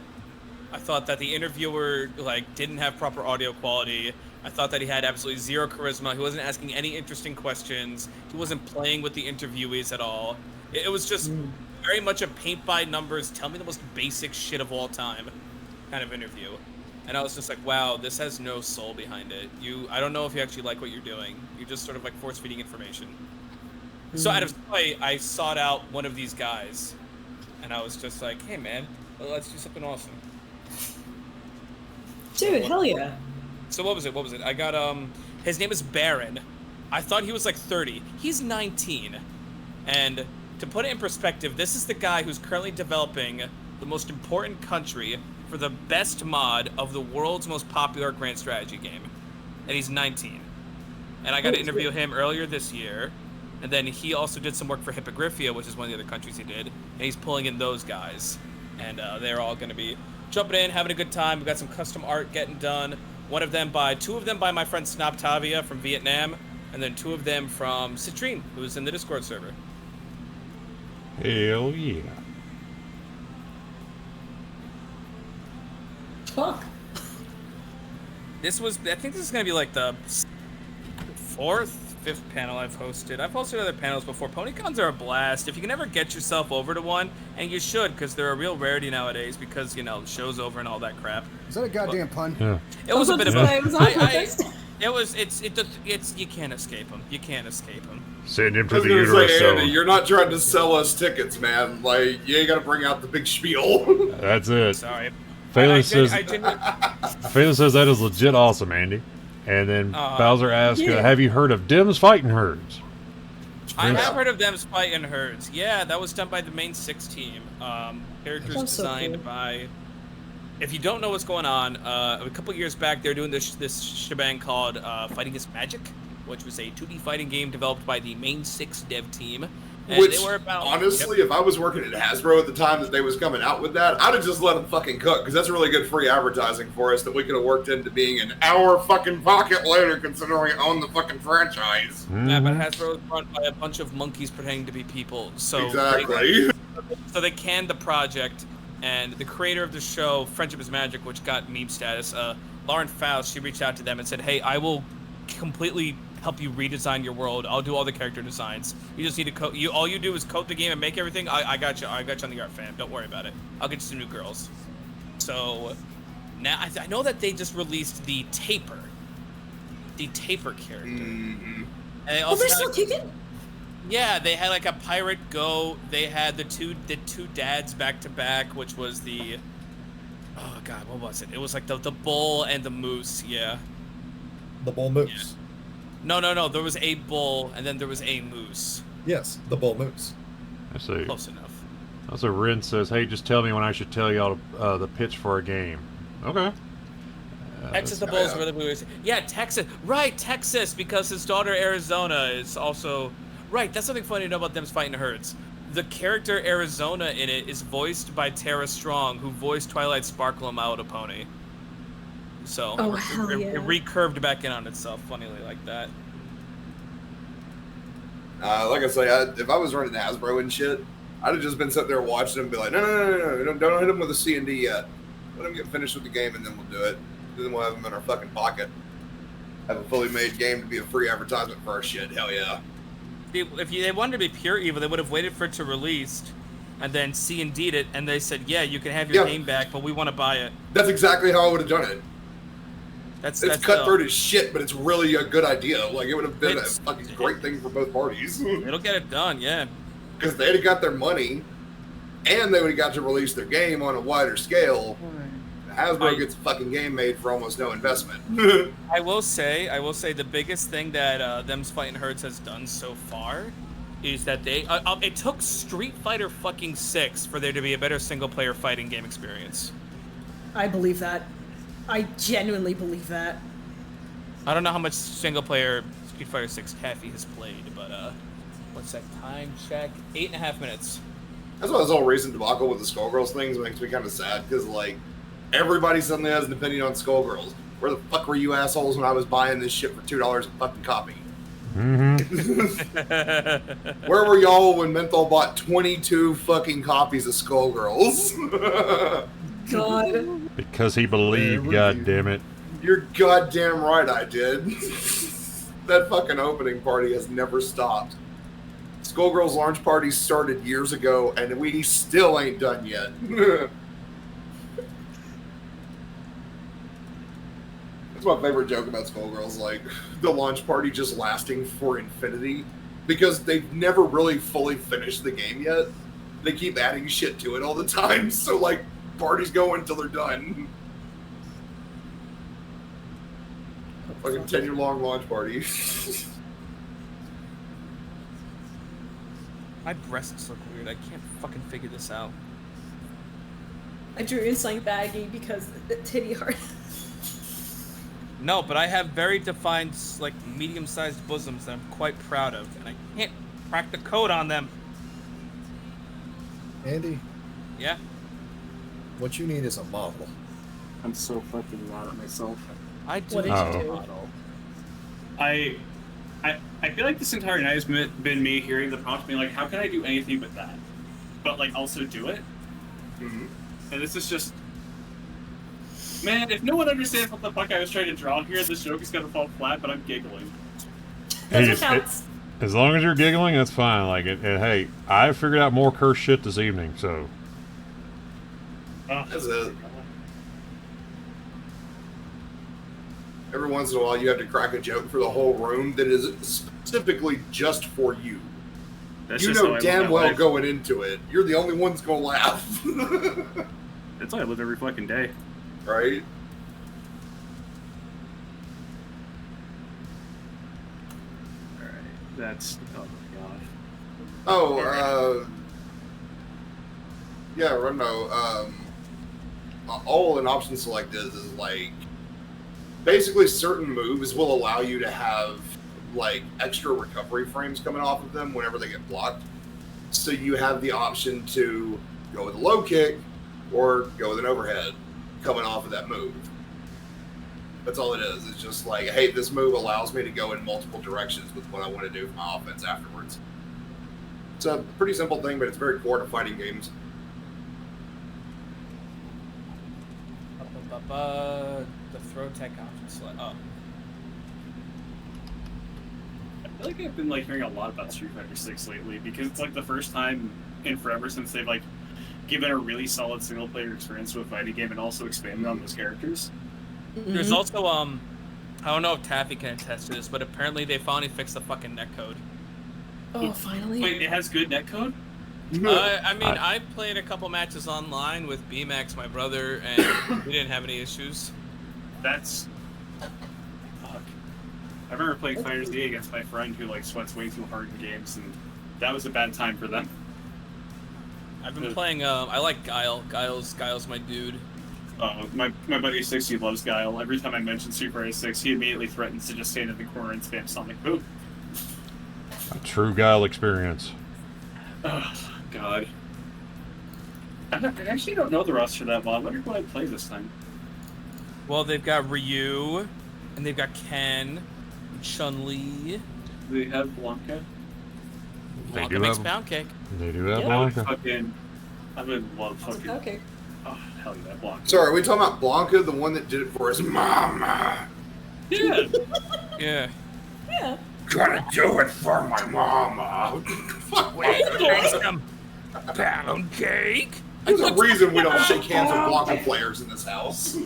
I thought that the interviewer didn't have proper audio quality. I thought that he had absolutely zero charisma. He wasn't asking any interesting questions. He wasn't playing with the interviewees at all. It was just very much a paint by numbers, tell me the most basic shit of all time kind of interview. And I was just like, wow, this has no soul behind it. I don't know if you actually like what you're doing. You're just sort of force feeding information. So out of spite, I sought out one of these guys, and I was just like, hey man, let's do something awesome. Dude, hell yeah. So what was it? I got, his name is Baron. I thought he was 30. He's 19. And to put it in perspective, this is the guy who's currently developing the most important country for the best mod of the world's most popular grand strategy game. And he's 19. And I got to interview him earlier this year. And then he also did some work for Hippogriffia, which is one of the other countries he did. And he's pulling in those guys. And they're all going to be jumping in, having a good time. We've got some custom art getting done. Two of them by my friend Snoptavia from Vietnam. And then 2 of them from Citrine, who's in the Discord server. Hell yeah. Fuck. I think this is going to be the 4th, 5th panel I've hosted. I've hosted other panels before. PonyCons are a blast. If you can ever get yourself over to one, and you should, because they're a real rarity nowadays, because, the show's over and all that crap. Is that a goddamn pun? Yeah. It was a bit of It was on purpose. It's you can't escape them. You can't escape them. Send him I to was the gonna uterus say, Andy, zone. you're not trying to sell us tickets, man. You ain't gotta bring out the big spiel. That's it. Sorry. Phelan says I Phelan says that is legit awesome, Andy. And then Bowser asks, Yeah. have you heard of Dim's Fighting Herds? I have heard of them fighting herds. Yeah, that was done by the main 6 team. Characters That's so designed cool. by. If you don't know what's going on, a couple years back they're doing this shebang called Fighting is Magic, which was a 2D fighting game developed by the main 6 dev team. And Which, they were about, honestly, if I was working at Hasbro at the time that they was coming out with that, I'd have just let them fucking cook, because that's really good free advertising for us that we could have worked into being in our fucking pocket later, considering we own the fucking franchise. Yeah, but Hasbro was run by a bunch of monkeys pretending to be people. So Exactly. They canned the project, and the creator of the show, Friendship is Magic, which got meme status, Lauren Faust, she reached out to them and said, hey, I will completely help you redesign your world. I'll do all the character designs. You just need to code. All you do is code the game and make everything. I got you. I got you on the art fan. Don't worry about it. I'll get you some new girls. So now I know that they just released the Taper character. Mm-hmm. And they also they're had still kicking? Yeah, they had a pirate go. They had the two dads back to back, which was the. Oh God, what was it? It was the bull and the moose. Yeah. The bull moose. Yeah. No. There was a bull, and then there was a moose. Yes, the bull moose. I see. Close enough. Also, Rin says, hey, just tell me when I should tell y'all the pitch for a game. Okay. Texas, the Bulls were the Blues. Yeah, Texas. Right, Texas, because his daughter Arizona is also. Right, that's something funny to know about them fighting herds. The character Arizona in it is voiced by Tara Strong, who voiced Twilight Sparkle and My Little Pony. So it recurved back in on itself, funnily like that. Like I say, if I was running Hasbro and shit, I'd have just been sitting there watching them and be like, no, don't hit them with a C&D yet. Let them get finished with the game and then we'll do it. Then we'll have them in our fucking pocket. Have a fully made game to be a free advertisement for our shit. Hell yeah. If they wanted to be pure evil, they would have waited for it to release, and then C&D'd it, and they said, yeah, you can have your game back, but we want to buy it. That's exactly how I would have done it. It's cutthroat as shit, but it's really a good idea. It would have been a fucking great thing for both parties. It'll get it done, yeah. Because they'd have got their money, and they would have got to release their game on a wider scale. Hasbro gets a fucking game made for almost no investment. I will say the biggest thing that Them's Fighting Herds has done so far is that they it took Street Fighter fucking 6 for there to be a better single player fighting game experience. I believe that. I genuinely believe that. I don't know how much single player Street Fighter 6 Taffy has played, but what's that time check? 8.5 minutes. That's why this whole recent debacle with the Skullgirls things makes me kind of sad, because everybody suddenly has an opinion on Skullgirls. Where the fuck were you assholes when I was buying this shit for $2 a fucking copy? Mm-hmm. Where were y'all when Menthol bought 22 fucking copies of Skullgirls? God. Because he believed, Yeah, God you- damn it. You're goddamn right I did. That fucking opening party has never stopped. Skullgirls launch party started years ago, and we still ain't done yet. That's my favorite joke about Skullgirls, like the launch party just lasting for infinity, because they've never really fully finished the game yet. They keep adding shit to it all the time, so like parties go until they're done. Fucking 10-year-long launch party. My breasts look weird. I can't fucking figure this out. I drew in something baggy because the titty heart. No, but I have very defined, like, medium-sized bosoms that I'm quite proud of, and I can't crack the code on them. Andy, Yeah? what you need is a model. I'm so fucking mad at myself. I do. What did Uh-oh. you do? Model. I feel like this entire night has been me hearing the prompt, being like, how can I do anything but that? But, like, also do it? Mm-hmm. And this is just... Man, if no one understands what the fuck I was trying to draw here, this joke is gonna fall flat, but I'm giggling. That's Hey, what counts. as long as you're giggling, that's fine. Like, hey, I figured out more cursed shit this evening, so. That's it. Every once in a while, you have to crack a joke for the whole room that is specifically just for you. That's You just how I know live damn my well life. going into it, you're the only one that's gonna laugh. That's how I live every fucking day. Right? Alright, that's... Oh my god. Oh, yeah, Reno, all an option select is like, basically certain moves will allow you to have like extra recovery frames coming off of them whenever they get blocked. So you have the option to go with a low kick or go with an overhead coming off of that move. That's all it is. It's just like, hey, this move allows me to go in multiple directions with what I want to do for my offense afterwards. It's a pretty simple thing, but it's very core to fighting games. The throw tech option select. Oh. I feel like I've been like hearing a lot about Street Fighter 6 lately because it's like the first time in forever since they've like given a really solid single player experience to a fighting game and also expanded on those characters. There's also, I don't know if Taffy can attest to this, but apparently they finally fixed the fucking netcode. Oh, finally. Wait, it has good netcode? I mean, I played a couple matches online with BMax, my brother, and we didn't have any issues. That's... Fuck. I remember playing Fighter's D against my friend who like sweats way too hard in games, and that was a bad time for them. I've been playing, I like Guile. Guile's my dude. My buddy 60 loves Guile. Every time I mention Street Fighter 6, he immediately threatens to just stand in the corner and spam Sonic Boom. A true Guile experience. Oh, God. I actually don't know the roster that well. I wonder who I'd play this time. Well, they've got Ryu, and they've got Ken, Chun-Li. Do they have Blanca? They Blanca do makes have- pound cake. They do have Yeah. Blanca. I would love fucking... Okay. Oh, hell yeah, Blanca. Sorry, are we talking about Blanca, the one that did it for his mama? Yeah! Yeah. Yeah. Gotta do it for my mama. Fuck, wait. Pound cake. There's a reason we don't shake hands with Blanca players in this house.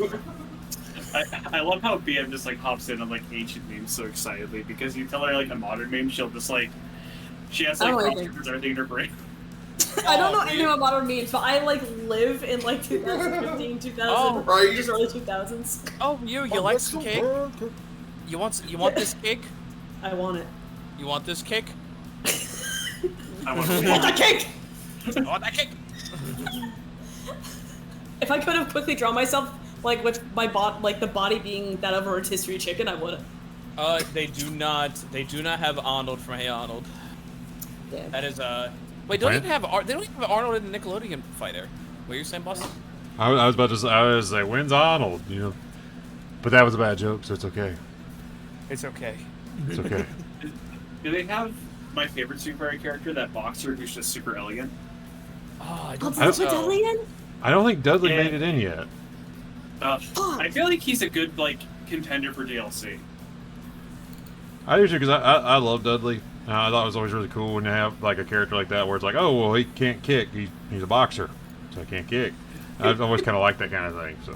I love how BM just like hops in on like ancient memes so excitedly because you tell her like a modern meme, she'll just like she has like Oh, prompts okay. for everything in her brain. I don't know anything about modern memes, but I like live in like 2015, 2000, Oh, right. just early 2000s. Oh, you like some cake? You want this cake? I want it. You want this cake? I want I want that cake! I want that cake. If I could have quickly drawn myself like with my like the body being that of a rotisserie chicken, I would have. They do not have Arnold from Hey Arnold. Yeah. That is Wait, don't What? even have they don't even have Arnold in the Nickelodeon fighter. What are you saying, boss? I was about to say, I was like, when's Arnold? You know, but that was a bad joke, so it's okay. It's okay. It's okay. Do they have my favorite Street Fighter character, that boxer who's just super elegant? Oh, I Oh, don't that's think with so. Alien? I don't think Dudley made it in yet. I feel like he's a good contender for DLC. I do too, because I love Dudley. I thought it was always really cool when you have like a character like that where it's like, oh well, he can't kick. He's a boxer, so he can't kick. I've always kind of liked that kind of thing. So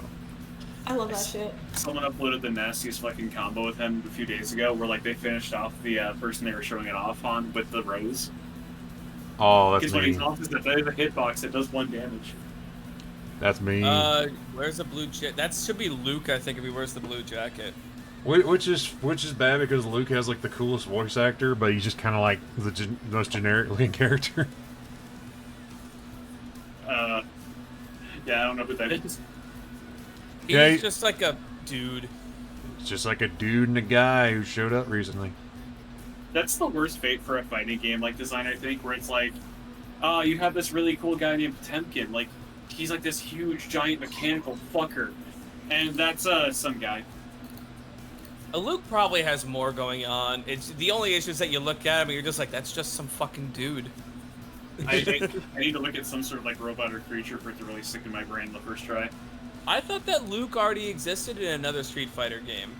I love that shit. Someone uploaded the nastiest fucking combo with him a few days ago, where they finished off the person they were showing it off on with the rose. oh, that's Because when he's mean. off, there's a hitbox that does 1 damage. That's mean. Where's the blue jacket? That should be Luke, I think, if he wears the blue jacket. Which is bad because Luke has like the coolest voice actor, but he's just kind of like the most generic looking character. Yeah, I don't know who that is. He's Okay. just like a dude. It's just like a dude and a guy who showed up recently. That's the worst fate for a fighting game design, I think, where it's like, you have this really cool guy named Potemkin, he's like this huge giant mechanical fucker, and that's some guy. Luke probably has more going on. It's the only issue is that you look at him and you're just like, that's just some fucking dude. I need to look at some sort of robot or creature for it to really stick in my brain the first try. I thought that Luke already existed in another Street Fighter game.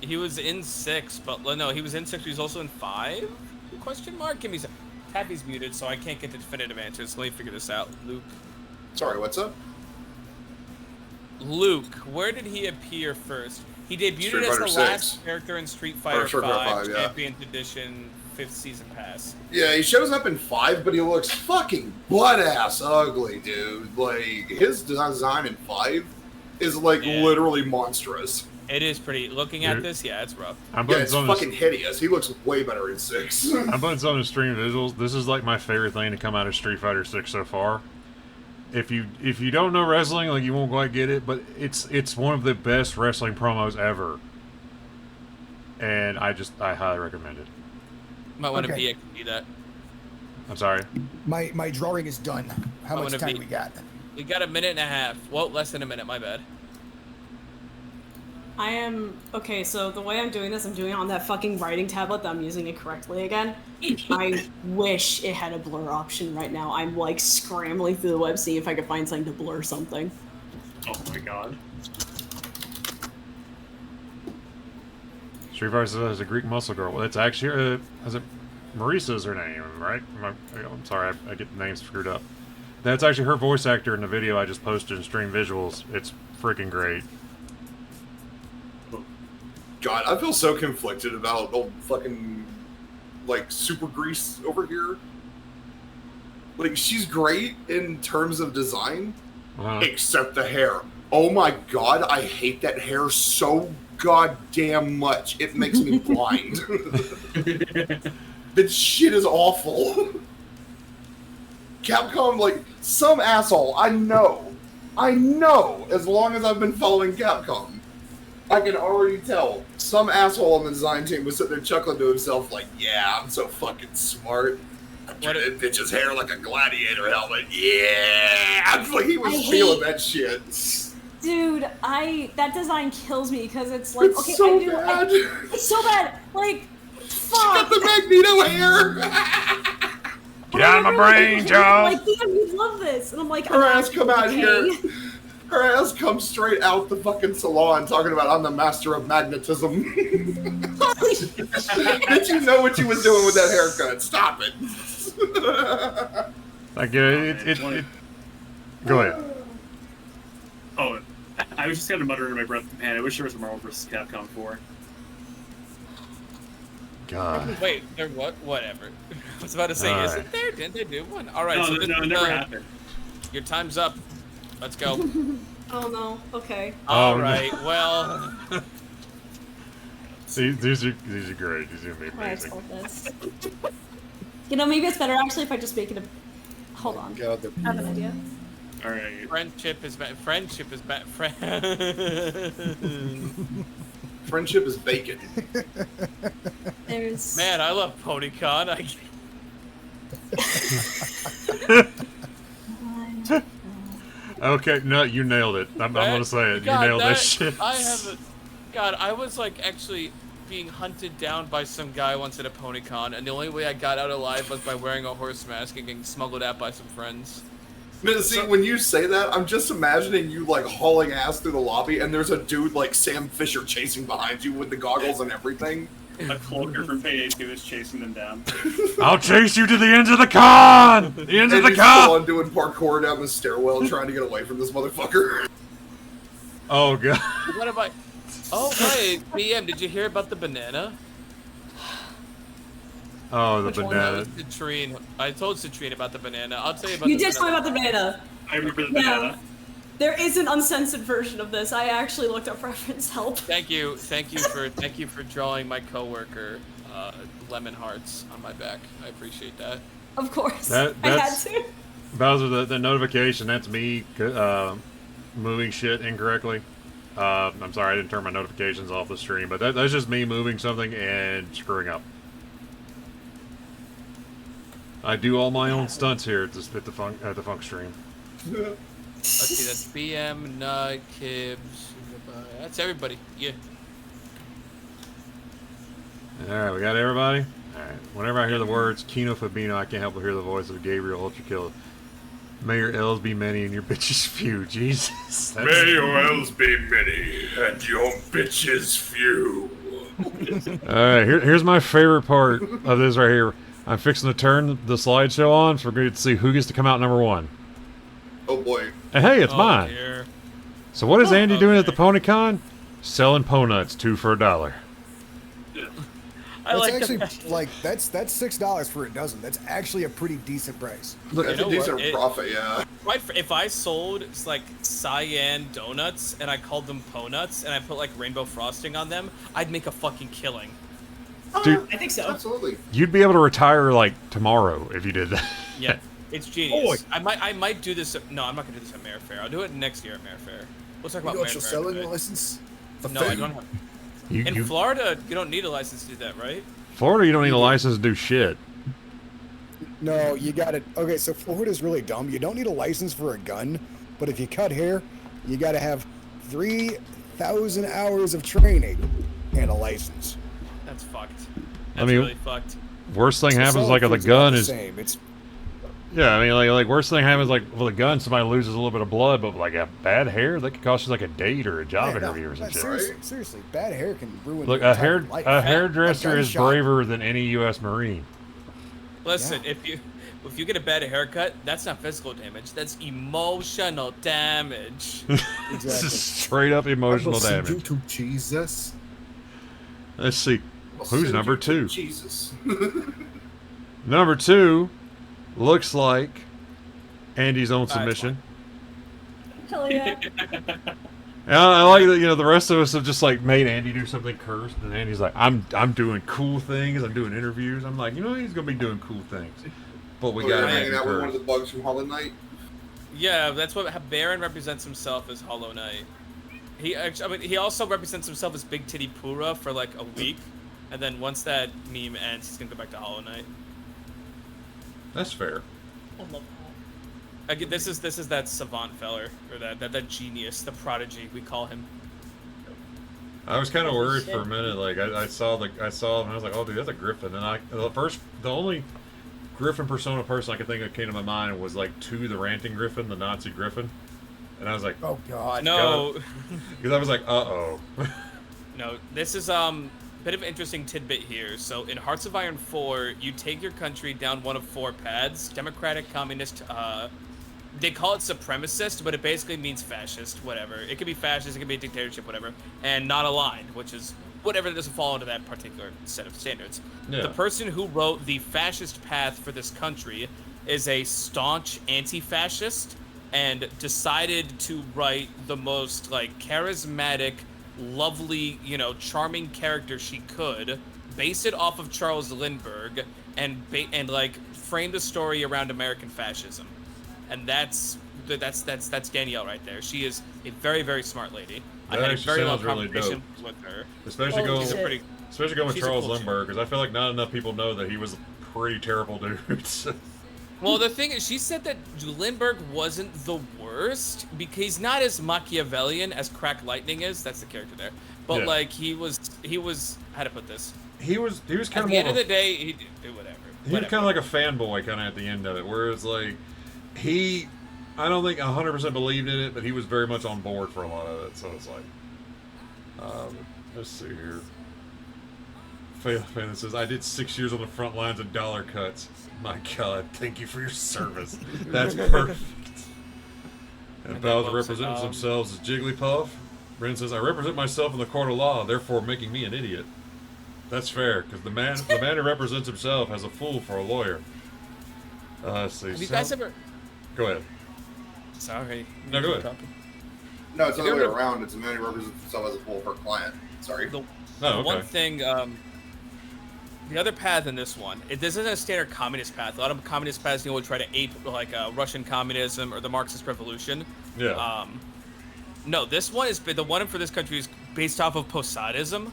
He was in 6, but no, he was in 6, he was also in 5? Question mark? Give me some. Happy's muted, so I can't get the definitive answers. Let me figure this out. Luke. Sorry, what's up? Luke, where did he appear first? He debuted Street as Fighter the 6. last character in Street Fighter Street Fighter 5 5, yeah. Champions Edition 5th Season Pass. Yeah, he shows up in 5, but he looks fucking butt-ass ugly, dude. His design in 5 is, literally monstrous. It is pretty. Looking at this, yeah, it's rough. I'm Yeah, putting it's some fucking hideous. He looks way better in 6. I'm putting some of the stream visuals. This is like my favorite thing to come out of Street Fighter 6 so far. If you don't know wrestling, you won't quite get it, but it's one of the best wrestling promos ever. And I highly recommend it. Might want to Okay. be that. I'm sorry. My drawing is done. How I'm much gonna time be- we got? We got a minute and a half. Well, less than a minute. My bad. I am okay. So the way I'm doing this, I'm doing it on that fucking writing tablet that I'm using it correctly again. I wish it had a blur option right now. I'm scrambling through the web seeing if I could find something to blur something. Oh my god. Street Fighter has a Greek muscle girl. Well, it's actually Marisa's her name, right? I'm sorry, I get the names screwed up. That's actually her voice actor in the video I just posted in Stream Visuals. It's freaking great. God, I feel so conflicted about old fucking, Super Grease over here. She's great in terms of design, except the hair. Oh my god, I hate that hair so goddamn much. It makes me blind. That shit is awful. Capcom, some asshole, I know, as long as I've been following Capcom, I can already tell some asshole on the design team was sitting there chuckling to himself yeah, I'm so fucking smart. I turned that bitch's hair like a gladiator helmet. Yeah! He was feeling that shit. Dude, that design kills me because it's It's okay, so I do. bad. It's so bad. Fuck. Got the Magneto hair! Get out of my brain, Joe! Damn, you love this. And I'm Her I'm ass come out okay. here. Her ass comes straight out the fucking salon talking about I'm the master of magnetism. Did you know what you was doing with that haircut? Stop it. Go ahead. Oh, I was just kind of muttering in my breath, man, I wish there was a Marvel vs. Capcom 4. God. Wait, there what? Whatever. I was about to say, Alright. isn't there? Didn't they do one? All right. No, so no, this it is, never happened. Your time's up. Let's go. Oh no. Okay. All no. right. Well. These are great. These are gonna be Alright, amazing. hold this. Maybe it's better actually if I just make it a. Hold on. God, I have an idea. All right. Friendship is bad. Friendship is bad. Friendship is bacon. There's. Man, I love PonyCon. Okay, no, you nailed it. I'm gonna say it. God, you nailed that shit. I was actually being hunted down by some guy once at a PonyCon, and the only way I got out alive was by wearing a horse mask and getting smuggled out by some friends. No, see, when you say that, I'm just imagining you like hauling ass through the lobby, and there's a dude like Sam Fisher chasing behind you with the goggles and everything. A cloaker from Payday 2 is chasing them down. I'll chase you to the ends of the con! The ends of the he's still con! on doing parkour down the stairwell trying to get away from this motherfucker. Oh, God. What am I? Oh, right. BM, did you hear about the banana? Oh, the Which one? banana. Citrine. I told Citrine about the banana. I'll tell you about You the did tell me banana. about the banana. I remember the Yeah. banana. There is an uncensored version of this. I actually looked up reference help. Thank you for drawing my coworker lemon hearts on my back. I appreciate that. Of course. That- I had that's- to. Bowser, the notification, that's me moving shit incorrectly. I'm sorry, I didn't turn my notifications off the stream, but that's just me moving something and screwing up. I do all my own stunts here at the funk stream. Let's see, that's BM, Nut, Kibbs, that's everybody. Yeah. Alright, we got everybody? Alright, whenever I hear the words Kino Fabino, I can't help but hear the voice of Gabriel Ultrakill. May your L's be many and your bitches few. Jesus. May your L's be many and your bitches few. Alright, here's my favorite part of this right here. I'm fixing to turn the slideshow on for good to see who gets to come out number one. Oh boy. And hey, it's Oh, mine. dear. So what is Andy doing at the okay. PonyCon? Selling Po-Nuts, 2 for $1. I That's like actually that. like that's $6 for a dozen. That's actually a pretty decent price. Look, That's You a know decent what? It- profit, yeah. If I sold like cyan donuts and I called them Po-Nuts and I put like rainbow frosting on them, I'd make a fucking killing. Dude, I think so. Absolutely. you'd be able to retire like tomorrow if you did that. Yeah, it's genius. I might do this. No, I'm not gonna do this at Mayor Fair. I'll do it next year at Mayor Fair. We'll talk You about got Mayor your Fair. selling in a bit. license? The No, I thing? don't have. You, In you- Florida, you don't need a license to do that, right? Florida, you don't need a license to do shit. No, you got it. Okay, so Florida's really dumb. You don't need a license for a gun, but if you cut hair, you got to have 3,000 hours of training and a license. That's fucked. I That's mean, really fucked. Worst thing happens So like with a it's about gun the is same. It's yeah. I mean, like worst thing happens like with a gun, somebody loses a little bit of blood, but like a bad hair, that could cost you like a date or a job yeah, no, interview or some no, shit. seriously, bad hair can ruin. Look, your a entire life. hairdresser is gunshot. braver than any U.S. Marine. Listen, if you get a bad haircut, that's not physical damage. That's emotional damage. Exactly. Straight up emotional I will send you damage. to Jesus. Let's see, I'll who's send number you to 2? Jesus. Number 2 looks like Andy's own Alright, submission. Hell yeah. And I like that, the rest of us have just like made Andy do something cursed, and Andy's like, I'm doing cool things, I'm doing interviews. I'm like, he's gonna be doing cool things, but we Oh, gotta you're make hanging him out with one of curse. the bugs from Hollow Knight. Yeah, that's what Baron represents himself as Hollow Knight. He also represents himself as Big Titty Pura for like a week, and then once that meme ends, he's gonna go back to Hollow Knight. That's fair. I love that. Again, this is that savant feller, or that genius, the prodigy we call him. I was kind of Holy worried shit. for a minute. Like I saw him, and I was like, oh dude, that's a Griffin. And the only Griffin persona person I could think of came to my mind was like the ranting Griffin, the Nazi Griffin, and I was like, Oh God. No, because I was like, uh-oh. no. This is bit of an interesting tidbit here. So in Hearts of Iron 4, you take your country down one of 4 paths: democratic, communist. They call it supremacist, but it basically means fascist. Whatever. It could be fascist. It could be a dictatorship. Whatever. And not aligned, which is whatever that doesn't fall into that particular set of standards. Yeah. The person who wrote the fascist path for this country is a staunch anti-fascist and decided to write the most like charismatic, lovely, charming character she could, base it off of Charles Lindbergh, and like frame the story around American fascism. And that's Danielle right there. She is a very, very smart lady. That I had a actually very long sounds really conversation with her. Especially Holy going, shit. Pretty, especially going with she's a Charles cool chick. Lindbergh, because I feel like not enough people know that he was a pretty terrible dude. well, the thing is, she said that Lindbergh wasn't the worst because he's not as Machiavellian as Crack Lightning is. That's the character there. But Yeah. like he was how to put this? he was kind At of the end of the day, he did whatever. He was kind of like a fanboy kind of at the end of it, whereas like he I don't think 100% believed in it, but he was very much on board for a lot of it. So it's like, let's see here. Fan says, I did 6 years on the front lines of dollar cuts. My God, thank you for your service. That's perfect. And Bowser represents themselves as Jigglypuff. Ren says, I represent myself in the court of law, therefore making me an idiot. That's fair, because the man who represents himself has a fool for a lawyer. Let's see. Have you guys ever... Go ahead. Sorry. No, go ahead. No, it's the other way around. It's a man who represents himself as a fool for a client. Sorry. One thing, the other path in this one, this isn't a standard communist path. A lot of communist paths, would try to ape like Russian communism or the Marxist revolution. Yeah. No, this one is the one for this country is based off of Posadism,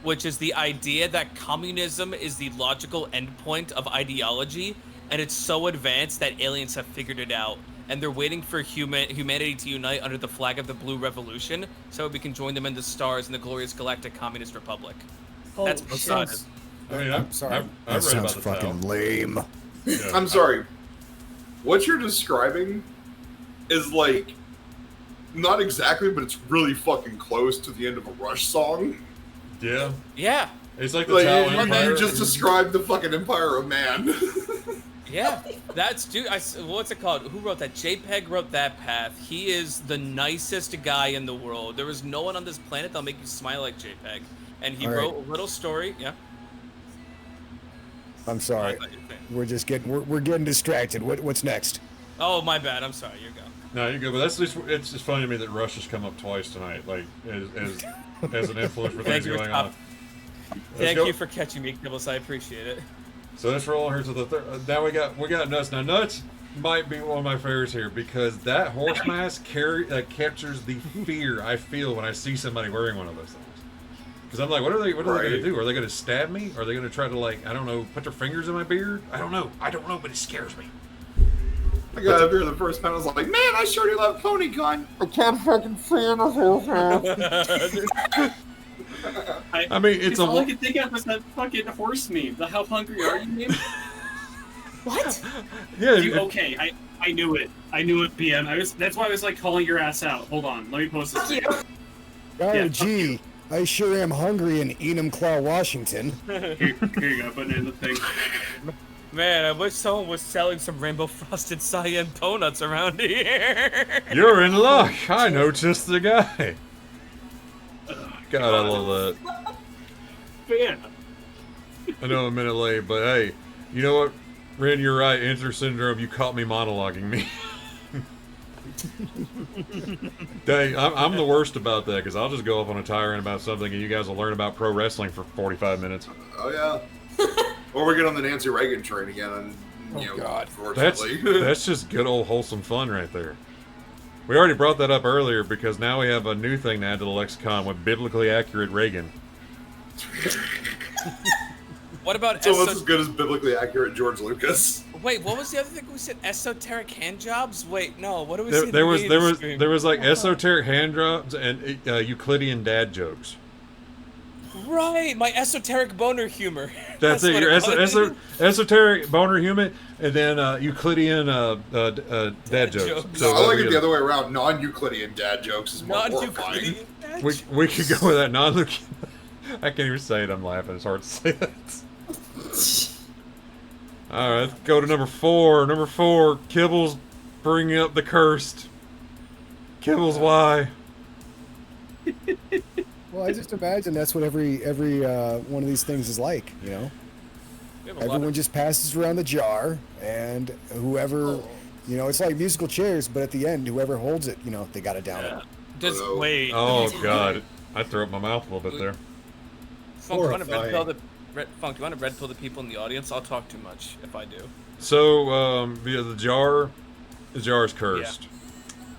which is the idea that communism is the logical endpoint of ideology, and it's so advanced that aliens have figured it out, and they're waiting for humanity to unite under the flag of the Blue Revolution, so we can join them in the stars in the glorious galactic communist republic. That's Posadism. I mean, I'm sorry. I've That read sounds about the fucking lame. Yeah. I'm sorry. What you're describing is like not exactly, but it's really fucking close to the end of a Rush song. Yeah. Yeah. It's like the Tao Empire. You just described the fucking Empire of Man. Yeah, that's dude. What's it called? Who wrote that? JPEG wrote that path. He is the nicest guy in the world. There is no one on this planet that'll make you smile like JPEG. And he wrote a little story. Yeah. I'm sorry. We're just getting distracted. What's next? Oh, my bad. I'm sorry. You go. No, you're good. But it's just funny to me that Rush has come up twice tonight, like as an influence for things going on. Thank you for catching me, Kibbles. I appreciate it. So let's roll here to the third. Now we got Nuts. Now Nuts might be one of my favorites here because that horse mask captures the fear I feel when I see somebody wearing one of those things. Because I'm like, what are they going to do? Are they going to stab me? Are they going to try to, like, I don't know, put their fingers in my beard? I don't know, but it scares me. I got up here the first time, I was like, man, I sure do love Pony Gun. I can't fucking stand this whole thing. I mean, it's all I could think of was that fucking horse meme. The How Hungry Are You meme? What? Yeah. Okay, I knew it. I knew it, BM. That's why I was like calling your ass out. Hold on, let me post this. Gee, I sure am hungry in Enumclaw, Washington. Here you go, putting it in the thing. Man, I wish someone was selling some rainbow frosted cyan donuts around here. You're in luck. I know just the guy. God, I love that. Man. I know I'm a minute late, but hey, you know what? Ren, you're right. Enter syndrome. You caught me monologuing me. Dang, I'm the worst about that because I'll just go off on a tirade about something and you guys will learn about pro wrestling for 45 minutes. Oh, yeah. Or we get on the Nancy Reagan train again. And, you know, God. That's just good old wholesome fun right there. We already brought that up earlier because now we have a new thing to add to the lexicon with biblically accurate Reagan. What about it's almost as good as biblically accurate George Lucas. Wait, what was the other thing we said? Esoteric hand jobs? Wait, no. What do we say? There was like esoteric hand jobs and Euclidean dad jokes. Right, my esoteric boner humor. That's it. Your esoteric boner humor, and then Euclidean dad jokes. So I like it the other way around. Non-Euclidean dad jokes is more horrifying. We could go with that non-Euclidean. I can't even say it. I'm laughing. It's hard to say that. All right, let's go to number 4. Number 4, Kibbles bringing up the cursed. Kibbles, why? Well, I just imagine that's what every one of these things is like, you know? Everyone just passes around the jar, and whoever, you know, it's like musical chairs, but at the end, whoever holds it, you know, they got to down it. Just wait. Oh, God. I threw up my mouth a little bit there. Funk, do you want to red pill the people in the audience? I'll talk too much if I do. So, the jar is cursed.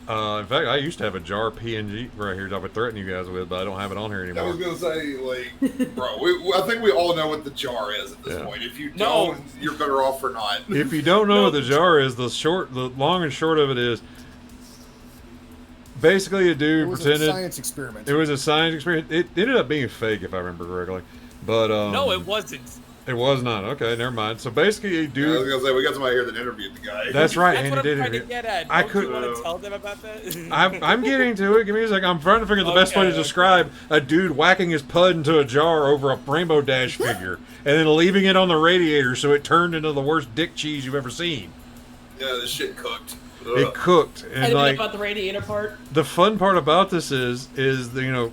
Yeah. In fact, I used to have a jar PNG right here that I would threaten you guys with, but I don't have it on here anymore. I was gonna say, like, bro, I think we all know what the jar is at this point. If you don't, you're better off for not. If you don't know what the jar is, the long and short of it is, basically a dude pretended. It was a science experiment. It was a science experiment. It ended up being fake, if I remember correctly. But no, it wasn't. It was not. Okay, never mind. So basically, I was dude. gonna say we got somebody here that interviewed the guy. That's right. That's Andy what I'm did trying to it. get at. I Don't could. you want to tell them about that? I'm getting to it. Give me a second. I'm trying to figure the best way to describe a dude whacking his pud into a jar over a Rainbow Dash figure and then leaving it on the radiator so it turned into the worst dick cheese you've ever seen. Yeah, this shit cooked. It cooked, I and didn't know like about the radiator part. the fun part about this is that,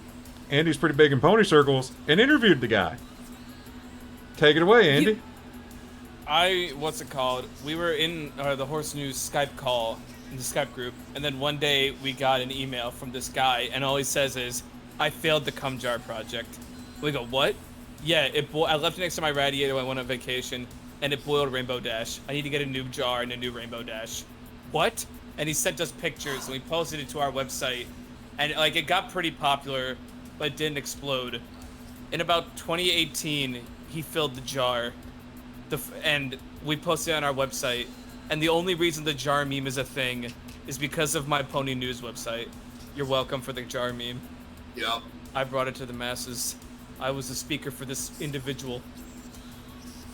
Andy's pretty big in pony circles and interviewed the guy. Take it away, Andy. What's it called? We were in the Horse News Skype call in the Skype group, and then one day we got an email from this guy, and all he says is, "I failed the cum jar project." We go, "What?" Yeah, I left it next to my radiator when I went on vacation, and it boiled Rainbow Dash. I need to get a new jar and a new Rainbow Dash. What? And he sent us pictures, and we posted it to our website, and it got pretty popular, but it didn't explode. In about 2018, he filled the jar. And we posted it on our website, and the only reason the jar meme is a thing is because of my Pony News website. You're welcome for the jar meme. Yep. I brought it to the masses. I was the speaker for this individual.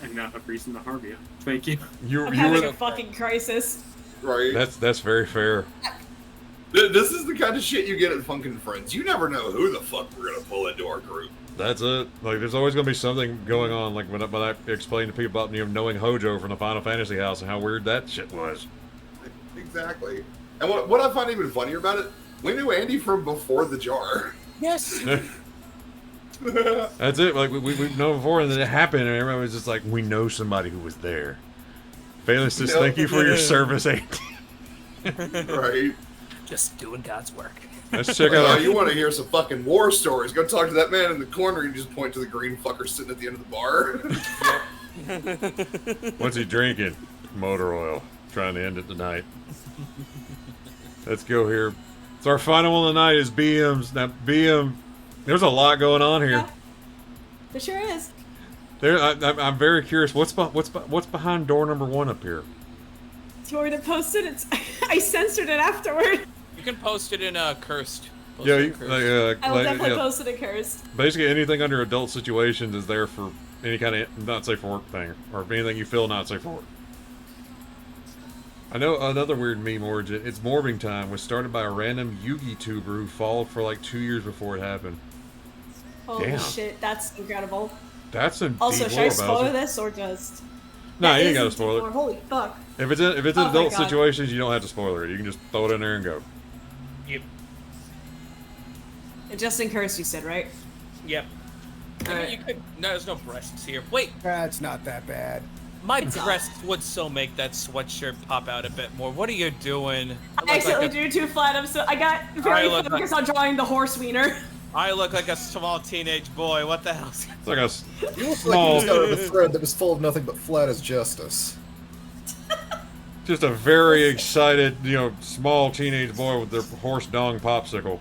And not a reason to harm you. Thank you. I'm having a fucking crisis. Right. That's very fair. This is the kind of shit you get at Funkin' Friends. You never know who the fuck we're gonna pull into our group. That's it. Like, there's always gonna be something going on. Like when I explain to people about knowing Hojo from the Final Fantasy house and how weird that shit was. Exactly. And what I find even funnier about it, we knew Andy from before the jar. Yes. That's it. Like we've known before, and then it happened, and everyone was just like, "We know somebody who was there." Bayless says, "Thank you for your service, Andy." Right. Just doing God's work. Let's check out. You want to hear some fucking war stories? Go talk to that man in the corner. You just point to the green fucker sitting at the end of the bar. What's he drinking? Motor oil. Trying to end it tonight. Let's go here. So our final one of the night is BM's. Now BM, there's a lot going on here. Yeah. There sure is. I'm very curious. What's behind door number 1 up here? Do you want me to post it? I censored it afterward. You can post it in Cursed. I will definitely post it in Cursed. Basically, anything under adult situations is there for any kind of not safe for work thing, or anything you feel not safe for work. I know another weird meme origin. It's Morbing Time was started by a random Yugi tuber who followed for like 2 years before it happened. Holy Damn. shit, that's incredible. That's some Also, deep should I lore, spoil Bowser. this or just? No, That you ain't is gotta deep spoil lore. it. Holy fuck. If it's in Oh my adult God. situations, you don't have to spoiler it. You can just throw it in there and go. Yep. And just in Cursed, you said, right? Yep. Alright. You could. No, there's no breasts here. Wait, That's not that bad. my It's not. breasts would so make that sweatshirt pop out a bit more. What are you doing? I accidentally drew too flat. I got very look focused on drawing the horse wiener. I look like a small teenage boy. What the hell? It's like a You look small, like you just got a thread that was full of nothing but flat as justice. just a very excited, small teenage boy with their horse dong popsicle.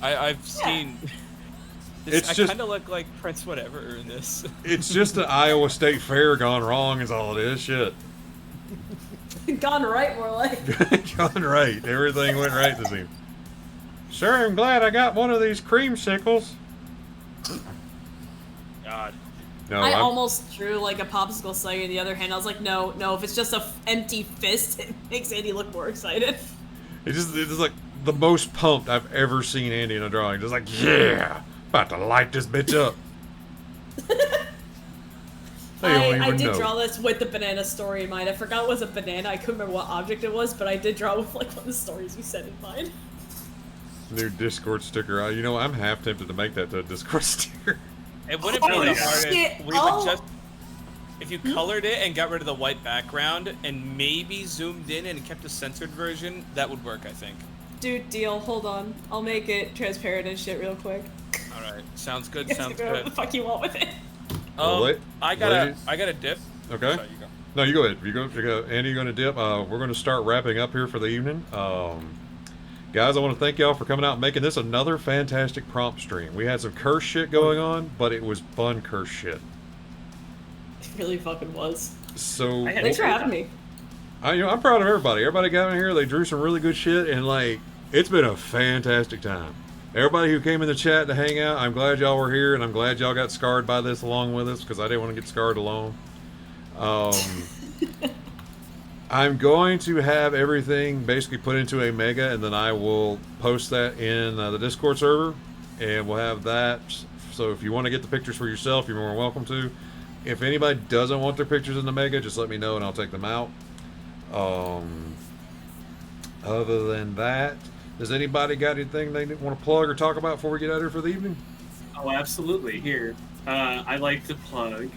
I've seen. It's I just- kind of look like Prince Whatever in this. It's just an Iowa State Fair gone wrong, is all it is. Shit. Gone right, more like. Gone right. Everything went right this evening. Sure, I'm glad I got one of these creamsicles. God. No, I I'm- almost drew like a popsicle slugger. On the other hand, I was like, no, if it's just a empty fist, it makes Andy look more excited. It's just like the most pumped I've ever seen Andy in a drawing. Just like, yeah, about to light this bitch up. They don't I even did know. draw this with the banana story in mind. I forgot it was a banana. I couldn't remember what object it was, but I did draw with like one of the stories you said in mind. New Discord sticker. I'm half tempted to make that to a Discord sticker. It wouldn't be Holy the hardest. shit. We Oh. would just. If you colored it and got rid of the white background and maybe zoomed in and kept a censored version, that would work, I think. Dude, deal. Hold on. I'll make it transparent and shit real quick. Alright. Sounds good, Yes, sounds you know what the good. fuck you want with it. Well, I got ladies- a dip. Okay. Sorry, you go. No, you go ahead. You go. Andy, you're going to dip. We're going to start wrapping up here for the evening. Guys, I want to thank y'all for coming out and making this another fantastic prompt stream. We had some curse shit going on, but it was fun curse shit. It really fucking was. So Thanks for having me. I'm proud of everybody. Everybody got in here. They drew some really good shit, and like it's been a fantastic time. Everybody who came in the chat to hang out, I'm glad y'all were here, and I'm glad y'all got scarred by this along with us, because I didn't want to get scarred alone. I'm going to have everything basically put into a mega, and then I will post that in the Discord server, and we'll have that. So if you want to get the pictures for yourself, you're more than welcome to. If anybody doesn't want their pictures in the mega, just let me know and I'll take them out. Other than that, does anybody got anything they want to plug or talk about before we get out of here for the evening? Oh, absolutely. Here, I like to plug.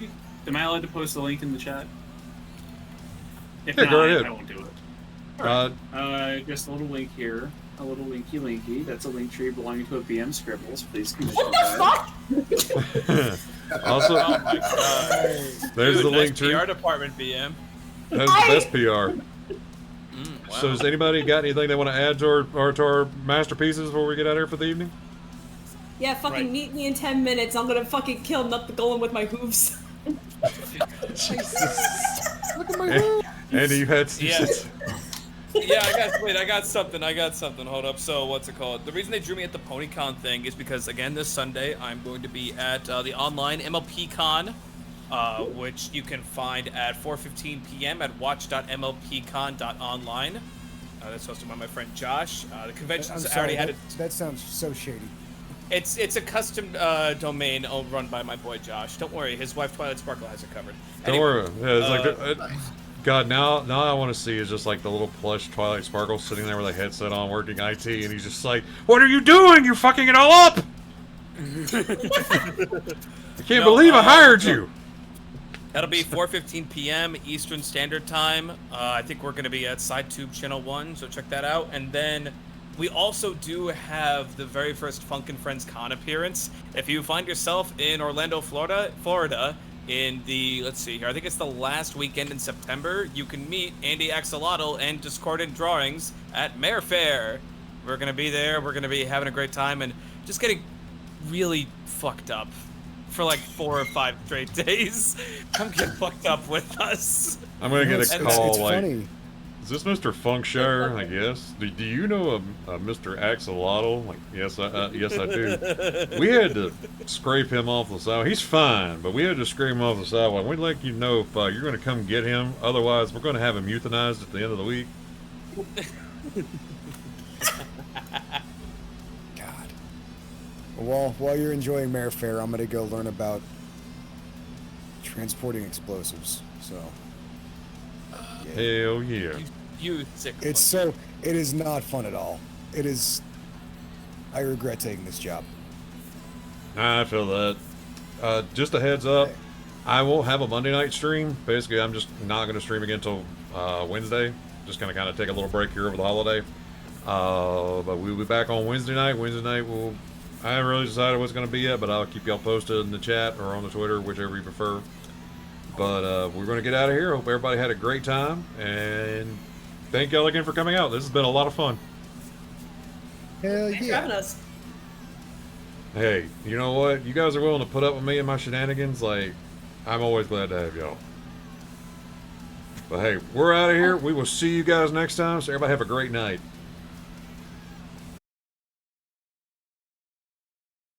Am I allowed to post a link in the chat? If Yeah, not, go ahead. I won't do it. Alright. Just a little link here. A little linky. That's a link tree belonging to a BM Scribbles. Please commission What the fuck? Also, Oh my god. there's Dude, the nice link tree. PR department, BM. That's the best PR. Wow. So does anybody got anything they want to add to our masterpieces before we get out of here for the evening? Yeah, fucking Right. meet me in 10 minutes. I'm gonna fucking kill Nut the Golem with my hooves. Look at my room. Andy, you had Yeah. Yeah, I got something. Hold up. So, what's it called? The reason they drew me at the PonyCon thing is because, again, this Sunday, I'm going to be at the online MLPCon, which you can find at 4:15 p.m. at watch.mlpcon.online. That's hosted by my friend Josh. The convention's already had it. That sounds so shady. It's a custom domain run by my boy Josh. Don't worry, his wife Twilight Sparkle has it covered. Don't worry. Yeah, it's like nice. God, now I want to see is just like the little plush Twilight Sparkle sitting there with a headset on, working IT, and he's just like, "What are you doing? You're fucking it all up!" I can't believe I hired you. That'll be 4:15 p.m. Eastern Standard Time. I think we're going to be at SideTube Channel 1, so check that out. And then we also do have the very first Funk and Friends Con appearance. If you find yourself in Orlando, Florida, in the, let's see here, I think it's the last weekend in September, you can meet Andy Axolotl and Discordant Drawings at Mare Fair. We're going to be there. We're going to be having a great time and just getting really fucked up for like 4 or 5 straight days. Come get fucked up with us. I'm gonna get a call It's like, funny. "Is this Mr. Funkshire?" I guess. Do you know a Mr. Axolotl? Like, yes, yes, I do. We had to scrape him off the sidewalk. He's fine, but we had to scrape him off the sidewalk. We'd let you know if you're going to come get him. Otherwise, we're going to have him euthanized at the end of the week. God. Well, while you're enjoying Mare Fair, I'm gonna go learn about transporting explosives. So. Hell yeah. You sick It is not fun at all. It is. I regret taking this job. I feel that. Just a heads up, I won't have a Monday night stream. Basically, I'm just not going to stream again until Wednesday. Just going to kind of take a little break here over the holiday. But we'll be back on Wednesday night. I haven't really decided what's going to be yet, but I'll keep y'all posted in the chat or on the Twitter, whichever you prefer. But we're going to get out of here. Hope everybody had a great time. And thank y'all again for coming out. This has been a lot of fun. Hell Thanks for having us. Hey, you know what? You guys are willing to put up with me and my shenanigans. Like, I'm always glad to have y'all. But hey, we're out of here. We will see you guys next time. So everybody have a great night.